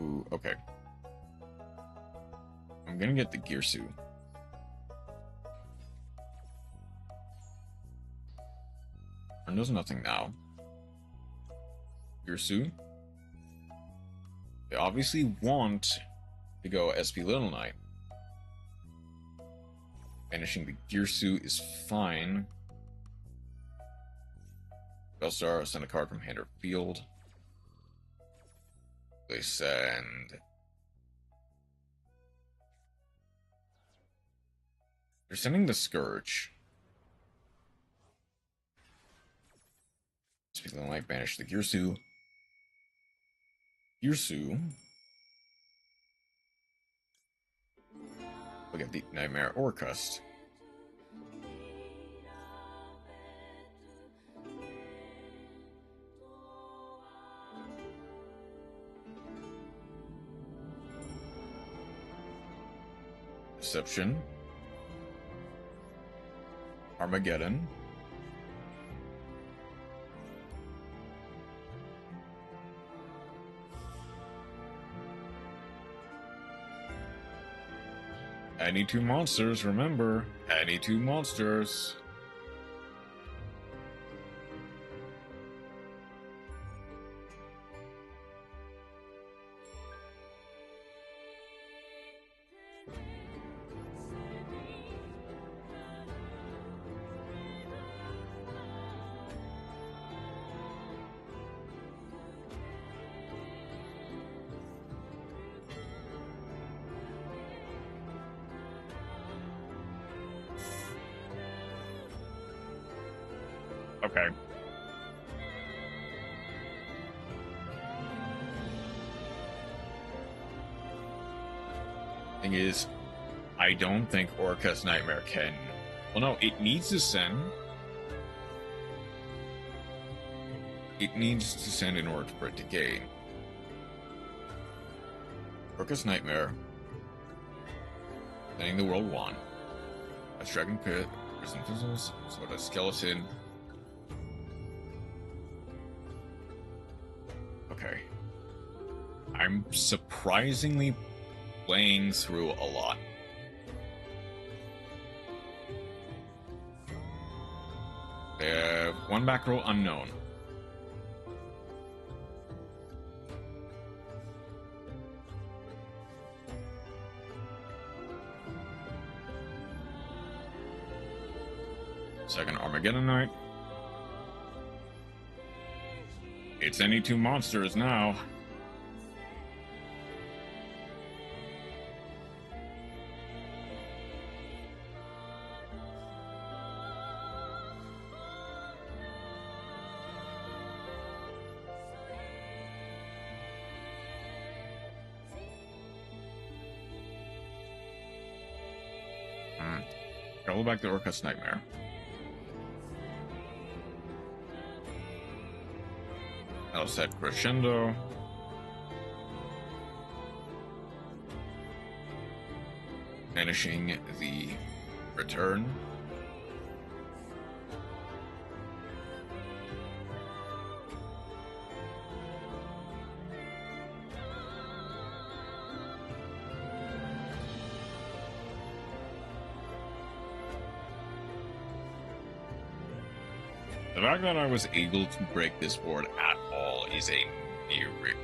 Ooh, okay. I'm gonna get the Girsu. There's nothing now. Girsu. They obviously want to go SP Little Knight. Banishing the Girsu is fine. Bellstar, send a card from hand or field. They send... They're sending the Scourge. SP Little Knight, banish the Girsu. Girsu. Look at the Nightmare Orcust. Deception. Armageddon. Any two monsters, remember. Any two monsters. Okay. Thing is, I don't think Orcust Nightmare can... Well, no, it needs to send... It needs to send in order for it to gain. Orcust Nightmare. Sending the World 1. That's Dragon Pit. Prison Fizzles. So that's Skeleton. Okay. I'm surprisingly playing through a lot. They have one back row unknown. Second Armageddon Knight. It's any two monsters now. Go back to Orcust Nightmare. I'll set Crescendo. Banishing the Return. The fact that I was able to break this board at all is a miracle.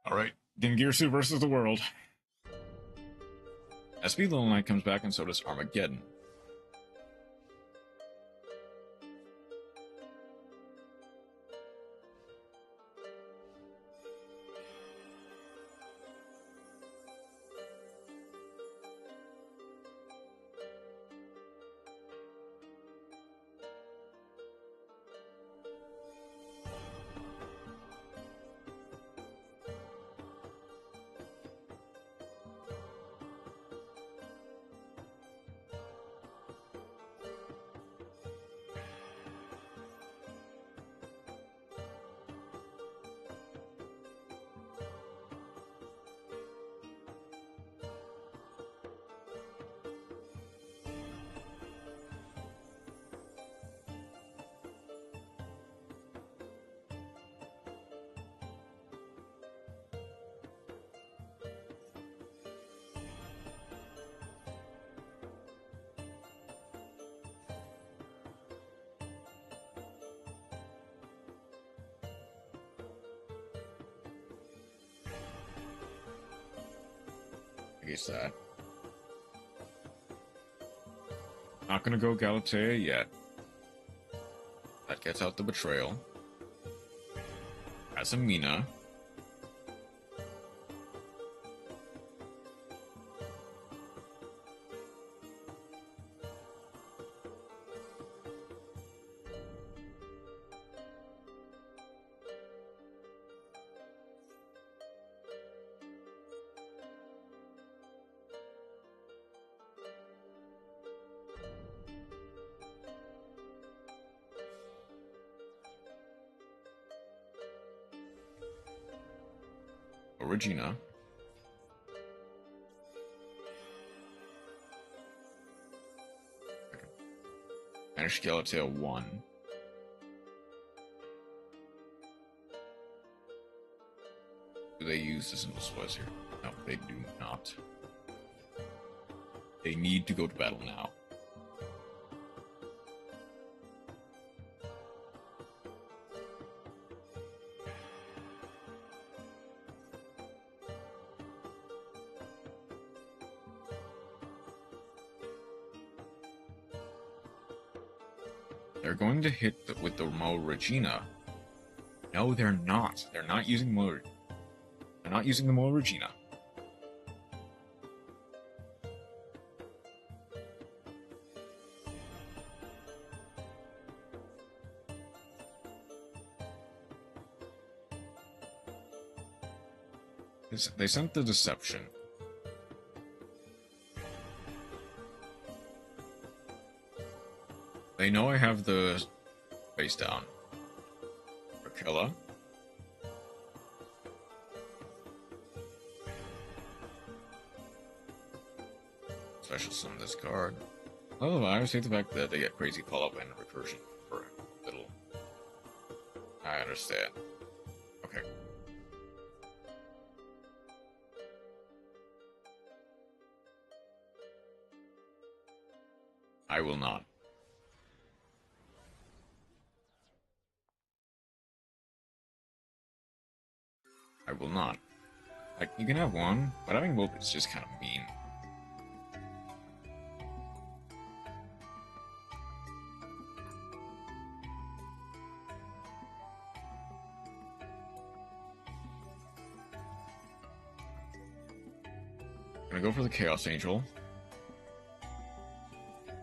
Alright, Gengirsu versus the world. SP Little Knight comes back, and so does Armageddon. I guess that. Not gonna go Galatea yet. That gets out the betrayal. As a Mina. Regina. Managed Galatea 1. Do they use this in the splice here? No, they do not. They need to go to battle now. They're going to hit with the Mo Regina. No, they're not. They're not using Mo. They're not using the Mo Regina. They sent the Deception. They know I have the face down. Rakella. Special summon this card. Oh, I always hate the fact that they get crazy call-up and recursion for little. I understand. Okay. I will not. I will not. Like, you can have one, but having both is just kind of mean. Gonna go for the Chaos Angel.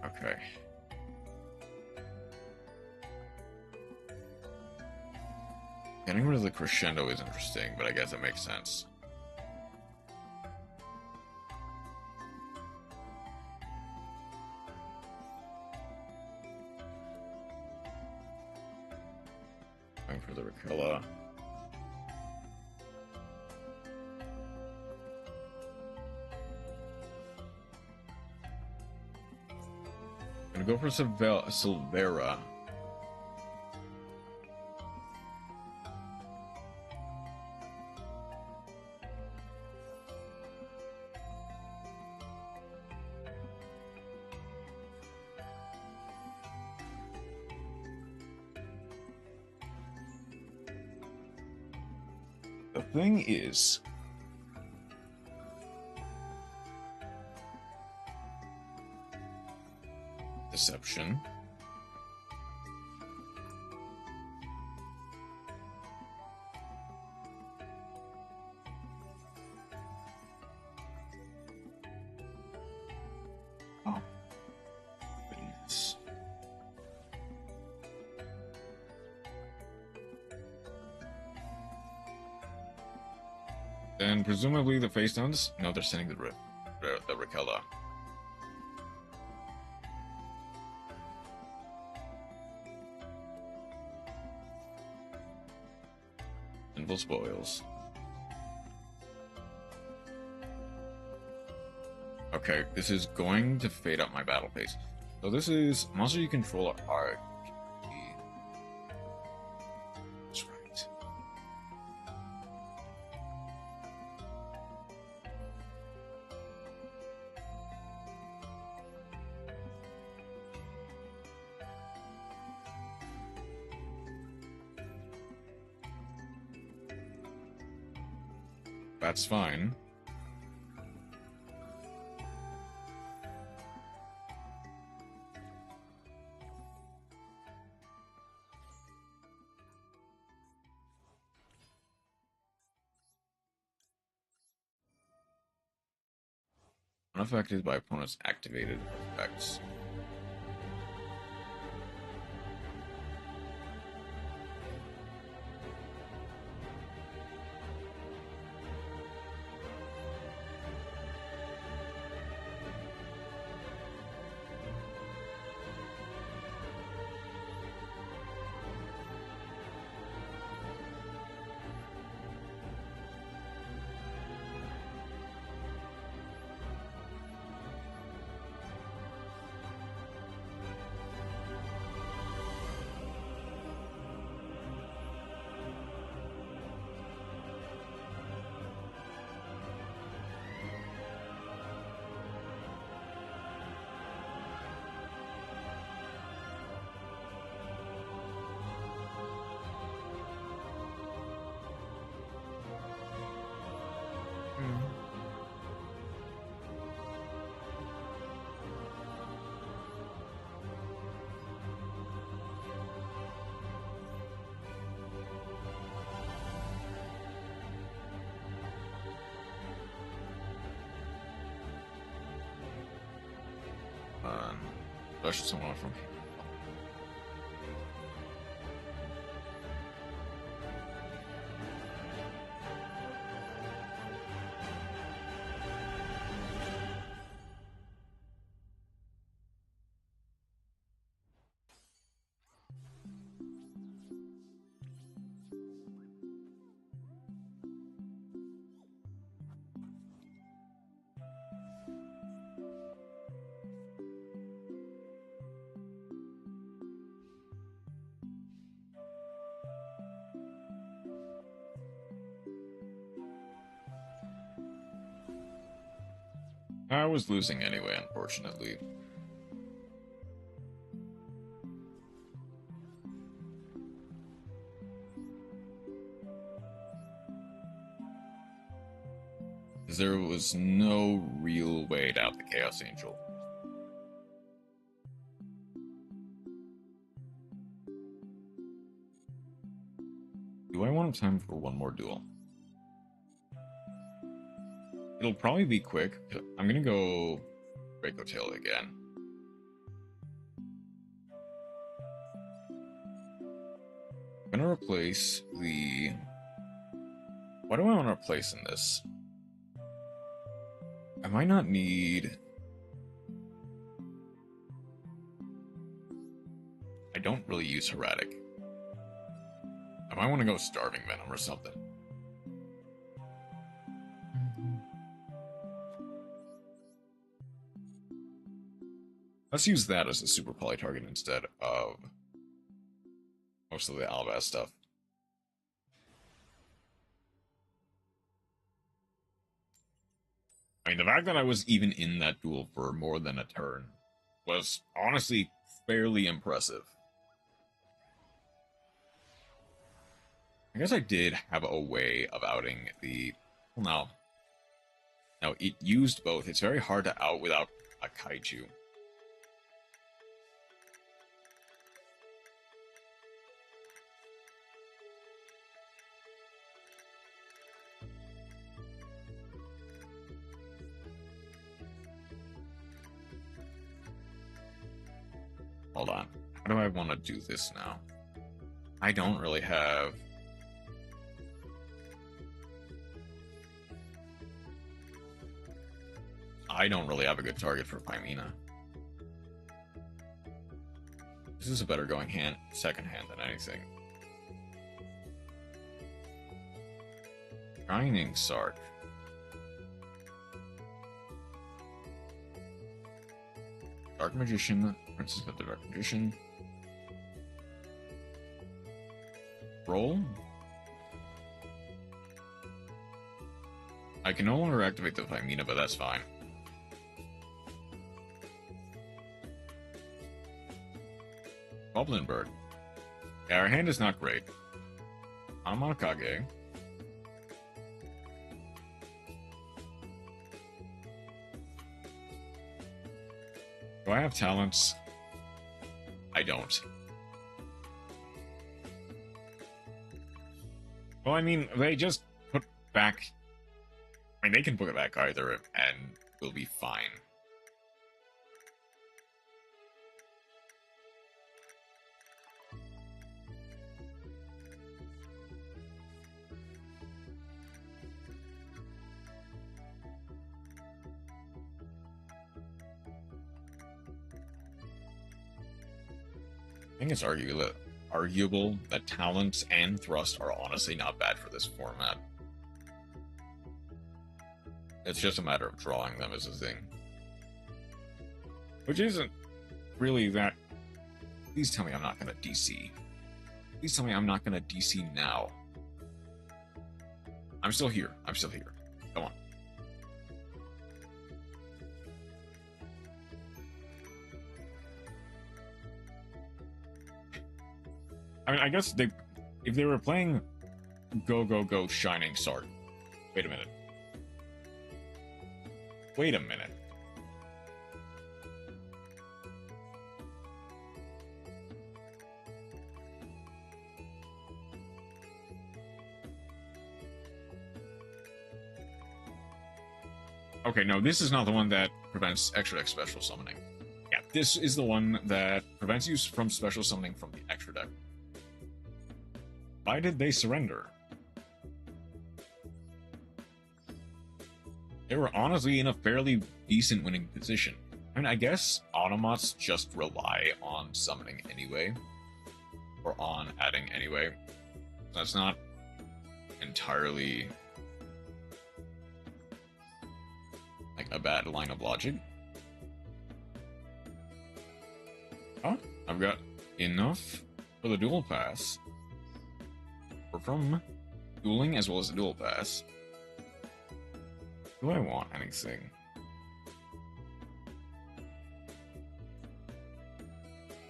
Okay. Getting rid of the Crescendo is interesting, but I guess it makes sense. Going for the Rakella. Gonna go for Silvera. The thing is, Deception. Oh. Goodness. Then presumably the face downs? No, they're sending the Rakella. Sinful spoils. Okay, this is going to fade up my battle pace. So this is monster you control are. That's right. That's fine. Unaffected by opponent's activated effects. Flush someone from here. I was losing anyway, unfortunately. There was no real way to out the Chaos Angel. Do I want time for one more duel? It'll probably be quick. I'm gonna go Draco Tail again. I'm gonna replace the... What do I want to replace in this? I might not need... I don't really use Heretic. I might want to go Starving Venom or something. Let's use that as a super poly target instead of most of the Alabast stuff. I mean, the fact that I was even in that duel for more than a turn was honestly fairly impressive. I guess I did have a way of outing the... Well, no, it used both. It's very hard to out without a kaiju. Hold on. How do I want to do this now? I don't really have... I don't really have a good target for Pymena. This is a better going hand, second hand than anything. Shining Sark. Dark Magician, Princess of the Dark Magician. Roll. I can no longer activate the Pymena, but that's fine. Goblin Bird. Yeah, our hand is not great. Amakage. Do I have talents? I don't. Well, I mean, they just put back... I mean, they can put it back either and will be fine. I think it's arguable that talents and thrust are honestly not bad for this format. It's just a matter of drawing them as a thing. Which isn't really that... Please tell me I'm not going to DC. Please tell me I'm not going to DC now. I'm still here. I'm still here. Come on. I mean, I guess if they were playing Go Go Go Shining Sword. Wait a minute. Wait a minute. Okay, no, this is not the one that prevents extra deck special summoning. Yeah, this is the one that prevents you from special summoning from the extra deck. Why did they surrender? They were honestly in a fairly decent winning position. I mean, I guess Automots just rely on summoning anyway. Or on adding anyway. That's not entirely like a bad line of logic. Oh, I've got enough for the dual pass. Or from dueling as well as the dual pass. Do I want anything?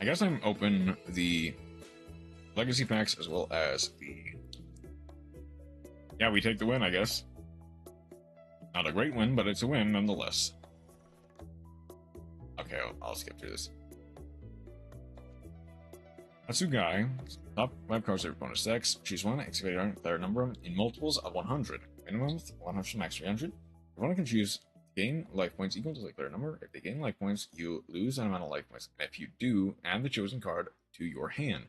I guess I'm open the legacy packs as well as the... Yeah, we take the win, I guess. Not a great win, but it's a win nonetheless. Okay, I'll skip through this. Atsugai, top 5 cards every bonus decks. Choose one, excavate a player number in multiples of 100. Minimum 100 max 300. Everyone can choose gain life points equal to the player number. If they gain life points, you lose an amount of life points. And if you do, add the chosen card to your hand.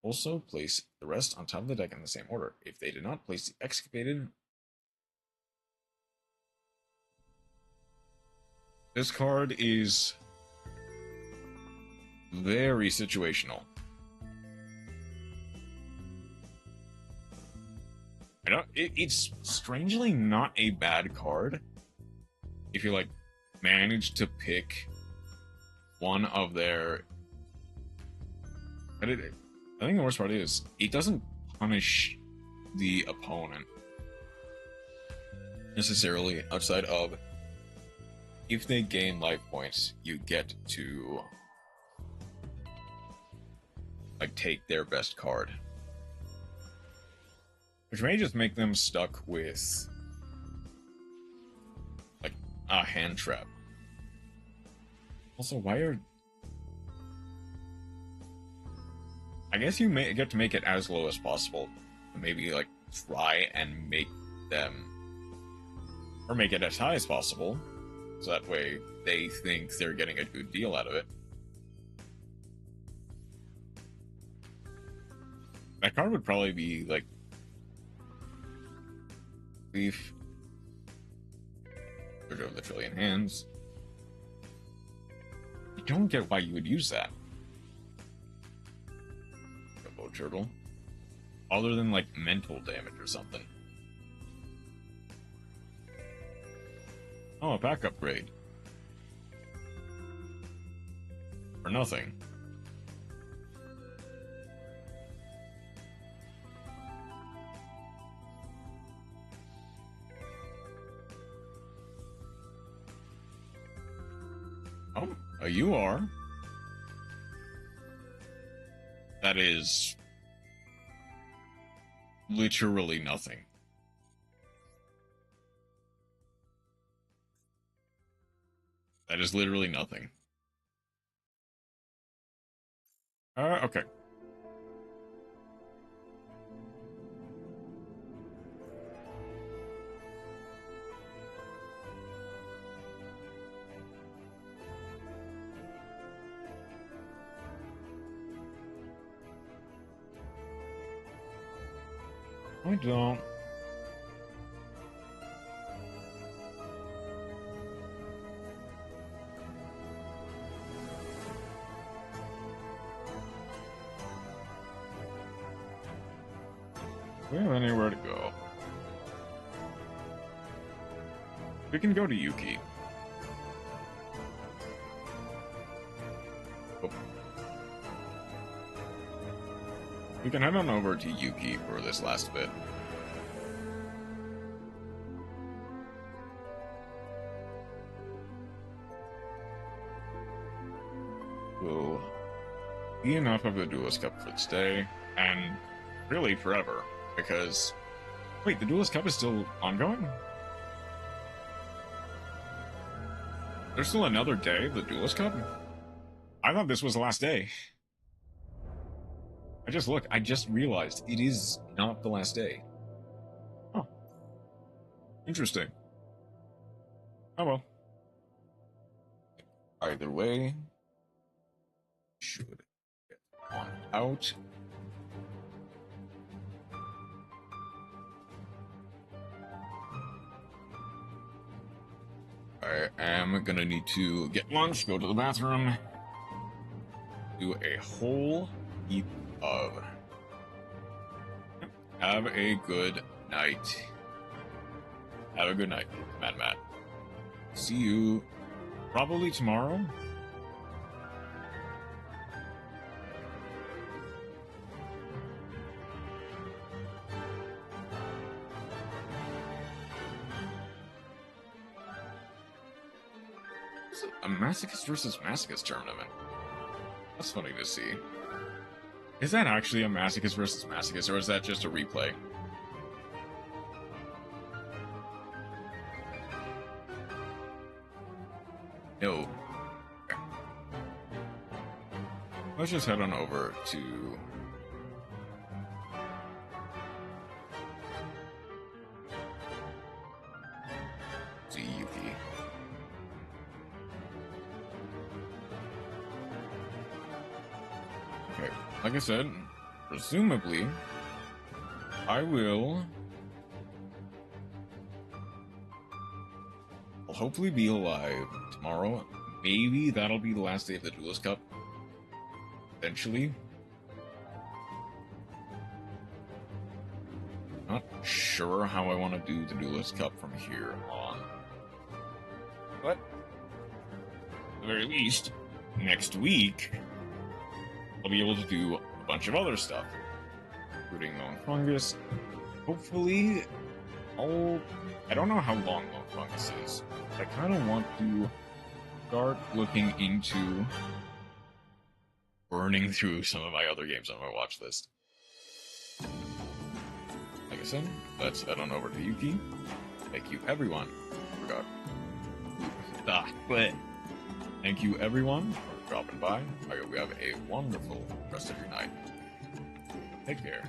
Also, place the rest on top of the deck in the same order. If they did not, place the excavated. This card is very situational. It's strangely not a bad card if you like manage to pick one of their. I think the worst part is it doesn't punish the opponent necessarily outside of if they gain life points, you get to like take their best card. Which may just make them stuck with like a hand trap. Also, why are... I guess you may get to make it as low as possible. Maybe like try and make them... Or make it as high as possible. So that way they think they're getting a good deal out of it. That card would probably be like Leaf. Surge of the Trillion Hands. I don't get why you would use that. Double Turtle. Other than like mental damage or something. Oh, a pack upgrade. For nothing. Oh, you are. That is literally nothing. That is literally nothing. Okay. I don't. We have anywhere to go. We can go to Yuki. Oh. We can head on over to Yuki for this last bit. Will be enough of the Duelist Cup for today, and really forever, because... Wait, the Duelist Cup is still ongoing? There's still another day of the Duelist Cup? I thought this was the last day. I just realized it is not the last day. Oh. Interesting. Oh well. Either way, should get one out. I am gonna need to get lunch, go to the bathroom, do a whole heap of... Have a good night. Have a good night, Matt. See you probably tomorrow. A masochist versus masochist tournament. That's funny to see. Is that actually a masochist versus masochist, or is that just a replay? No. Okay. Let's just head on over to... Yuki. Okay, like I said, presumably, I'll hopefully be alive tomorrow. Maybe that'll be the last day of the Duelist Cup. Eventually. Not sure how I want to do the Duelist Cup from here on. But, at the very least, next week, I'll be able to do a bunch of other stuff, including Long Fungus. Hopefully, I don't know how long Long Fungus is. I kind of want to start looking into burning through some of my other games on my watch list. Like I said, let's head on over to Yuki. Thank you, everyone. I forgot. Thank you, everyone, for dropping by. I hope you have a wonderful rest of your night. Take care.